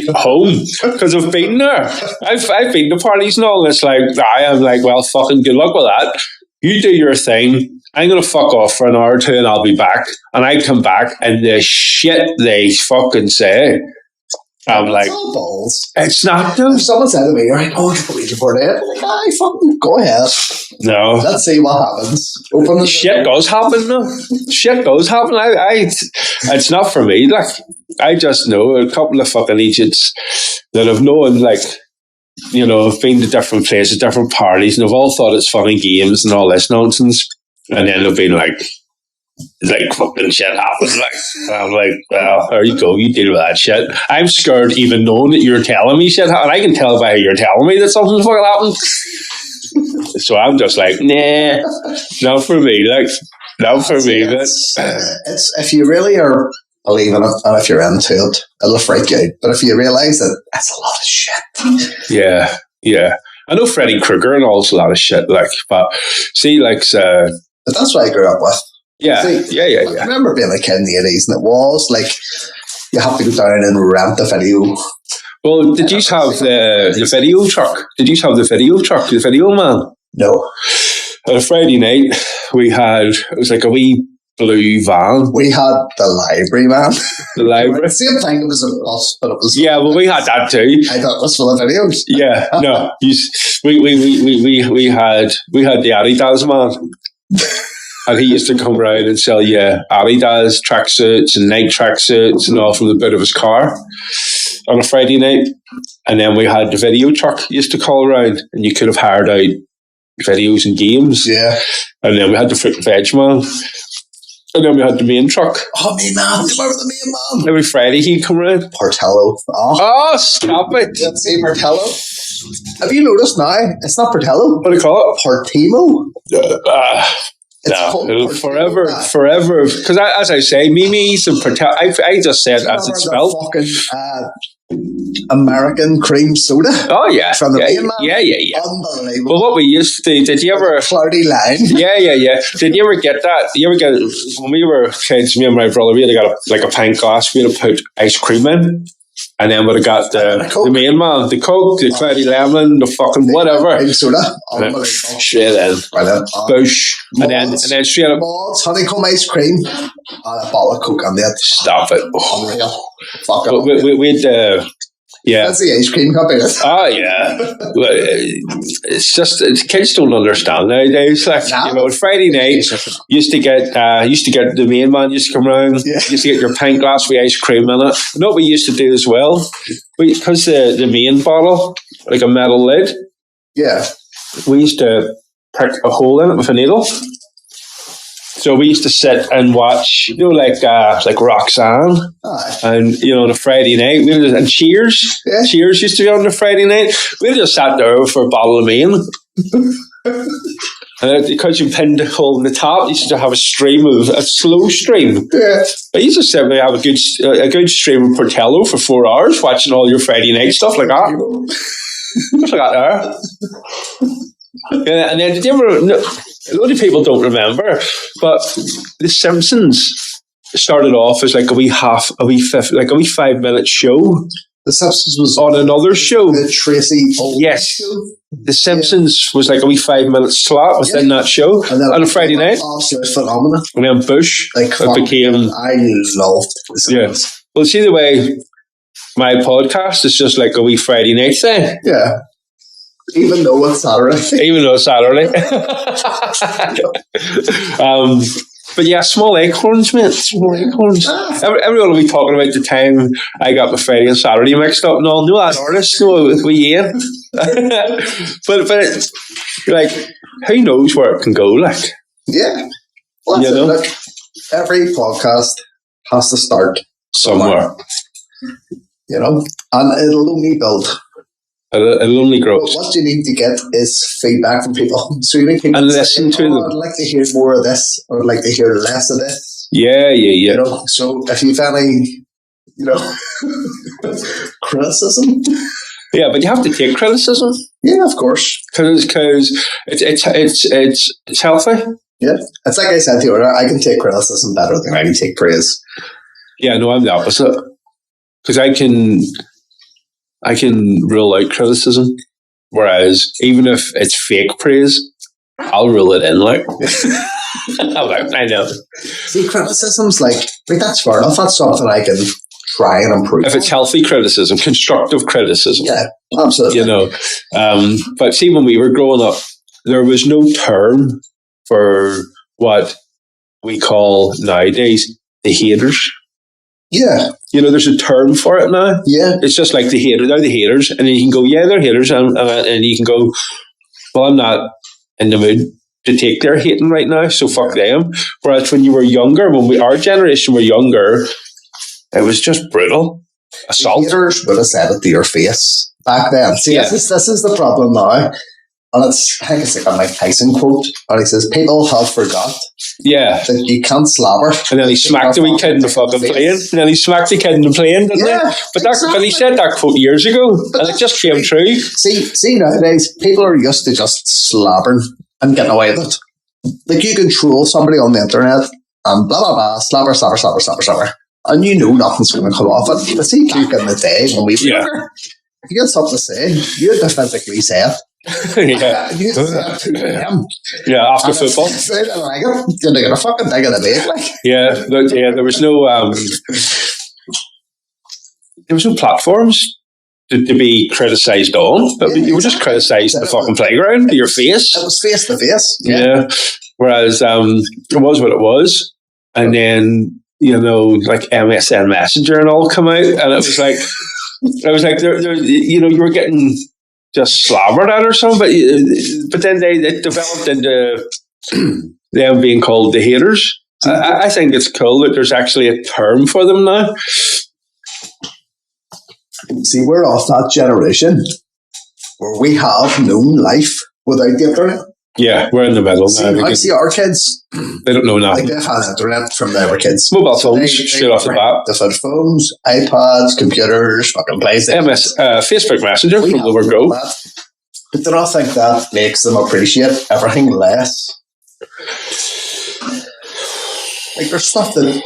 [SPEAKER 1] out home because I've been there. I've been to parties and all. And it's like I am like, well, fucking good luck with that. You do your thing. I'm gonna fuck off for an hour or two, and I'll be back. And I come back, and the shit they fucking say. I'm like,
[SPEAKER 2] all balls.
[SPEAKER 1] It's not them.
[SPEAKER 2] If someone said to me, "Right, oh, you can Ouija board it," I'm like, "I fucking go ahead."
[SPEAKER 1] No.
[SPEAKER 2] Let's see what happens. Open the
[SPEAKER 1] shit does happen, though. Shit does happen. It's not for me. Like, I just know a couple of fucking idiots that have known, like, you know, have been to different places, different parties, and have all thought it's fun and games and all this nonsense, and then they've been like fucking shit happens. Like, and I'm like, well, there you go, you deal with that shit. I'm scared even knowing that you're telling me shit, and I can tell by how you're telling me that something's fucking happened. So I'm just like, nah, not for me. Like, not for me.
[SPEAKER 2] It's if you really are believing it, and if you're into it, it'll freak you out. But if you realise that it's a lot of
[SPEAKER 1] shit. Yeah. I know Freddy Krueger and all's a lot of shit. Like, but see, like,
[SPEAKER 2] but that's what I grew up with.
[SPEAKER 1] Yeah.
[SPEAKER 2] I remember being a kid in the 80s, and it was like you have to go down and rent the video.
[SPEAKER 1] Well, did you have the video truck? Did you have the video truck, the video man?
[SPEAKER 2] No.
[SPEAKER 1] On a Friday night, it was like a wee blue van.
[SPEAKER 2] We had the library, man.
[SPEAKER 1] The library?
[SPEAKER 2] Same thing, it was a bus, but it was...
[SPEAKER 1] Yeah, well, we had that too.
[SPEAKER 2] I thought it was full of videos.
[SPEAKER 1] Yeah, no. We had the Adidas man. And he used to come around and sell you Adidas tracksuits and Nike tracksuits and all from the boot of his car. on a Friday night, and then we had the video truck used to call around, and you could have hired out videos and games.
[SPEAKER 2] Yeah.
[SPEAKER 1] And then we had the fruit and veg man. And then we had the main truck.
[SPEAKER 2] Oh, me man. Remember the main man?
[SPEAKER 1] Every Friday he'd come around.
[SPEAKER 2] Portello.
[SPEAKER 1] Oh, stop it.
[SPEAKER 2] Let's say Portello. Have you noticed now? It's not Portello.
[SPEAKER 1] What do you call it?
[SPEAKER 2] Portimo.
[SPEAKER 1] No, forever. Because as I say, Mimi's and Portello, I just said as it's spelled.
[SPEAKER 2] Fucking American cream soda.
[SPEAKER 1] Oh, yeah.
[SPEAKER 2] From the main man.
[SPEAKER 1] Yeah.
[SPEAKER 2] Unbelievable.
[SPEAKER 1] Well, what we used to do, did you ever...
[SPEAKER 2] Cloudy line.
[SPEAKER 1] Yeah. Did you ever get that? You ever get... When we were kids, me and my brother, we had got a pint glass, we had to put ice cream in, and then we'd have got the main man, the Coke, the cloudy lemon, the fucking whatever.
[SPEAKER 2] Cream soda. Unbelievable.
[SPEAKER 1] Straight in. Bush. And then straight up...
[SPEAKER 2] Malts, honeycomb ice cream, and a bottle of Coke on that.
[SPEAKER 1] Stop it.
[SPEAKER 2] Unreal. Fuck
[SPEAKER 1] it. We'd... yeah.
[SPEAKER 2] That's the ice cream cup, is it?
[SPEAKER 1] Oh, yeah. It's just kids don't understand nowadays. Like, Friday night, used to get the main man used to come around. Yeah. Used to get your pint glass with ice cream in it. You know what we used to do as well? Because the main bottle, like a metal lid.
[SPEAKER 2] Yeah.
[SPEAKER 1] We used to prick a hole in it with a needle. So we used to sit and watch, like Roxanne, and on a Friday night, and Cheers. Yeah. Cheers used to be on the Friday night. We just sat there for a bottle of Maine, and because you pinned the hole in the top, you used to have a slow stream. Yeah. But you just said we have a good stream of Portello for 4 hours, watching all your Friday night stuff like that. Just like that there. Yeah, and then did you ever? No, a lot of people don't remember, but The Simpsons started off as like a wee 5-minute show.
[SPEAKER 2] The Simpsons was
[SPEAKER 1] on another show.
[SPEAKER 2] The Tracy Ullman
[SPEAKER 1] show. The Simpsons was like a wee 5-minute slot within that show on a Friday night.
[SPEAKER 2] Absolute phenomenon.
[SPEAKER 1] And then Bush became.
[SPEAKER 2] I loved The Simpsons.
[SPEAKER 1] Yeah. Well, see the way my podcast is just like a wee Friday night thing.
[SPEAKER 2] Yeah. Even though it's Saturday.
[SPEAKER 1] But yeah, small acorns, mate. Small acorns. Everyone will be talking about the time I got my Friday and Saturday mixed up and all. No, that artist, we Ian. but like, who knows where it can go? Like,
[SPEAKER 2] yeah. Well, look, every podcast has to start somewhere. And it'll only build.
[SPEAKER 1] It'll only grow.
[SPEAKER 2] But what you need to get is feedback from people. So you need people
[SPEAKER 1] and listen to them.
[SPEAKER 2] I'd like to hear more of this, or I'd like to hear less of this.
[SPEAKER 1] Yeah.
[SPEAKER 2] So if you've any, criticism.
[SPEAKER 1] Yeah, but you have to take criticism.
[SPEAKER 2] Yeah, of course.
[SPEAKER 1] Because it's healthy.
[SPEAKER 2] Yeah, it's like I said to you, I can take criticism better than I can take praise.
[SPEAKER 1] Yeah, no, I'm the opposite. Because I can rule out criticism, whereas even if it's fake praise, I'll rule it in. Like, I know.
[SPEAKER 2] See, criticism's like that's fair enough. That's something I can try and improve.
[SPEAKER 1] If it's healthy criticism, constructive criticism,
[SPEAKER 2] yeah, absolutely.
[SPEAKER 1] But see, when we were growing up, there was no term for what we call nowadays the haters.
[SPEAKER 2] Yeah.
[SPEAKER 1] There's a term for it now.
[SPEAKER 2] Yeah.
[SPEAKER 1] It's just like they're the haters. And then you can go, yeah, they're haters. And you can go, well, I'm not in the mood to take their hating right now, so fuck them. Whereas when you were younger, our generation were younger, it was just brutal. Assault.
[SPEAKER 2] The haters would have said it to your face back then. See, this is the problem now. And I think it's like a Mike Tyson quote. And he said, people have forgot that you can't slobber.
[SPEAKER 1] And then he smacked the wee kid in the fucking plane. And then he smacked the kid in the plane, didn't he? But he said that quote years ago. And it just came true.
[SPEAKER 2] See, nowadays, people are used to just slobbering and getting away with it. Like, you can troll somebody on the internet and blah, blah, blah, slobber. And nothing's going to come off it. But see, back in the day when we were younger, if you get something to say, you'd defensively say it.
[SPEAKER 1] After football.
[SPEAKER 2] You're gonna fucking dig in a bit, like.
[SPEAKER 1] There was no platforms to be criticised on, but you were just criticised in the fucking playground to your face.
[SPEAKER 2] It was face to face.
[SPEAKER 1] Yeah. Whereas it was what it was, and then like MSN Messenger and all come out, and it was like. I was like, you know, you were getting just slobbered at or something, but then it developed into them being called the haters. I think it's cool that there's actually a term for them now.
[SPEAKER 2] See, we're off that generation where we have known life without the internet.
[SPEAKER 1] Yeah, we're in the middle now.
[SPEAKER 2] I see our kids.
[SPEAKER 1] They don't know nothing.
[SPEAKER 2] Like they've had internet from they were kids.
[SPEAKER 1] Mobile phones, straight off the bat.
[SPEAKER 2] They've had phones, iPads, computers, fucking PlayStation.
[SPEAKER 1] Facebook Messenger from the word go.
[SPEAKER 2] But do not think that makes them appreciate everything less. Like there's stuff that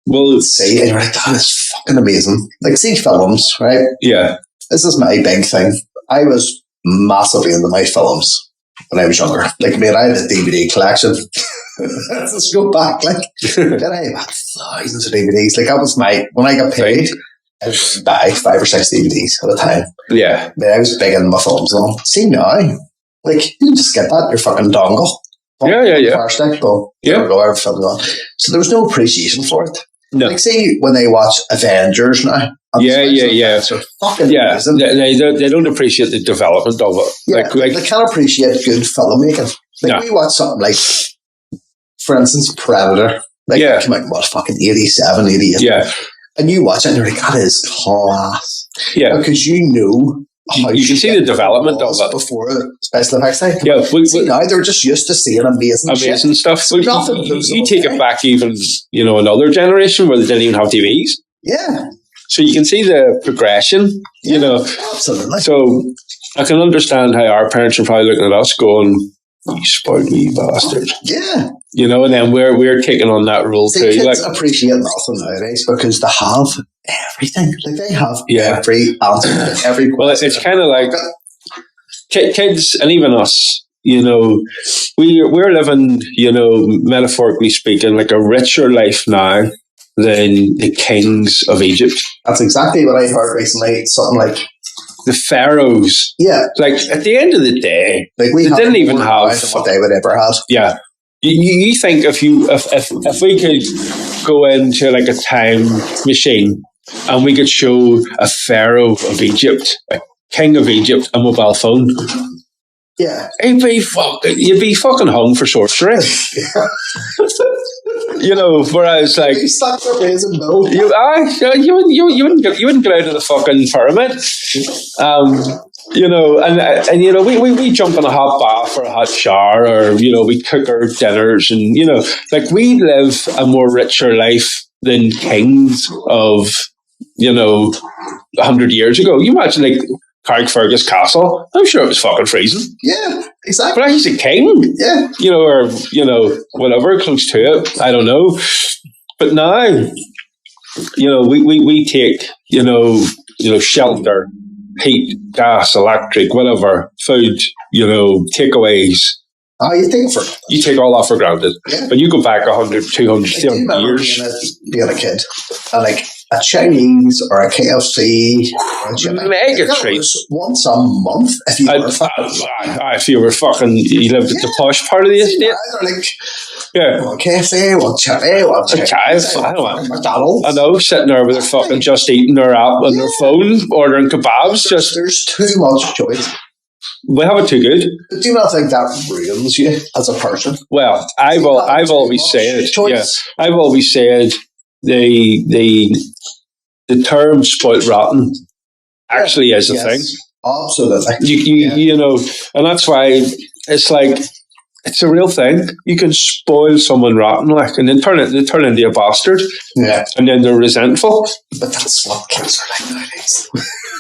[SPEAKER 1] we'll
[SPEAKER 2] see and you're like, that is fucking amazing. Like see films, right?
[SPEAKER 1] Yeah.
[SPEAKER 2] This is my big thing. I was massively into my films when I was younger. Like, man, I had a DVD collection. Let's just go back. Like, then I had thousands of DVDs. Like, that was when I got paid, I would buy 5 or 6 DVDs at a time.
[SPEAKER 1] Yeah.
[SPEAKER 2] Man, I was big into my films and all. See now, like, you can just get that in your fucking dongle.
[SPEAKER 1] Yeah.
[SPEAKER 2] Fire stick, go.
[SPEAKER 1] Yeah.
[SPEAKER 2] Go over film on. So there was no appreciation for it.
[SPEAKER 1] No.
[SPEAKER 2] Like, see, when they watch Avengers now.
[SPEAKER 1] Yeah.
[SPEAKER 2] So fucking
[SPEAKER 1] yeah. They don't appreciate the development of it.
[SPEAKER 2] Yeah,
[SPEAKER 1] like
[SPEAKER 2] they can't appreciate good filmmaking. Like, we watch something like, for instance, Predator. Like, it came out in, fucking 87, 88.
[SPEAKER 1] Yeah.
[SPEAKER 2] And you watch it and you're like, that is class.
[SPEAKER 1] Yeah.
[SPEAKER 2] Because you know how
[SPEAKER 1] you can see the development of it
[SPEAKER 2] before special effects time.
[SPEAKER 1] Yeah,
[SPEAKER 2] see, now they're just used to seeing amazing
[SPEAKER 1] stuff.
[SPEAKER 2] So
[SPEAKER 1] you take it back even, you know, another generation where they didn't even have TVs.
[SPEAKER 2] Yeah.
[SPEAKER 1] So you can see the progression, you know.
[SPEAKER 2] Absolutely.
[SPEAKER 1] So I can understand how our parents are probably looking at us going, you spoiled me, bastard.
[SPEAKER 2] Yeah.
[SPEAKER 1] You know, and then we're taking on that role too.
[SPEAKER 2] Kids appreciate nothing nowadays because they have everything. Like they have every answer, every question.
[SPEAKER 1] Well, it's kind of like kids and even us, you know, we're living, you know, metaphorically speaking, like a richer life now than the kings of Egypt.
[SPEAKER 2] That's exactly what I heard recently. Something like
[SPEAKER 1] the pharaohs.
[SPEAKER 2] Yeah.
[SPEAKER 1] Like at the end of the day,
[SPEAKER 2] like we
[SPEAKER 1] didn't even have
[SPEAKER 2] what they would ever have.
[SPEAKER 1] Yeah. You think if we could go into like a time machine and we could show a pharaoh of Egypt, a king of Egypt, a mobile phone,
[SPEAKER 2] yeah,
[SPEAKER 1] you'd be fucking hung for sorcery. You know, whereas like you wouldn't get out of the fucking pyramid. You know, and you know, we jump in a hot bath or a hot shower, or you know, we cook our dinners, and you know, like we live a more richer life than kings of, you know, 100 years ago. You imagine like Carrickfergus Castle. I'm sure it was fucking freezing.
[SPEAKER 2] Yeah, exactly.
[SPEAKER 1] But he's a king.
[SPEAKER 2] Yeah,
[SPEAKER 1] you know, or you know, whatever close to it. I don't know. But now, you know, we take you know shelter, heat, gas, electric, whatever, food, you know, takeaways.
[SPEAKER 2] Oh, you take
[SPEAKER 1] all that for granted.
[SPEAKER 2] Yeah.
[SPEAKER 1] But you go back 100, 200, 300 years.
[SPEAKER 2] Being a kid, and like a Chinese or a KFC or a
[SPEAKER 1] mega treat
[SPEAKER 2] once a month if you were
[SPEAKER 1] if you were fucking, you lived at the posh part of the estate.
[SPEAKER 2] One KFC, one Chippy, one
[SPEAKER 1] Chives. I don't want
[SPEAKER 2] McDonald's.
[SPEAKER 1] I know, sitting there with their fucking just eating their app on their phone, ordering kebabs.
[SPEAKER 2] There's too much choice.
[SPEAKER 1] We have it too good.
[SPEAKER 2] But do you not think that ruins you as a person?
[SPEAKER 1] Well, I've always said, I've always said the term spoilt rotten actually is a thing.
[SPEAKER 2] Absolutely.
[SPEAKER 1] You know, and that's why it's like, it's a real thing. You can spoil someone rotten, like, and then turn into a bastard.
[SPEAKER 2] Yeah.
[SPEAKER 1] And then they're resentful.
[SPEAKER 2] But that's what kids are like nowadays.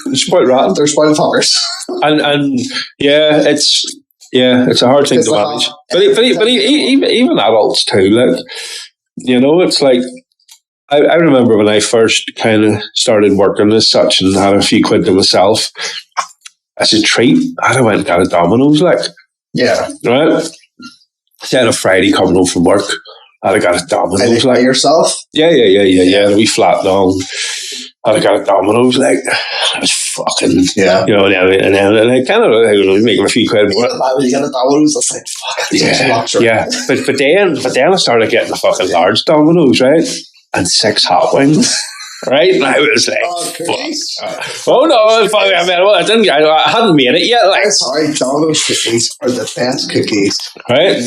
[SPEAKER 1] They're spoiled rotten.
[SPEAKER 2] They're spoiled fuckers.
[SPEAKER 1] And it's a hard thing to manage. But even adults too, like, you know, it's like, I remember when I first kind of started working as such and had a few quid to myself, as a treat, I went and got a Domino's, like.
[SPEAKER 2] Yeah.
[SPEAKER 1] Right? Then a Friday coming home from work, I got a Domino's, like.
[SPEAKER 2] Yourself?
[SPEAKER 1] Yeah. We flat down. I got a Domino's, like. I was fucking, you know, and then I kind of making a few quid more.
[SPEAKER 2] When you got a Domino's, I said, fuck.
[SPEAKER 1] Yeah. But then I started getting the fucking large Domino's, right? And 6 hot wings. right? And I was like,
[SPEAKER 2] cookies.
[SPEAKER 1] oh no, fuck, I hadn't made it yet. Like,
[SPEAKER 2] Sorry, Domino's cookies are the best cookies.
[SPEAKER 1] Right?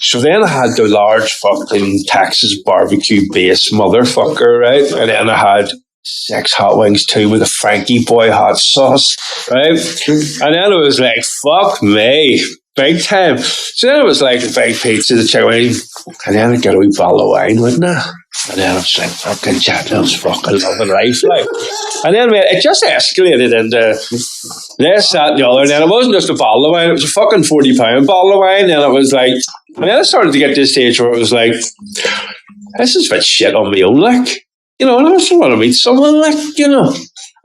[SPEAKER 1] So then I had the large fucking Texas barbecue base motherfucker, right? And then I had 6 hot wings too with a Frankie Boy hot sauce, right? And then it was like, fuck me, big time. So then it was like a big pizza, the chicken wing, and then I get a wee bottle of wine, wouldn't I? And then I was like, fucking chatting, I was fucking loving life, like. And then it just escalated into this, that, and the other. And then it wasn't just a bottle of wine, it was a fucking 40-pound bottle of wine. And it was like, and then I started to get to the stage where it was like, this is a bit shit on my own, like. You know, and I just want to meet someone, like, you know.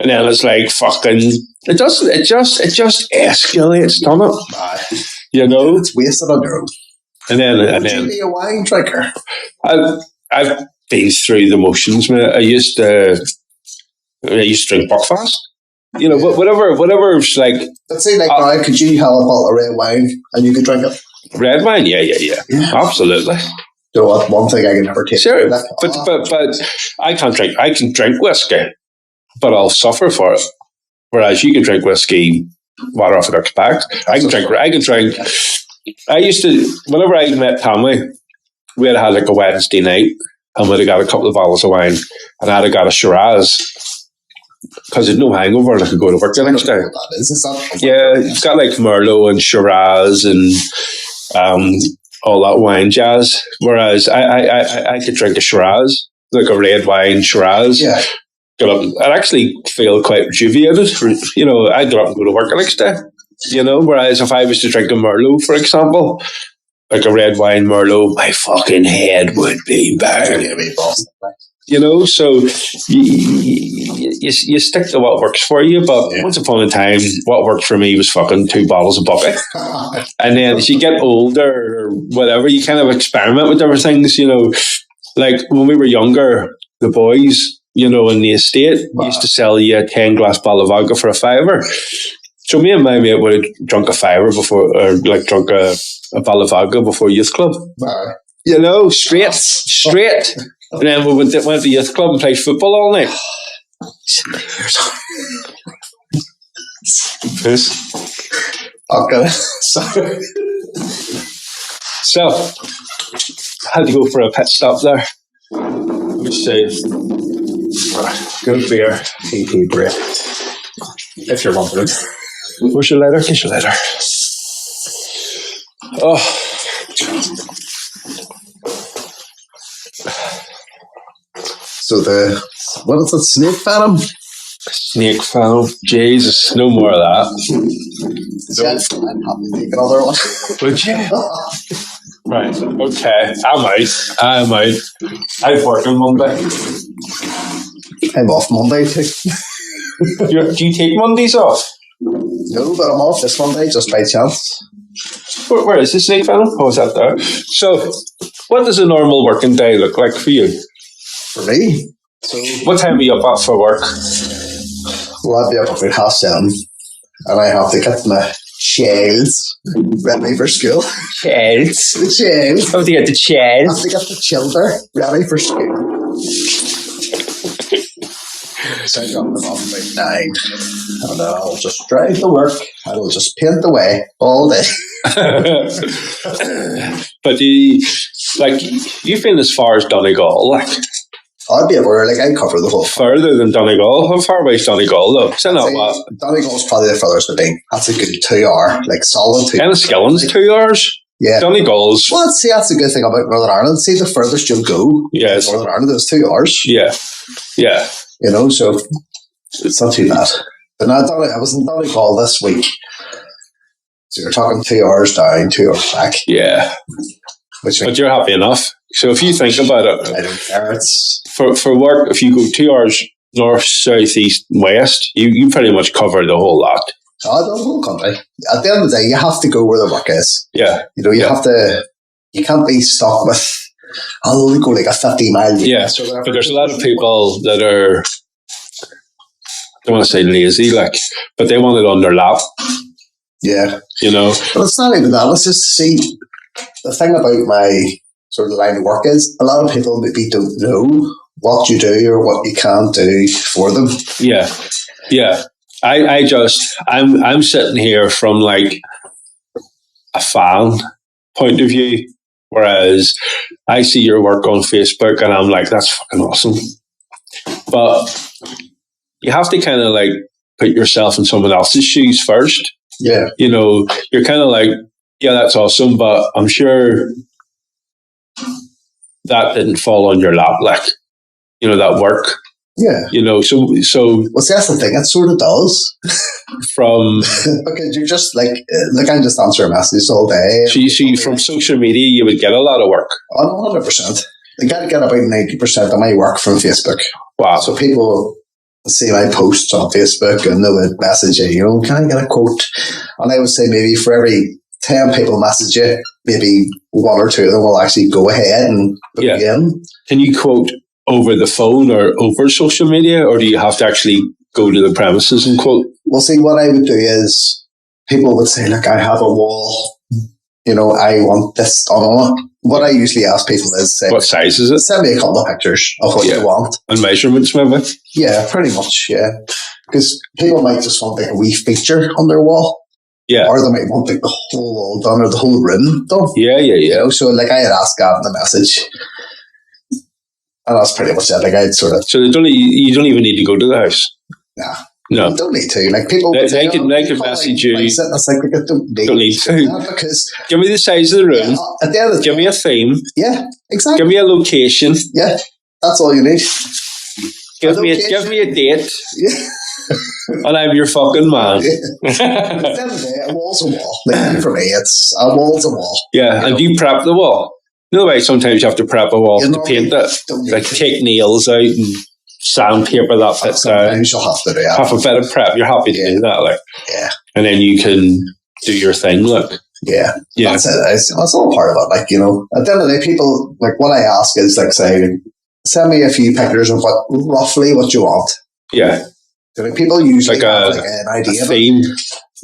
[SPEAKER 1] And then it's like, fucking, it just escalates, doesn't it? You know?
[SPEAKER 2] It's wasted on your own.
[SPEAKER 1] And then
[SPEAKER 2] Would you be a wine drinker?
[SPEAKER 1] I've been through the motions, man. I used to drink Buckfast. You know, whatever's like.
[SPEAKER 2] Let's say, like, now, could you have a bottle of red wine and you could drink it?
[SPEAKER 1] Red wine, yeah. Absolutely.
[SPEAKER 2] You know what? One thing I can never take.
[SPEAKER 1] Sure, but I can't drink. I can drink whiskey, but I'll suffer for it. Whereas you can drink whiskey, water off a duck's back. I can drink. I used to, whenever I met Tommy, we had like a Wednesday night, and we'd have got a couple of bottles of wine, and I'd have got a Shiraz. Because there's no hangover and I could go to work the next day. Yeah, it's got like Merlot and Shiraz and all that wine jazz. Whereas I could drink a Shiraz, like a red wine Shiraz.
[SPEAKER 2] Yeah.
[SPEAKER 1] Get up, I'd actually feel quite rejuvenated. You know, I'd get up and go to work the next day. You know, whereas if I was to drink a Merlot, for example, like a red wine Merlot, my fucking head would be bang. You know, so you stick to what works for you. But once upon a time, what worked for me was fucking 2 bottles of bucket. And then as you get older or whatever, you kind of experiment with different things. You know, like when we were younger, the boys, you know, in the estate used to sell you a 10-glass bottle of vodka for $5. So me and my mate would have drunk a $5 before, or like drunk a bottle of vodka before youth club. You know, straight. And then we went to youth club and played football all night.
[SPEAKER 2] Okay, sorry.
[SPEAKER 1] So, I had to go for a pit stop there. Let me see. Good beer.
[SPEAKER 2] PP break. If you're wondering.
[SPEAKER 1] Where's your lighter? Get your lighter. Oh.
[SPEAKER 2] So what is it, snake phantom?
[SPEAKER 1] Snake phantom. Jesus, no more of that.
[SPEAKER 2] Yes, I'm happy to take another one.
[SPEAKER 1] Would you? Right, okay. I'm out. I work on Monday.
[SPEAKER 2] I'm off Monday too.
[SPEAKER 1] Do you take Mondays off?
[SPEAKER 2] No, but I'm off this Monday just by chance.
[SPEAKER 1] Where is the snake phantom? Oh, is that there? So, what does a normal working day look like for you?
[SPEAKER 2] For me? So,
[SPEAKER 1] what time are you up at for work?
[SPEAKER 2] Well, I'd be up about 7:30, and I have to get my shells ready for school.
[SPEAKER 1] Shells?
[SPEAKER 2] The shells.
[SPEAKER 1] How to get the
[SPEAKER 2] I
[SPEAKER 1] shells?
[SPEAKER 2] have to get the children ready for school. So I got them off about 9, and then I'll just drive to work, and I'll just paint away all day.
[SPEAKER 1] But you feel as far as Donegal, like?
[SPEAKER 2] I'd be aware, like, I cover the whole.
[SPEAKER 1] Further than Donegal? How far away is Donegal, though? Is that not what?
[SPEAKER 2] Donegal's probably the furthest I've been. That's a good 2 hour, like, solid 2 hours.
[SPEAKER 1] Enniskillen's 2 hours?
[SPEAKER 2] Yeah.
[SPEAKER 1] Donegal's.
[SPEAKER 2] Well, see, that's the good thing about Northern Ireland. See, the furthest you'll go in Northern Ireland is 2 hours.
[SPEAKER 1] Yeah. Yeah.
[SPEAKER 2] You know, so it's not too bad. But no, I was in Donegal this week. So you're talking 2 hours down, 2 hours back.
[SPEAKER 1] Yeah. But you're happy enough. So if you think about it,
[SPEAKER 2] I don't care. It's
[SPEAKER 1] for work, if you go 2 hours north, south, east, west, you pretty much cover the whole lot.
[SPEAKER 2] the whole country. At the end of the day, you have to go where the work is.
[SPEAKER 1] Yeah.
[SPEAKER 2] You know, you have to, you can't be stuck with, I'll only go like a 50-mile radius.
[SPEAKER 1] Yeah, but there's a lot of people that are, I don't want to say lazy, like, but they want it on their lap.
[SPEAKER 2] Yeah.
[SPEAKER 1] You know?
[SPEAKER 2] But it's not even that. It's just, see, the thing about my sort of line of work is a lot of people maybe don't know what you do or what you can't do for them.
[SPEAKER 1] Yeah. I'm sitting here from like a fan point of view, whereas I see your work on Facebook and I'm like, that's fucking awesome. But you have to kind of like put yourself in someone else's shoes first.
[SPEAKER 2] Yeah.
[SPEAKER 1] You know, you're kind of like, yeah, that's awesome, but I'm sure that didn't fall on your lap, like, you know, that work.
[SPEAKER 2] Yeah.
[SPEAKER 1] You know, so
[SPEAKER 2] well, see, that's the thing. It sort of does.
[SPEAKER 1] From
[SPEAKER 2] because you're just like I'm just answering messages all day.
[SPEAKER 1] So you see, from social media, you would get a lot of work.
[SPEAKER 2] 100%. I got to get about 90% of my work from Facebook.
[SPEAKER 1] Wow.
[SPEAKER 2] So people see my posts on Facebook and they would message you, can I get a quote? And I would say maybe for every 10 people message you, maybe one or two of them will actually go ahead and book you in.
[SPEAKER 1] Can you quote over the phone or over social media, or do you have to actually go to the premises and quote?
[SPEAKER 2] Well, see, what I would do is people would say, look, I have a wall, you know, I want this done on it. What I usually ask people is, say,
[SPEAKER 1] what size is it?
[SPEAKER 2] Send me a couple of pictures of what you want.
[SPEAKER 1] And measurements, maybe?
[SPEAKER 2] Yeah, pretty much, yeah. Because people might just want like a wee feature on their wall.
[SPEAKER 1] Yeah.
[SPEAKER 2] Or they might want like the whole wall done or the whole room done.
[SPEAKER 1] Yeah.
[SPEAKER 2] You know, so like I had asked Gavin the message. And that's pretty much it. Like I'd sort of...
[SPEAKER 1] So you don't even need to go to the house?
[SPEAKER 2] Nah.
[SPEAKER 1] No.
[SPEAKER 2] You don't need to. Like people
[SPEAKER 1] they can message you.
[SPEAKER 2] That's like I don't
[SPEAKER 1] need to.
[SPEAKER 2] Because
[SPEAKER 1] give me the size of the room.
[SPEAKER 2] Yeah, at the end of the
[SPEAKER 1] give me a theme.
[SPEAKER 2] Yeah, exactly.
[SPEAKER 1] Give me a location.
[SPEAKER 2] Yeah, that's all you need.
[SPEAKER 1] Give me a date.
[SPEAKER 2] Yeah.
[SPEAKER 1] And I'm your fucking man.
[SPEAKER 2] Yeah. At the end of the day, a wall's a wall. Like for me, it's a wall's a wall.
[SPEAKER 1] Yeah, and do you prep the wall? You know, like sometimes you have to prep a wall to paint it. Like take nails out and sandpaper that bit down.
[SPEAKER 2] Sometimes you'll have to do that.
[SPEAKER 1] Have a bit of prep. You're happy to do that, like.
[SPEAKER 2] Yeah.
[SPEAKER 1] And then you can do your thing, look.
[SPEAKER 2] Yeah. That's it. That's all part of it. Like, you know, at the end of the day, people, like, what I ask is, like, say, send me a few pictures of roughly what you want.
[SPEAKER 1] Yeah.
[SPEAKER 2] So, like, people usually have, like, an idea.
[SPEAKER 1] A theme.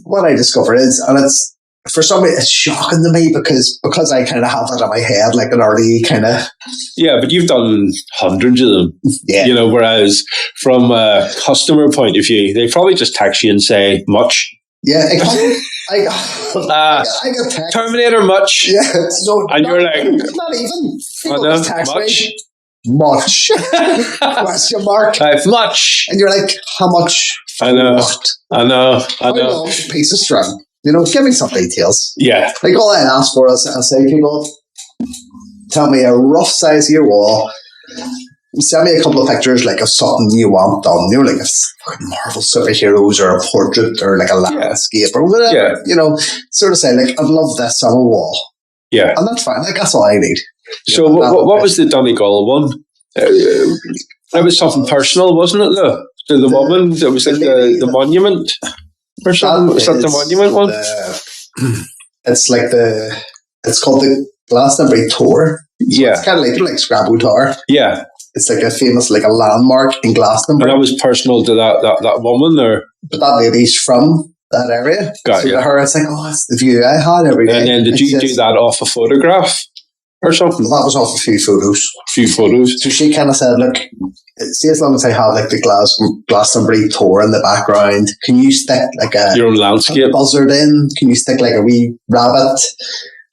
[SPEAKER 2] What I discover is, and it's, for somebody, it's shocking to me because I kind of have that in my head, like an early kind of...
[SPEAKER 1] Yeah, but you've done hundreds of them.
[SPEAKER 2] Yeah.
[SPEAKER 1] You know, whereas from a customer point of view, they probably just text you and say, much.
[SPEAKER 2] Yeah, I get text.
[SPEAKER 1] Terminator, much.
[SPEAKER 2] Yeah. No,
[SPEAKER 1] and you're like...
[SPEAKER 2] Not even. People text
[SPEAKER 1] much.
[SPEAKER 2] Me, much. Question mark.
[SPEAKER 1] Much.
[SPEAKER 2] And you're like, how much?
[SPEAKER 1] I know.
[SPEAKER 2] What?
[SPEAKER 1] I know.
[SPEAKER 2] How long is a piece of string? You know, give me some details.
[SPEAKER 1] Yeah.
[SPEAKER 2] Like all I ask for is I say, people, tell me a rough size of your wall. Send me a couple of pictures, like of something you want done. You know, like a Marvel superheroes or a portrait or like a landscape or whatever.
[SPEAKER 1] Yeah.
[SPEAKER 2] You know, sort of say like, I'd love this on a wall.
[SPEAKER 1] Yeah.
[SPEAKER 2] And that's fine. Like that's all I need.
[SPEAKER 1] So what was the Donegal one? That was something personal, wasn't it? To the woman, it was like the monument. Or something? Was that the monument one?
[SPEAKER 2] It's called the Glastonbury Tower.
[SPEAKER 1] Yeah.
[SPEAKER 2] It's kind of like Scrabble Tower.
[SPEAKER 1] Yeah.
[SPEAKER 2] It's like a famous, like a landmark in Glastonbury.
[SPEAKER 1] And that was personal to that woman, or?
[SPEAKER 2] But that lady's from that area.
[SPEAKER 1] Got
[SPEAKER 2] to her, it's like, oh, it's the view I had every day.
[SPEAKER 1] And then did you do that off a photograph or something?
[SPEAKER 2] That was off a few photos.
[SPEAKER 1] So
[SPEAKER 2] she kind of said, look, see, as long as I have like the Glastonbury Tour in the background, can you stick like
[SPEAKER 1] your own landscape
[SPEAKER 2] buzzard in? Can you stick like a wee rabbit,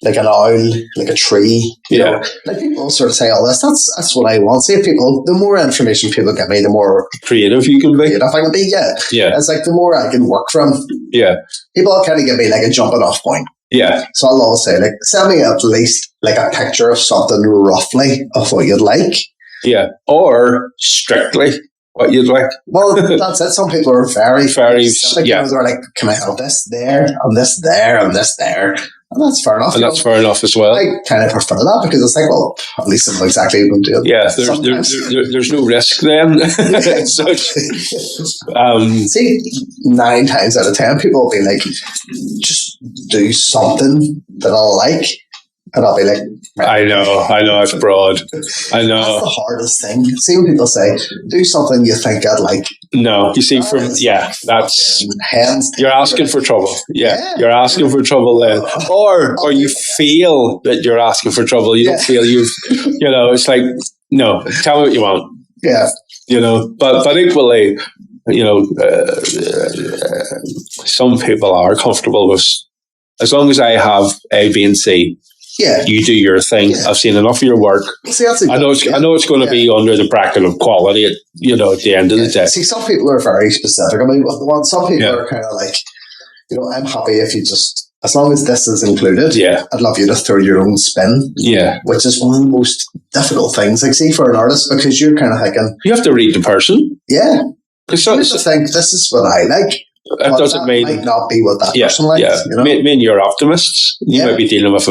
[SPEAKER 2] like an owl, like a tree? You know, like people sort of say all this. That's what I want. See, people, the more information people get me, the more
[SPEAKER 1] creative you can be.
[SPEAKER 2] Creative I can be. Yeah. It's like the more I can work from.
[SPEAKER 1] Yeah.
[SPEAKER 2] People kind of give me like a jumping off point.
[SPEAKER 1] Yeah.
[SPEAKER 2] So I'll always say, like, send me at least like a picture of something roughly of what you'd like.
[SPEAKER 1] Yeah. Or strictly what you'd like.
[SPEAKER 2] Well, that's it. Some people are very specific.
[SPEAKER 1] Yeah.
[SPEAKER 2] They're like, can I have this there, and this there, and this there? And that's fair enough.
[SPEAKER 1] And that's fair enough as well.
[SPEAKER 2] I kind of prefer that because it's like, well, at least I know exactly what I'm doing.
[SPEAKER 1] Yeah, there's no risk then.
[SPEAKER 2] See, 9 times out of 10, people will be like, just do something that I'll like. And I'll be like,
[SPEAKER 1] right. I know, it's broad. I know.
[SPEAKER 2] That's the hardest thing. See when people say, do something you think I'd like.
[SPEAKER 1] No, you see, that's,
[SPEAKER 2] hands.
[SPEAKER 1] You're asking for trouble. Yeah, you're asking for trouble then. Or you feel that you're asking for trouble. You don't feel it's like, no, tell me what you want.
[SPEAKER 2] Yeah.
[SPEAKER 1] But equally, some people are comfortable with, as long as I have A, B, and C.
[SPEAKER 2] Yeah.
[SPEAKER 1] You do your thing. Yeah. I've seen enough of your work.
[SPEAKER 2] See,
[SPEAKER 1] I know it's going to be under the bracket of quality at the end of the day.
[SPEAKER 2] See, some people are very specific. I mean, some people are kind of like, I'm happy if you just, as long as this is included, I'd love you to throw your own spin. Yeah. Which is one of the most difficult things, like, see, for an artist, because you're kind of thinking,
[SPEAKER 1] you have to read the person.
[SPEAKER 2] Yeah. Because you have to think, this is what I like.
[SPEAKER 1] That doesn't mean
[SPEAKER 2] might not be what that person likes.
[SPEAKER 1] Yeah. Mean you're optimists. You might be dealing with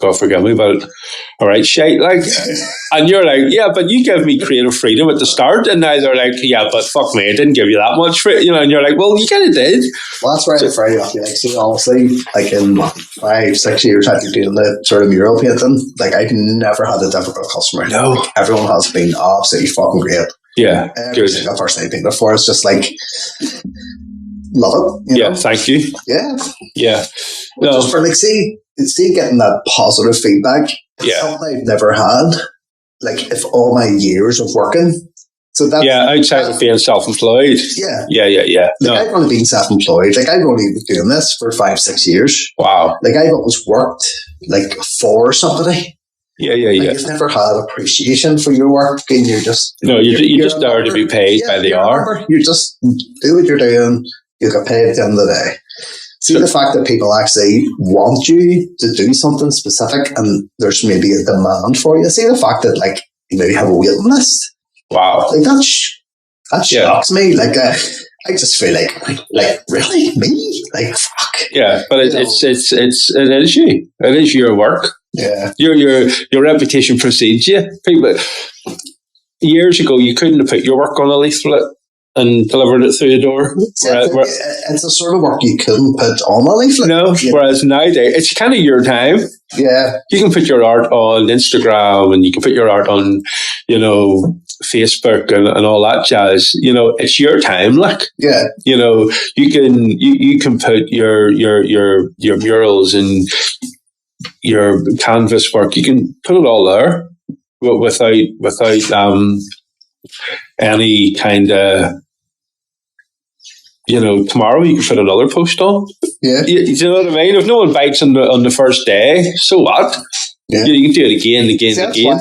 [SPEAKER 1] God forgive me, but all right, shite, like, and you're like, yeah, but you gave me creative freedom at the start, and now they're like, yeah, but fuck me, I didn't give you that much for it, and you're like, well, you kind of did. Well, that's where I'm very lucky. Like, see, honestly, like in 5-6 years after doing the sort of mural painting, like, I've never had a difficult customer. No, like, everyone has been absolutely fucking great. Yeah, every single person I painted for is just like, love it. You know? Thank you. Yeah. No. Just for like, see getting that positive feedback. Yeah, something I've never had. Like, if all my years of working, so that outside of being self-employed. Yeah. Like, I've only been self-employed. Like, I've only been doing this for 5-6 years. Wow. Like, I've always worked like for somebody. Yeah. You've never had appreciation for your work, and you're just you're just there to be paid by the hour. You just do what you're doing. You get paid at the end of the day. See, the fact that people actually want you to do something specific, and there's maybe a demand for you. See, the fact that, like, you maybe have a waiting list. Wow, like that shocks me. Like, I just feel like really me, like, fuck. Yeah, but it is you. It is your work. Yeah, your reputation precedes you. People, years ago, you couldn't have put your work on a leaflet and delivered it through the door. It's a sort of work you couldn't put on a leaflet. No, whereas nowadays, it's kind of your time. Yeah. You can put your art on Instagram, and you can put your art on, Facebook and all that jazz. It's your time, like. Yeah. You can put your murals and your canvas work, you can put it all there without any kind of, tomorrow you can put another post on. Yeah. You know what I mean? If no one bites on the first day, so what? Yeah. You can do it again and again and again.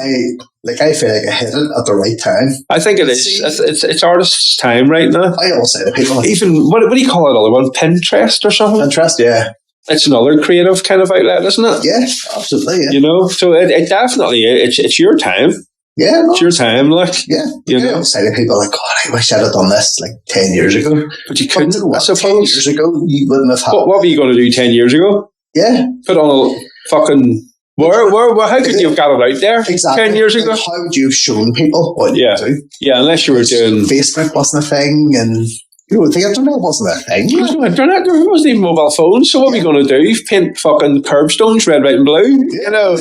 [SPEAKER 1] Why, I feel like I hit it at the right time. I think it is. It's artists' time right now. I always say to people, even, what do you call it, other one? Pinterest or something? Pinterest, yeah. It's another creative kind of outlet, isn't it? Yeah, absolutely. Yeah. So it definitely, it's your time. Yeah, no. It's your time, like. Yeah. I say to people, like, God, I wish I'd have done this 10 years ago. But you couldn't, I suppose. 10 years ago, you wouldn't have had. What were you going to do 10 years ago? Yeah. Put on a fucking. How could you have got it out there 10 years ago? How would you have shown people what you do? Yeah, unless you were doing. Facebook wasn't a thing, and. The internet wasn't a thing. Internet, there wasn't even mobile phones, so what are we going to do? Paint fucking curbstones red, white, and blue? Yeah.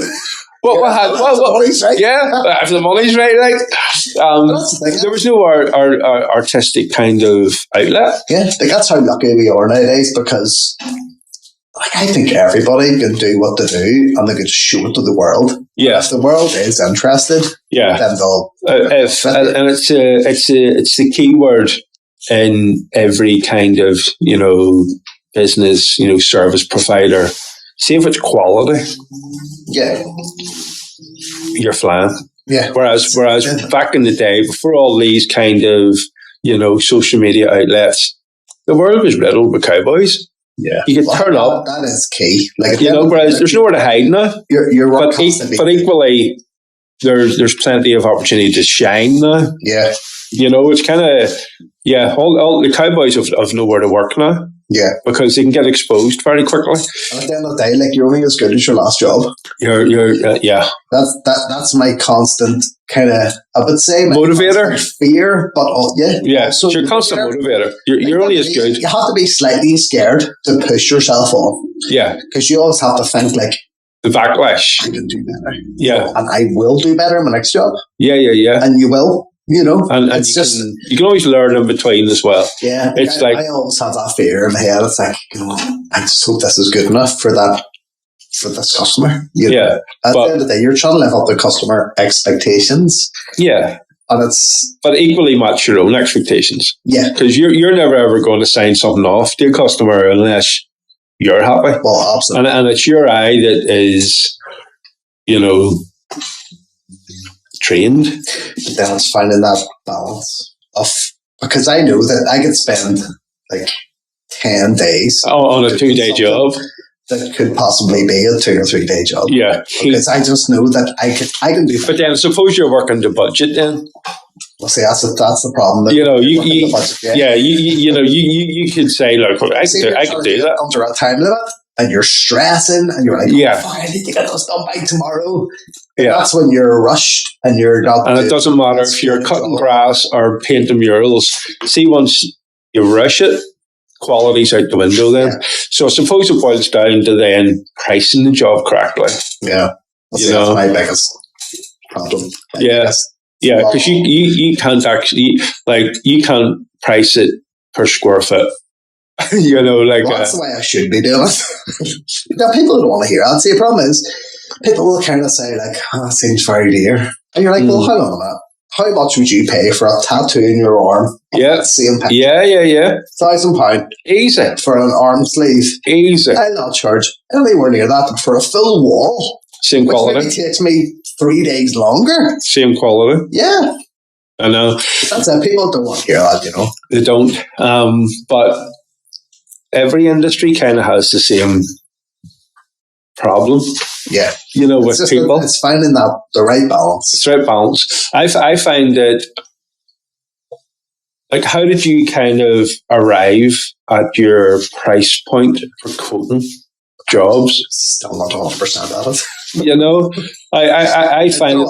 [SPEAKER 1] Right? Yeah, if the money's right, there was no artistic kind of outlet. Yeah, that's how lucky we are nowadays, because I think everybody can do what they do, and they can show it to the world. Yeah, if the world is interested, then they'll. And it's the key word in every kind of business, service provider. See if it's quality. Yeah. You're flying. Yeah. Whereas back in the day, before all these kind of, social media outlets, the world was riddled with cowboys. Yeah. You could turn up. That is key. Whereas there's nowhere to hide now. Your work but equally, there's plenty of opportunity to shine now. Yeah. It's kind of, all the cowboys have nowhere to work now. Yeah. Because they can get exposed very quickly. And at the end of the day, you're only as good as your last job. Yeah. That's my constant kind of, I would say, motivator. Fear, but yeah. So it's your constant motivator. You're only as good. You have to be slightly scared to push yourself on. Yeah. Because you always have to think the backlash. I can do better. Yeah. And I will do better in my next job. Yeah. And you will. And it's you can always learn in between as well. Yeah, I always have that fear in my head. It's I just hope this is good enough for that
[SPEAKER 2] for this customer. You know?
[SPEAKER 1] Yeah.
[SPEAKER 2] At the end of the day, you're trying to live up to customer expectations.
[SPEAKER 1] Yeah.
[SPEAKER 2] And it's...
[SPEAKER 1] But equally match your own expectations.
[SPEAKER 2] Yeah.
[SPEAKER 1] Because you're never ever going to sign something off to a customer unless you're happy.
[SPEAKER 2] Well, absolutely.
[SPEAKER 1] And it's your eye that is, you know, trained.
[SPEAKER 2] But then it's finding that balance of... Because I know that I could spend like 10 days
[SPEAKER 1] on a 2-day job.
[SPEAKER 2] That could possibly be a 2 or 3 day job.
[SPEAKER 1] Yeah.
[SPEAKER 2] Because I just know that I can do.
[SPEAKER 1] But then suppose you're working the budget then.
[SPEAKER 2] Well, see, that's the problem.
[SPEAKER 1] You know,
[SPEAKER 2] you
[SPEAKER 1] could say, look, I could do that.
[SPEAKER 2] Under a time limit, and you're stressing, and you're like,
[SPEAKER 1] yeah,
[SPEAKER 2] oh, I need to get this done by tomorrow.
[SPEAKER 1] Yeah.
[SPEAKER 2] That's when you're rushed and you're not.
[SPEAKER 1] And it doesn't matter if you're cutting grass or painting murals. See, once you rush it, quality's out the window then. Yeah. So I suppose it boils down to then pricing the job correctly.
[SPEAKER 2] Yeah. That's my biggest problem.
[SPEAKER 1] Yeah, because you can't actually, like, you can't price it per square foot. You know, like...
[SPEAKER 2] Well, that's the way I should be doing it. Now, people don't want to hear that. See, the problem is, people will kind of say, like, oh, that seems very dear. And you're like, well, hang on a minute. How much would you pay for a tattoo in your arm?
[SPEAKER 1] Yeah.
[SPEAKER 2] Same picture?
[SPEAKER 1] Yeah.
[SPEAKER 2] £1,000.
[SPEAKER 1] Easy.
[SPEAKER 2] For an arm sleeve.
[SPEAKER 1] Easy.
[SPEAKER 2] I'll not charge anywhere near that for a full wall.
[SPEAKER 1] Same quality.
[SPEAKER 2] Which maybe takes me 3 days longer.
[SPEAKER 1] Same quality.
[SPEAKER 2] Yeah.
[SPEAKER 1] I know.
[SPEAKER 2] That's it. People don't want to hear that, you know.
[SPEAKER 1] They don't. But every industry kind of has the same problem.
[SPEAKER 2] Yeah.
[SPEAKER 1] You know, with people.
[SPEAKER 2] It's finding the right balance.
[SPEAKER 1] It's the right balance. I find that, like, how did you kind of arrive at your price point for quoting jobs?
[SPEAKER 2] Still not 100% at it.
[SPEAKER 1] You know, I find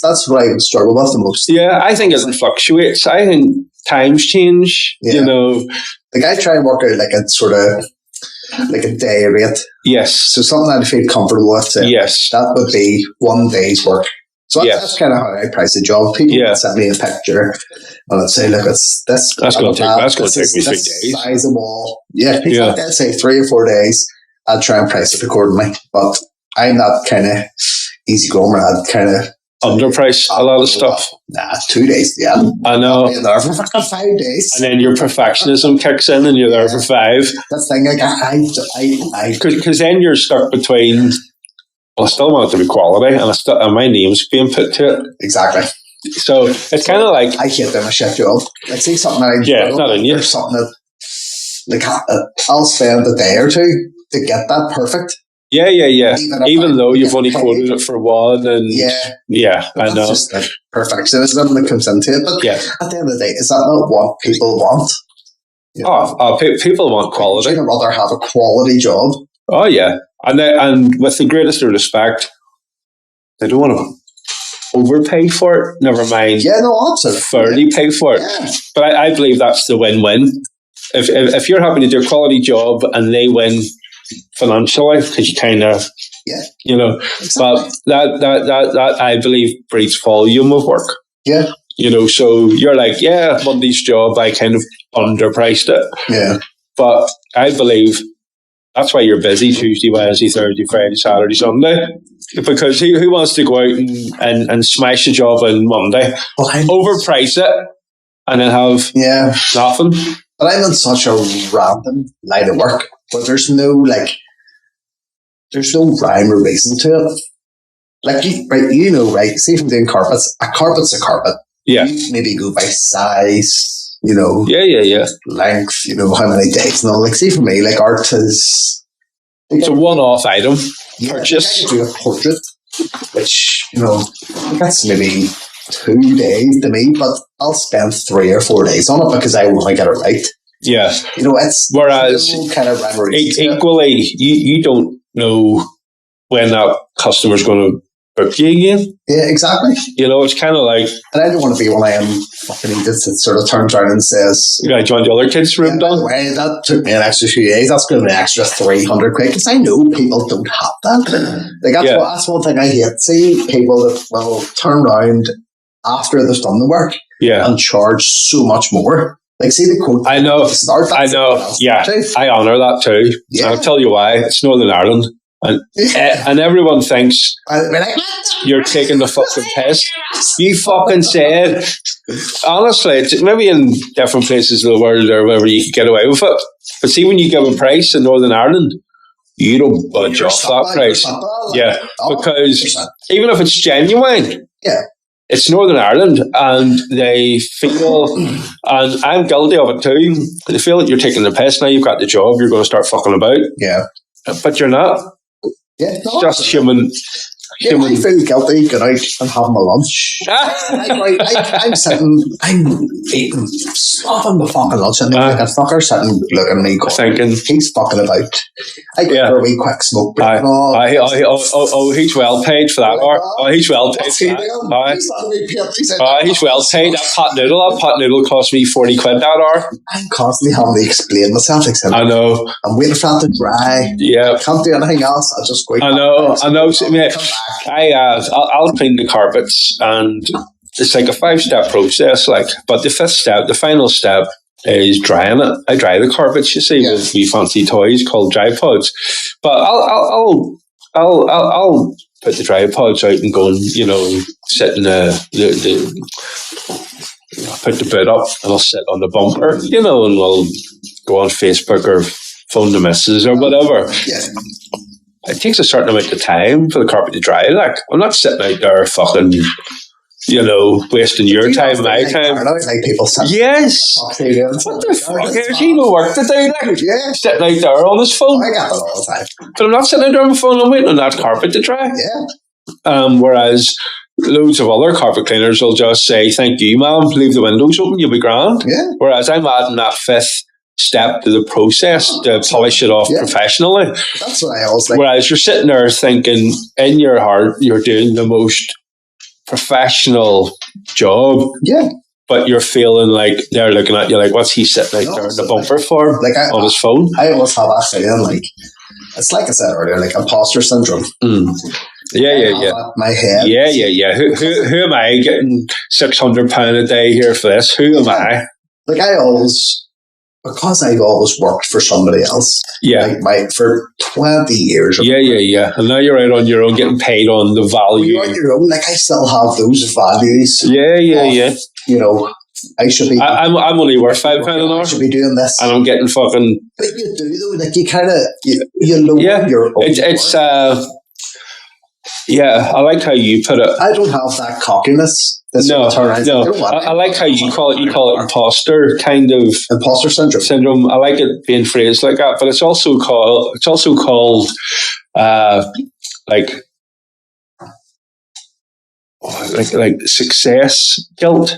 [SPEAKER 2] that's what I would struggle with the most.
[SPEAKER 1] Yeah, I think it fluctuates. I think times change. Yeah. You know,
[SPEAKER 2] like I try and work out like a sort of like a day rate.
[SPEAKER 1] Yes.
[SPEAKER 2] So something I'd feel comfortable with.
[SPEAKER 1] Yes.
[SPEAKER 2] That would be 1 day's work. So that's kind of how I price a job. People would send me a picture and I'd say, look, it's this.
[SPEAKER 1] That's going to take me 3 days.
[SPEAKER 2] Size of wall. Yeah. I'd say 3 or 4 days. I'd try and price it accordingly. But I'm not kind of easy going where I'd kind of
[SPEAKER 1] underprice a lot of stuff.
[SPEAKER 2] Nah, 2 days. Yeah.
[SPEAKER 1] I know.
[SPEAKER 2] I'll be there for 5 days.
[SPEAKER 1] And then your perfectionism kicks in and you're there for 5.
[SPEAKER 2] That's the thing. I
[SPEAKER 1] because then you're stuck between, well, I still want it to be quality and my name's being put to it.
[SPEAKER 2] Exactly.
[SPEAKER 1] So it's kind of like,
[SPEAKER 2] I hate doing a shit job. Like, say something that
[SPEAKER 1] it's not in you.
[SPEAKER 2] Or something that, like, I'll spend a day or two to get that perfect.
[SPEAKER 1] Yeah. Even though you've only quoted it for 1, and I know.
[SPEAKER 2] It's just like perfectionism that comes into it. But at the end of the day, is that not what people want?
[SPEAKER 1] You know? People want quality.
[SPEAKER 2] They'd rather have a quality job.
[SPEAKER 1] Oh yeah, and with the greatest of respect, they don't want to overpay for it. Never mind.
[SPEAKER 2] Yeah, no, absolutely.
[SPEAKER 1] Fairly pay for it.
[SPEAKER 2] Yeah. But
[SPEAKER 1] I believe that's the win-win. If you're happy to do a quality job and they win financially, because you kind of, you know, exactly. But that I believe breeds volume of work.
[SPEAKER 2] Yeah.
[SPEAKER 1] You know, so you're like, Monday's job, I kind of underpriced it.
[SPEAKER 2] Yeah.
[SPEAKER 1] But I believe that's why you're busy Tuesday, Wednesday, Thursday, Friday, Saturday, Sunday. Because who wants to go out and smash a job on Monday, overprice it, and then have nothing?
[SPEAKER 2] But I'm in such a random line of work, but there's no rhyme or reason to it. Like, say if I'm doing carpets, a carpet's a carpet.
[SPEAKER 1] Yeah.
[SPEAKER 2] You maybe go by size, you know.
[SPEAKER 1] Yeah.
[SPEAKER 2] Length, you know, how many days and all. Like, see for me, like art is...
[SPEAKER 1] It's a one-off item. Purchase.
[SPEAKER 2] I could do a portrait, which, you know, that's maybe 2 days to me, but I'll spend 3 or 4 days on it because I want to get it right.
[SPEAKER 1] Yeah.
[SPEAKER 2] You know, it's...
[SPEAKER 1] Whereas,
[SPEAKER 2] kind of
[SPEAKER 1] equally, you don't know when that customer's going to book you again.
[SPEAKER 2] Yeah, exactly.
[SPEAKER 1] You know, it's kind of like...
[SPEAKER 2] And I don't want to be one of them fucking idiots that sort of turns around and says...
[SPEAKER 1] I joined the other kids' room done.
[SPEAKER 2] Way, that took me an extra few days. That's going to be an extra 300 quid. Because I know people don't have that. Like, that's one thing I hate. See people that will turn around after they've done the work and charge so much more. Like, see the quote.
[SPEAKER 1] I know. Yeah, I honour that too. Yeah. I'll tell you why. It's Northern Ireland. and everyone thinks
[SPEAKER 2] I'll be like,
[SPEAKER 1] you're taking the fucking piss. You fucking said, honestly, it's maybe in different places of the world or wherever you could get away with it. But see, when you give a price in Northern Ireland, you don't budge off that price. Yeah, because even if it's genuine,
[SPEAKER 2] yeah,
[SPEAKER 1] it's Northern Ireland, and they feel, and I'm guilty of it too, they feel that you're taking the piss. Now you've got the job, you're going to start fucking about.
[SPEAKER 2] Yeah.
[SPEAKER 1] But you're not.
[SPEAKER 2] Yeah,
[SPEAKER 1] it's just human.
[SPEAKER 2] Yeah, I feel guilty going out and having my lunch. I'm sitting, I'm eating, stuffing my fucking lunch, and like a fucker sitting looking at me,
[SPEAKER 1] thinking
[SPEAKER 2] he's fucking about. I go for a wee quick smoke break.
[SPEAKER 1] He's well paid for that. He's well paid for that. He's well paid. That pot noodle cost me 40 quid that hour.
[SPEAKER 2] I'm constantly having to explain myself.
[SPEAKER 1] I know.
[SPEAKER 2] I'm waiting for that to dry.
[SPEAKER 1] Yeah.
[SPEAKER 2] I can't do anything else. I'll just go.
[SPEAKER 1] I know. I'll clean the carpets, and it's like a 5-step process. But the 5th step, the final step, is drying it. I dry the carpets, you see, with wee fancy toys called dry pods. But I'll put the dry pods out and go and sit in put the bed up, and I'll sit on the bumper, and we'll go on Facebook or phone the missus or whatever.
[SPEAKER 2] Yeah.
[SPEAKER 1] It takes a certain amount of time for the carpet to dry. I'm not sitting out there fucking, wasting your time, my time.
[SPEAKER 2] Like people sitting.
[SPEAKER 1] Yes. What the fuck? There's no work to do.
[SPEAKER 2] Yeah.
[SPEAKER 1] Sitting out there on his phone.
[SPEAKER 2] I get that all the time.
[SPEAKER 1] But I'm not sitting out there on my phone. I'm waiting on that carpet to dry.
[SPEAKER 2] Yeah.
[SPEAKER 1] Whereas loads of other carpet cleaners will just say, "Thank you, ma'am. Leave the windows open. You'll be grand."
[SPEAKER 2] Yeah.
[SPEAKER 1] Whereas I'm adding that 5th step to the process to polish it off professionally.
[SPEAKER 2] That's what I always think.
[SPEAKER 1] Whereas you're sitting there thinking in your heart you're doing the most professional job.
[SPEAKER 2] Yeah.
[SPEAKER 1] But you're feeling like they're looking at you like, what's he sitting out there in the bumper for? On his phone?
[SPEAKER 2] I always have that feeling it's like I said earlier, like imposter syndrome.
[SPEAKER 1] Yeah.
[SPEAKER 2] My head.
[SPEAKER 1] Yeah. Who am I getting £600 a day here for this? Who am I?
[SPEAKER 2] Because I've always worked for somebody else.
[SPEAKER 1] Yeah.
[SPEAKER 2] For 20 years.
[SPEAKER 1] Yeah. And now you're out on your own getting paid on the value.
[SPEAKER 2] You're on your own. I still have those values.
[SPEAKER 1] Yeah.
[SPEAKER 2] I should be.
[SPEAKER 1] I'm only worth £5 an hour.
[SPEAKER 2] I should be doing this.
[SPEAKER 1] And I'm getting fucking.
[SPEAKER 2] But you do, though. You kind of. You lower your own.
[SPEAKER 1] It's I like how you put it.
[SPEAKER 2] I don't have that cockiness.
[SPEAKER 1] No. I like how you call it. You call it imposter
[SPEAKER 2] imposter
[SPEAKER 1] syndrome. I like it being phrased like that, but it's also called like success guilt.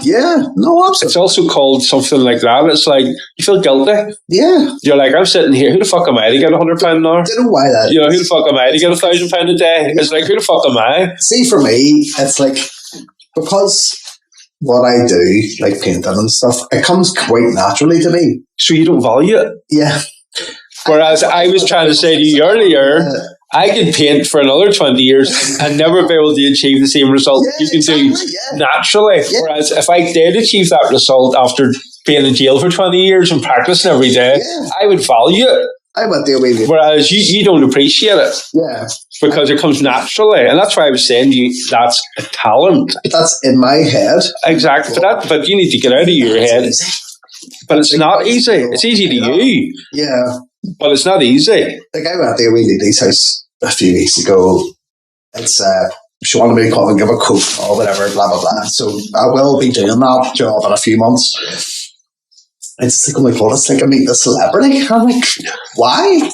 [SPEAKER 2] Yeah, no, absolutely.
[SPEAKER 1] It's also called something like that. It's like you feel guilty.
[SPEAKER 2] Yeah,
[SPEAKER 1] you're like, I'm sitting here. Who the fuck am I to get £100 an hour?
[SPEAKER 2] I don't know why that.
[SPEAKER 1] Who the fuck am I to get £1,000 a day? It's like, who the fuck am I?
[SPEAKER 2] See, for me, it's like because what I do, like painting and stuff, it comes quite naturally to me.
[SPEAKER 1] So you don't value it.
[SPEAKER 2] Yeah.
[SPEAKER 1] Whereas I was trying to say to you earlier. I could paint for another 20 years and never be able to achieve the same result you can do naturally. Yeah. Whereas if I did achieve that result after being in jail for 20 years and practicing every day, I would value it.
[SPEAKER 2] I would deal with it.
[SPEAKER 1] Whereas you don't appreciate it.
[SPEAKER 2] Yeah.
[SPEAKER 1] Because it comes naturally. And that's why I was saying to you, that's a talent.
[SPEAKER 2] That's in my head.
[SPEAKER 1] Exactly. But you need to get out of your head. But it's not easy. It's easy to you.
[SPEAKER 2] Yeah.
[SPEAKER 1] But it's not easy.
[SPEAKER 2] Like I went to a wee lady's house a few weeks ago. It's she wanted me to come and give a coat or whatever, blah blah blah. So I will be doing that job in a few months. It's like, oh my god, it's like I meet a celebrity. I'm like, why?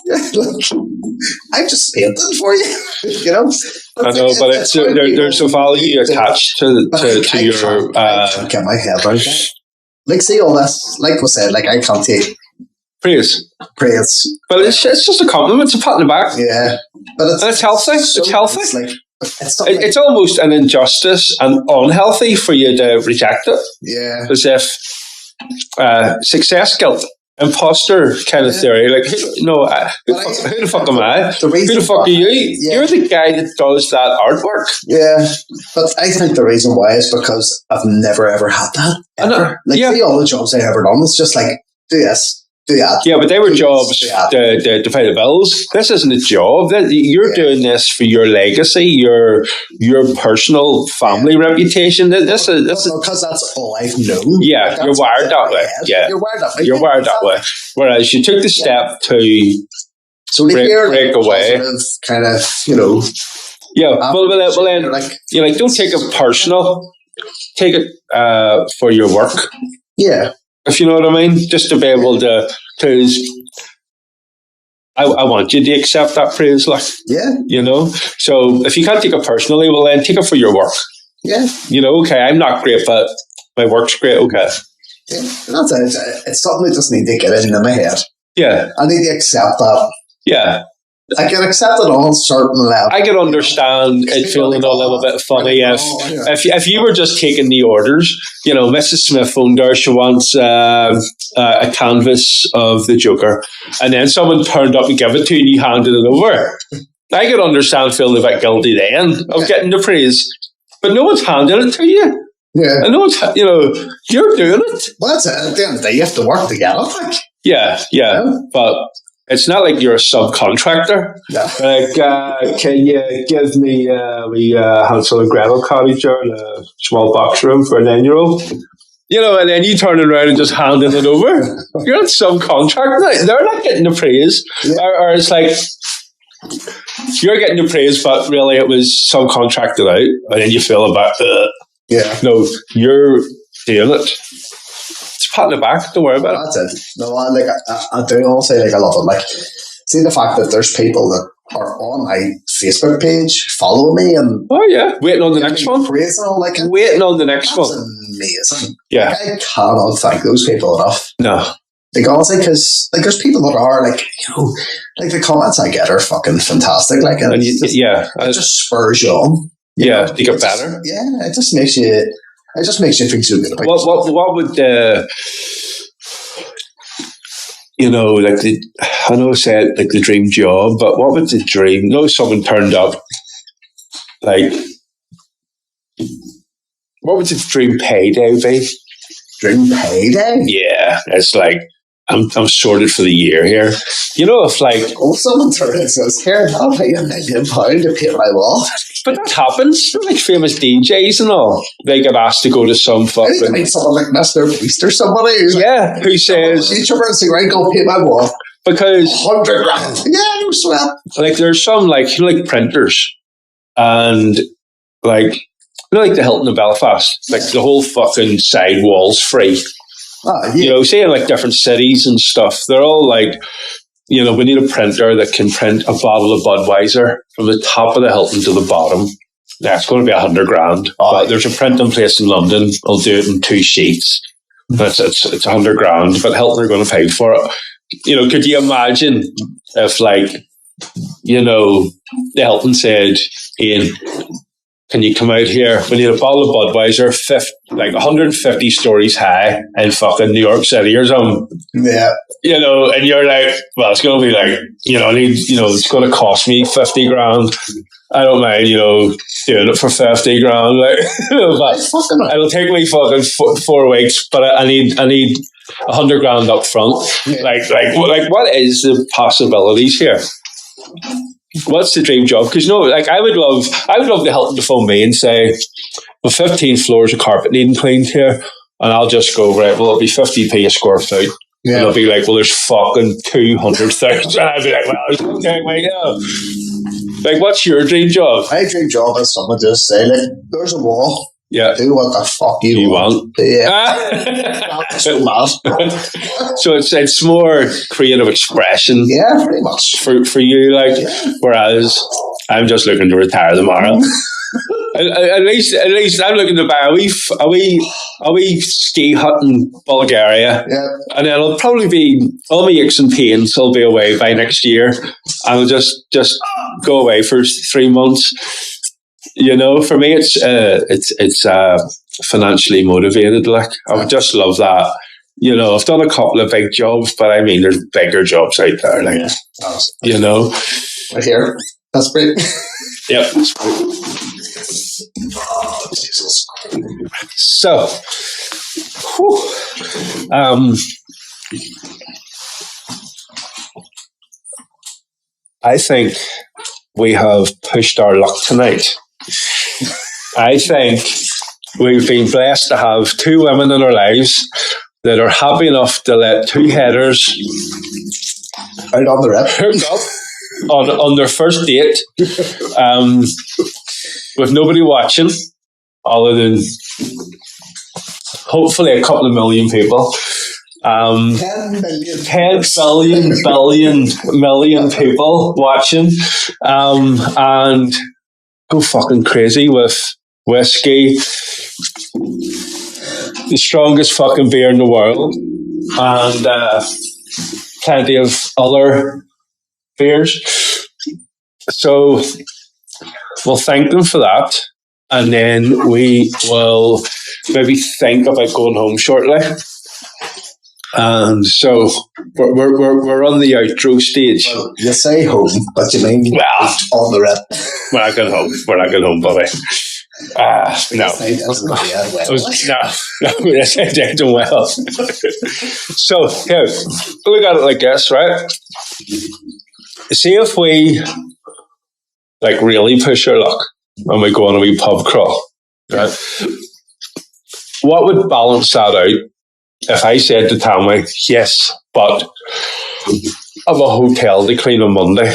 [SPEAKER 2] I'm just painting for you,
[SPEAKER 1] I know, but it's there's a value attached to your.
[SPEAKER 2] I can't get my head around that. Like, see all this, like we said, like I can't take
[SPEAKER 1] praise. But it's just a compliment. It's a pat on the back.
[SPEAKER 2] Yeah, but
[SPEAKER 1] it's healthy. It's healthy.
[SPEAKER 2] It's
[SPEAKER 1] almost an injustice and unhealthy for you to reject it.
[SPEAKER 2] Yeah,
[SPEAKER 1] as if success guilt, imposter kind of theory. Like, who the fuck am I? Who the fuck are you? Yeah. You're the guy that does that artwork.
[SPEAKER 2] Yeah, but I think the reason why is because I've never ever had that. See all the jobs I've ever done. It's just like do this. do that.
[SPEAKER 1] Yeah, but they were
[SPEAKER 2] Do
[SPEAKER 1] jobs
[SPEAKER 2] that.
[SPEAKER 1] to pay the bills. This isn't a job. You're doing this for your legacy, your personal family reputation. This is
[SPEAKER 2] because that's all I've known.
[SPEAKER 1] Yeah,
[SPEAKER 2] Like,
[SPEAKER 1] you're
[SPEAKER 2] that's
[SPEAKER 1] wired that way.
[SPEAKER 2] head.
[SPEAKER 1] Yeah,
[SPEAKER 2] You're wired that way.
[SPEAKER 1] you're wired that way. Whereas you took the step to
[SPEAKER 2] so to hear
[SPEAKER 1] break away,
[SPEAKER 2] kind of, you know.
[SPEAKER 1] Yeah, well, then
[SPEAKER 2] like,
[SPEAKER 1] you know, like, don't take it personal. Take it for your work.
[SPEAKER 2] Yeah.
[SPEAKER 1] If you know what I mean, just to be able to, because I want you to accept that praise, like,
[SPEAKER 2] yeah,
[SPEAKER 1] you know. So if you can't take it personally, well, then take it for your work.
[SPEAKER 2] Yeah,
[SPEAKER 1] you know. Okay, I'm not great, but my work's great. Okay.
[SPEAKER 2] Yeah, that's it. It's something I just need to get into my head.
[SPEAKER 1] Yeah,
[SPEAKER 2] I need to accept that.
[SPEAKER 1] Yeah.
[SPEAKER 2] I can accept it on a certain level.
[SPEAKER 1] I can understand it feeling a little bit funny if you were just taking the orders. You know, Mrs. Smith phoned her. She wants a canvas of the Joker, and then someone turned up and gave it to you, and you handed it over. I could understand feeling a bit guilty then of getting the praise, but no one's handing it to you.
[SPEAKER 2] Yeah,
[SPEAKER 1] and no one's, you know, you're doing it.
[SPEAKER 2] Well, that's it. At the end of the day, you have to work together.
[SPEAKER 1] Yeah, but it's not like you're a subcontractor.
[SPEAKER 2] Yeah.
[SPEAKER 1] Like, can you give me Hansel and Gretel cottage in a small box room for a 9-year-old? You know, and then you turn around and just handing it over. You're not subcontractor. They're not getting the praise.
[SPEAKER 2] Yeah.
[SPEAKER 1] Or it's like, you're getting the praise, but really it was subcontracted out. And then you feel about,
[SPEAKER 2] yeah.
[SPEAKER 1] No, you're doing it. It's pat in the back. Don't worry about it.
[SPEAKER 2] That's it. No, I do honestly, like, I love it. Like, see the fact that there's people that are on my Facebook page following me and
[SPEAKER 1] waiting on the next one.
[SPEAKER 2] Praise and all, like,
[SPEAKER 1] waiting on the next one.
[SPEAKER 2] Amazing.
[SPEAKER 1] Yeah,
[SPEAKER 2] like, I cannot thank those people enough.
[SPEAKER 1] No,
[SPEAKER 2] like, honestly, because like there's people that are like, you know, like the comments I get are fucking fantastic. Like, and it just spurs you on.
[SPEAKER 1] Yeah, to get better.
[SPEAKER 2] It just makes you. It just makes you feel so good about yourself.
[SPEAKER 1] What would you know, like I know I said like the dream job, but what would the dream? You know, someone turned up. Like, what would the dream payday be?
[SPEAKER 2] Dream payday?
[SPEAKER 1] Yeah, it's like I'm sorted for the year here. You know, if like
[SPEAKER 2] someone turns and says, "Here, I'll pay you £1 million to pay my off."
[SPEAKER 1] But that happens. Like famous DJs and all, they get asked to go to some fucking.
[SPEAKER 2] I mean, someone like Mr. Beast or somebody who's
[SPEAKER 1] who says,
[SPEAKER 2] "YouTuber and say, right, go pay my wall."
[SPEAKER 1] Because
[SPEAKER 2] 100 grand. Yeah, no sweat.
[SPEAKER 1] Like there's some like, you know, like printers and like, you know, like the Hilton of Belfast, like the whole fucking side wall's free. You know, say in like different cities and stuff, they're all like, you know, we need a printer that can print a bottle of Budweiser from the top of the Hilton to the bottom. That's going to be 100 grand. But there's a printing place in London. I'll do it in 2 sheets. It's 100 grand, but Hilton are going to pay for it. You know, could you imagine if, like, you know, the Hilton said, Ian, can you come out here? We need a bottle of Budweiser, like 150 stories high in fucking New York City or something.
[SPEAKER 2] Yeah.
[SPEAKER 1] You know, and you're like, well, it's going to be like, you know, it's going to cost me 50 grand. I don't mind, you know, doing it for 50 grand. Like, but it'll take me fucking 4 weeks, but I need 100 grand up front.
[SPEAKER 2] Yeah.
[SPEAKER 1] Like, what is the possibilities here? What's the dream job? Because like I would love the Hilton to phone me and say, well, 15 floors of carpet needing cleaned here, and I'll just go, right, well, it'll be 50p a square foot. Yeah. And they'll be like, well, there's fucking 200,000. And I'd be like, well, okay, well, yeah. Like, what's your dream job?
[SPEAKER 2] My dream job is someone just say, like, there's a wall.
[SPEAKER 1] Yeah.
[SPEAKER 2] Do what the fuck you want. Yeah. So mad.
[SPEAKER 1] So it's more creative expression.
[SPEAKER 2] Yeah, pretty much.
[SPEAKER 1] For you, like, whereas I'm just looking to retire tomorrow. At least I'm looking to buy a wee ski hut in Bulgaria.
[SPEAKER 2] Yeah.
[SPEAKER 1] And then it'll probably be all my aches and pains will be away by next year. I'll just go away for 3 months. You know, for me, it's financially motivated. Like, I would just love that. You know, I've done a couple of big jobs, but I mean, there's bigger jobs out there. Like, you know,
[SPEAKER 2] right here. That's great.
[SPEAKER 1] Yep.
[SPEAKER 2] Oh, Jesus.
[SPEAKER 1] So, I think we have pushed our luck tonight. I think we've been blessed to have two women in our lives that are happy enough to let two headers
[SPEAKER 2] out on the rip,
[SPEAKER 1] hook up on their first date, with nobody watching, other than hopefully a couple of million people.
[SPEAKER 2] 10 million.
[SPEAKER 1] 10 million people watching, and go fucking crazy with whiskey, the strongest fucking beer in the world, and plenty of other beers. So we'll thank them for that, and then we will maybe think about going home shortly. And so we're on the outro stage.
[SPEAKER 2] Well, you say home, but you mean on the rip.
[SPEAKER 1] We're not going home. We're not going home, buddy. No. No, this ain't doing well. So, here, look at it like this, right? See if we really push our luck and we go on a wee pub crawl, right? What would balance that out if I said to Tammy, yes, but I've a hotel to clean on Monday,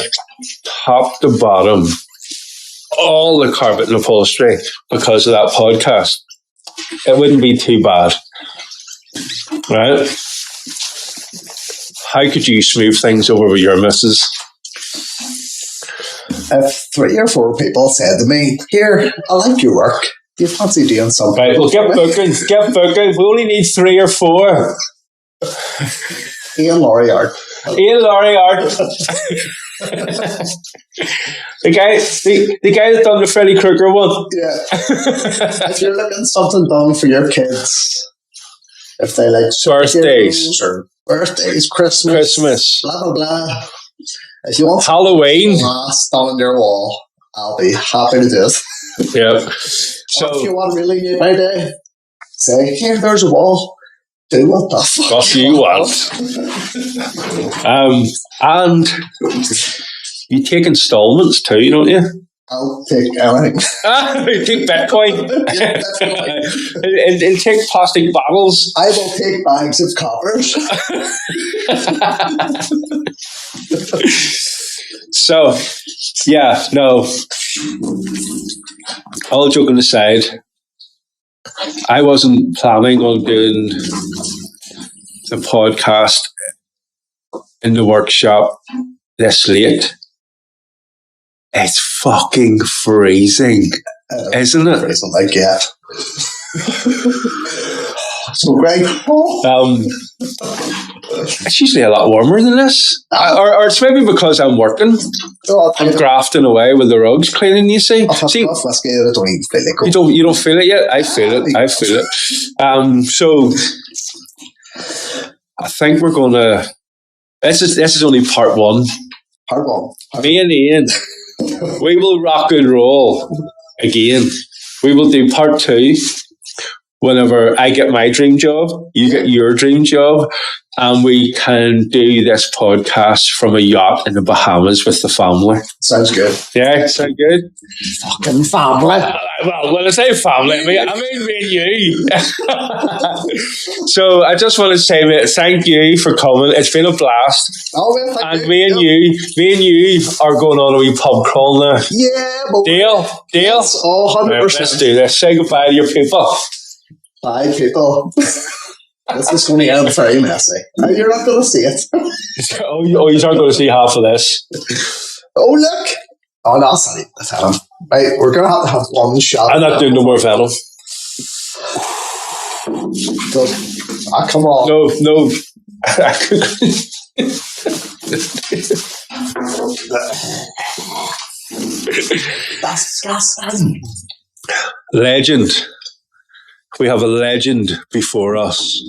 [SPEAKER 1] top to bottom, all the carpet and upholstery because of that podcast? It wouldn't be too bad, right? How could you smooth things over with your missus?
[SPEAKER 2] If 3 or 4 people said to me, here, I like your work, do you fancy doing something?
[SPEAKER 1] Right, well, get booking. We only need 3 or 4.
[SPEAKER 2] Ian Lowry art.
[SPEAKER 1] The guy that done the Freddy Krueger one.
[SPEAKER 2] Yeah. If you're looking something done for your kids, if they like birthdays, Christmas, blah blah blah. If you want
[SPEAKER 1] Halloween
[SPEAKER 2] done on your wall, I'll be happy to do it.
[SPEAKER 1] Yeah.
[SPEAKER 2] So if you want a really neat idea, say, here, there's a wall. Do what the fuck
[SPEAKER 1] you want. And you take installments too, don't you?
[SPEAKER 2] I'll take anything.
[SPEAKER 1] You take Bitcoin. and take plastic bottles.
[SPEAKER 2] I will take bags of coppers.
[SPEAKER 1] So, yeah, no. All joking aside, I wasn't planning on doing the podcast in the workshop this late. It's fucking freezing, isn't it?
[SPEAKER 2] Freezing like yeah. So great.
[SPEAKER 1] It's usually a lot warmer than this, or it's maybe because I'm working. I'm grafting away with the rugs cleaning. You see,
[SPEAKER 2] whiskey, I don't even feel it.
[SPEAKER 1] You don't feel it yet. I feel it. So I think we're gonna. This is only part one. Me and Ian, we will rock and roll again. We will do part 2 whenever I get my dream job, you get your dream job, and we can do this podcast from a yacht in the Bahamas with the family.
[SPEAKER 2] Sounds good.
[SPEAKER 1] Yeah, sound good?
[SPEAKER 2] Fucking family.
[SPEAKER 1] Well, when I say family, I mean me and you. So I just want to say, mate, thank you for coming. It's been a blast.
[SPEAKER 2] Oh, well, thank
[SPEAKER 1] and
[SPEAKER 2] you.
[SPEAKER 1] me and you are going on a wee pub crawl now.
[SPEAKER 2] Yeah,
[SPEAKER 1] Deal?
[SPEAKER 2] Yes, 100%.
[SPEAKER 1] Right, let's do this. Say goodbye to your people.
[SPEAKER 2] Bye, people. This is going to end very messy. You're not going to see it.
[SPEAKER 1] Oh, you're not going to see half of this.
[SPEAKER 2] Oh, look. Oh, no, sorry. That's Venom. Right, we're going to have one shot.
[SPEAKER 1] I'm not doing no more Venom.
[SPEAKER 2] Come on.
[SPEAKER 1] No.
[SPEAKER 2] That's disgusting.
[SPEAKER 1] Legend. We have a legend before us.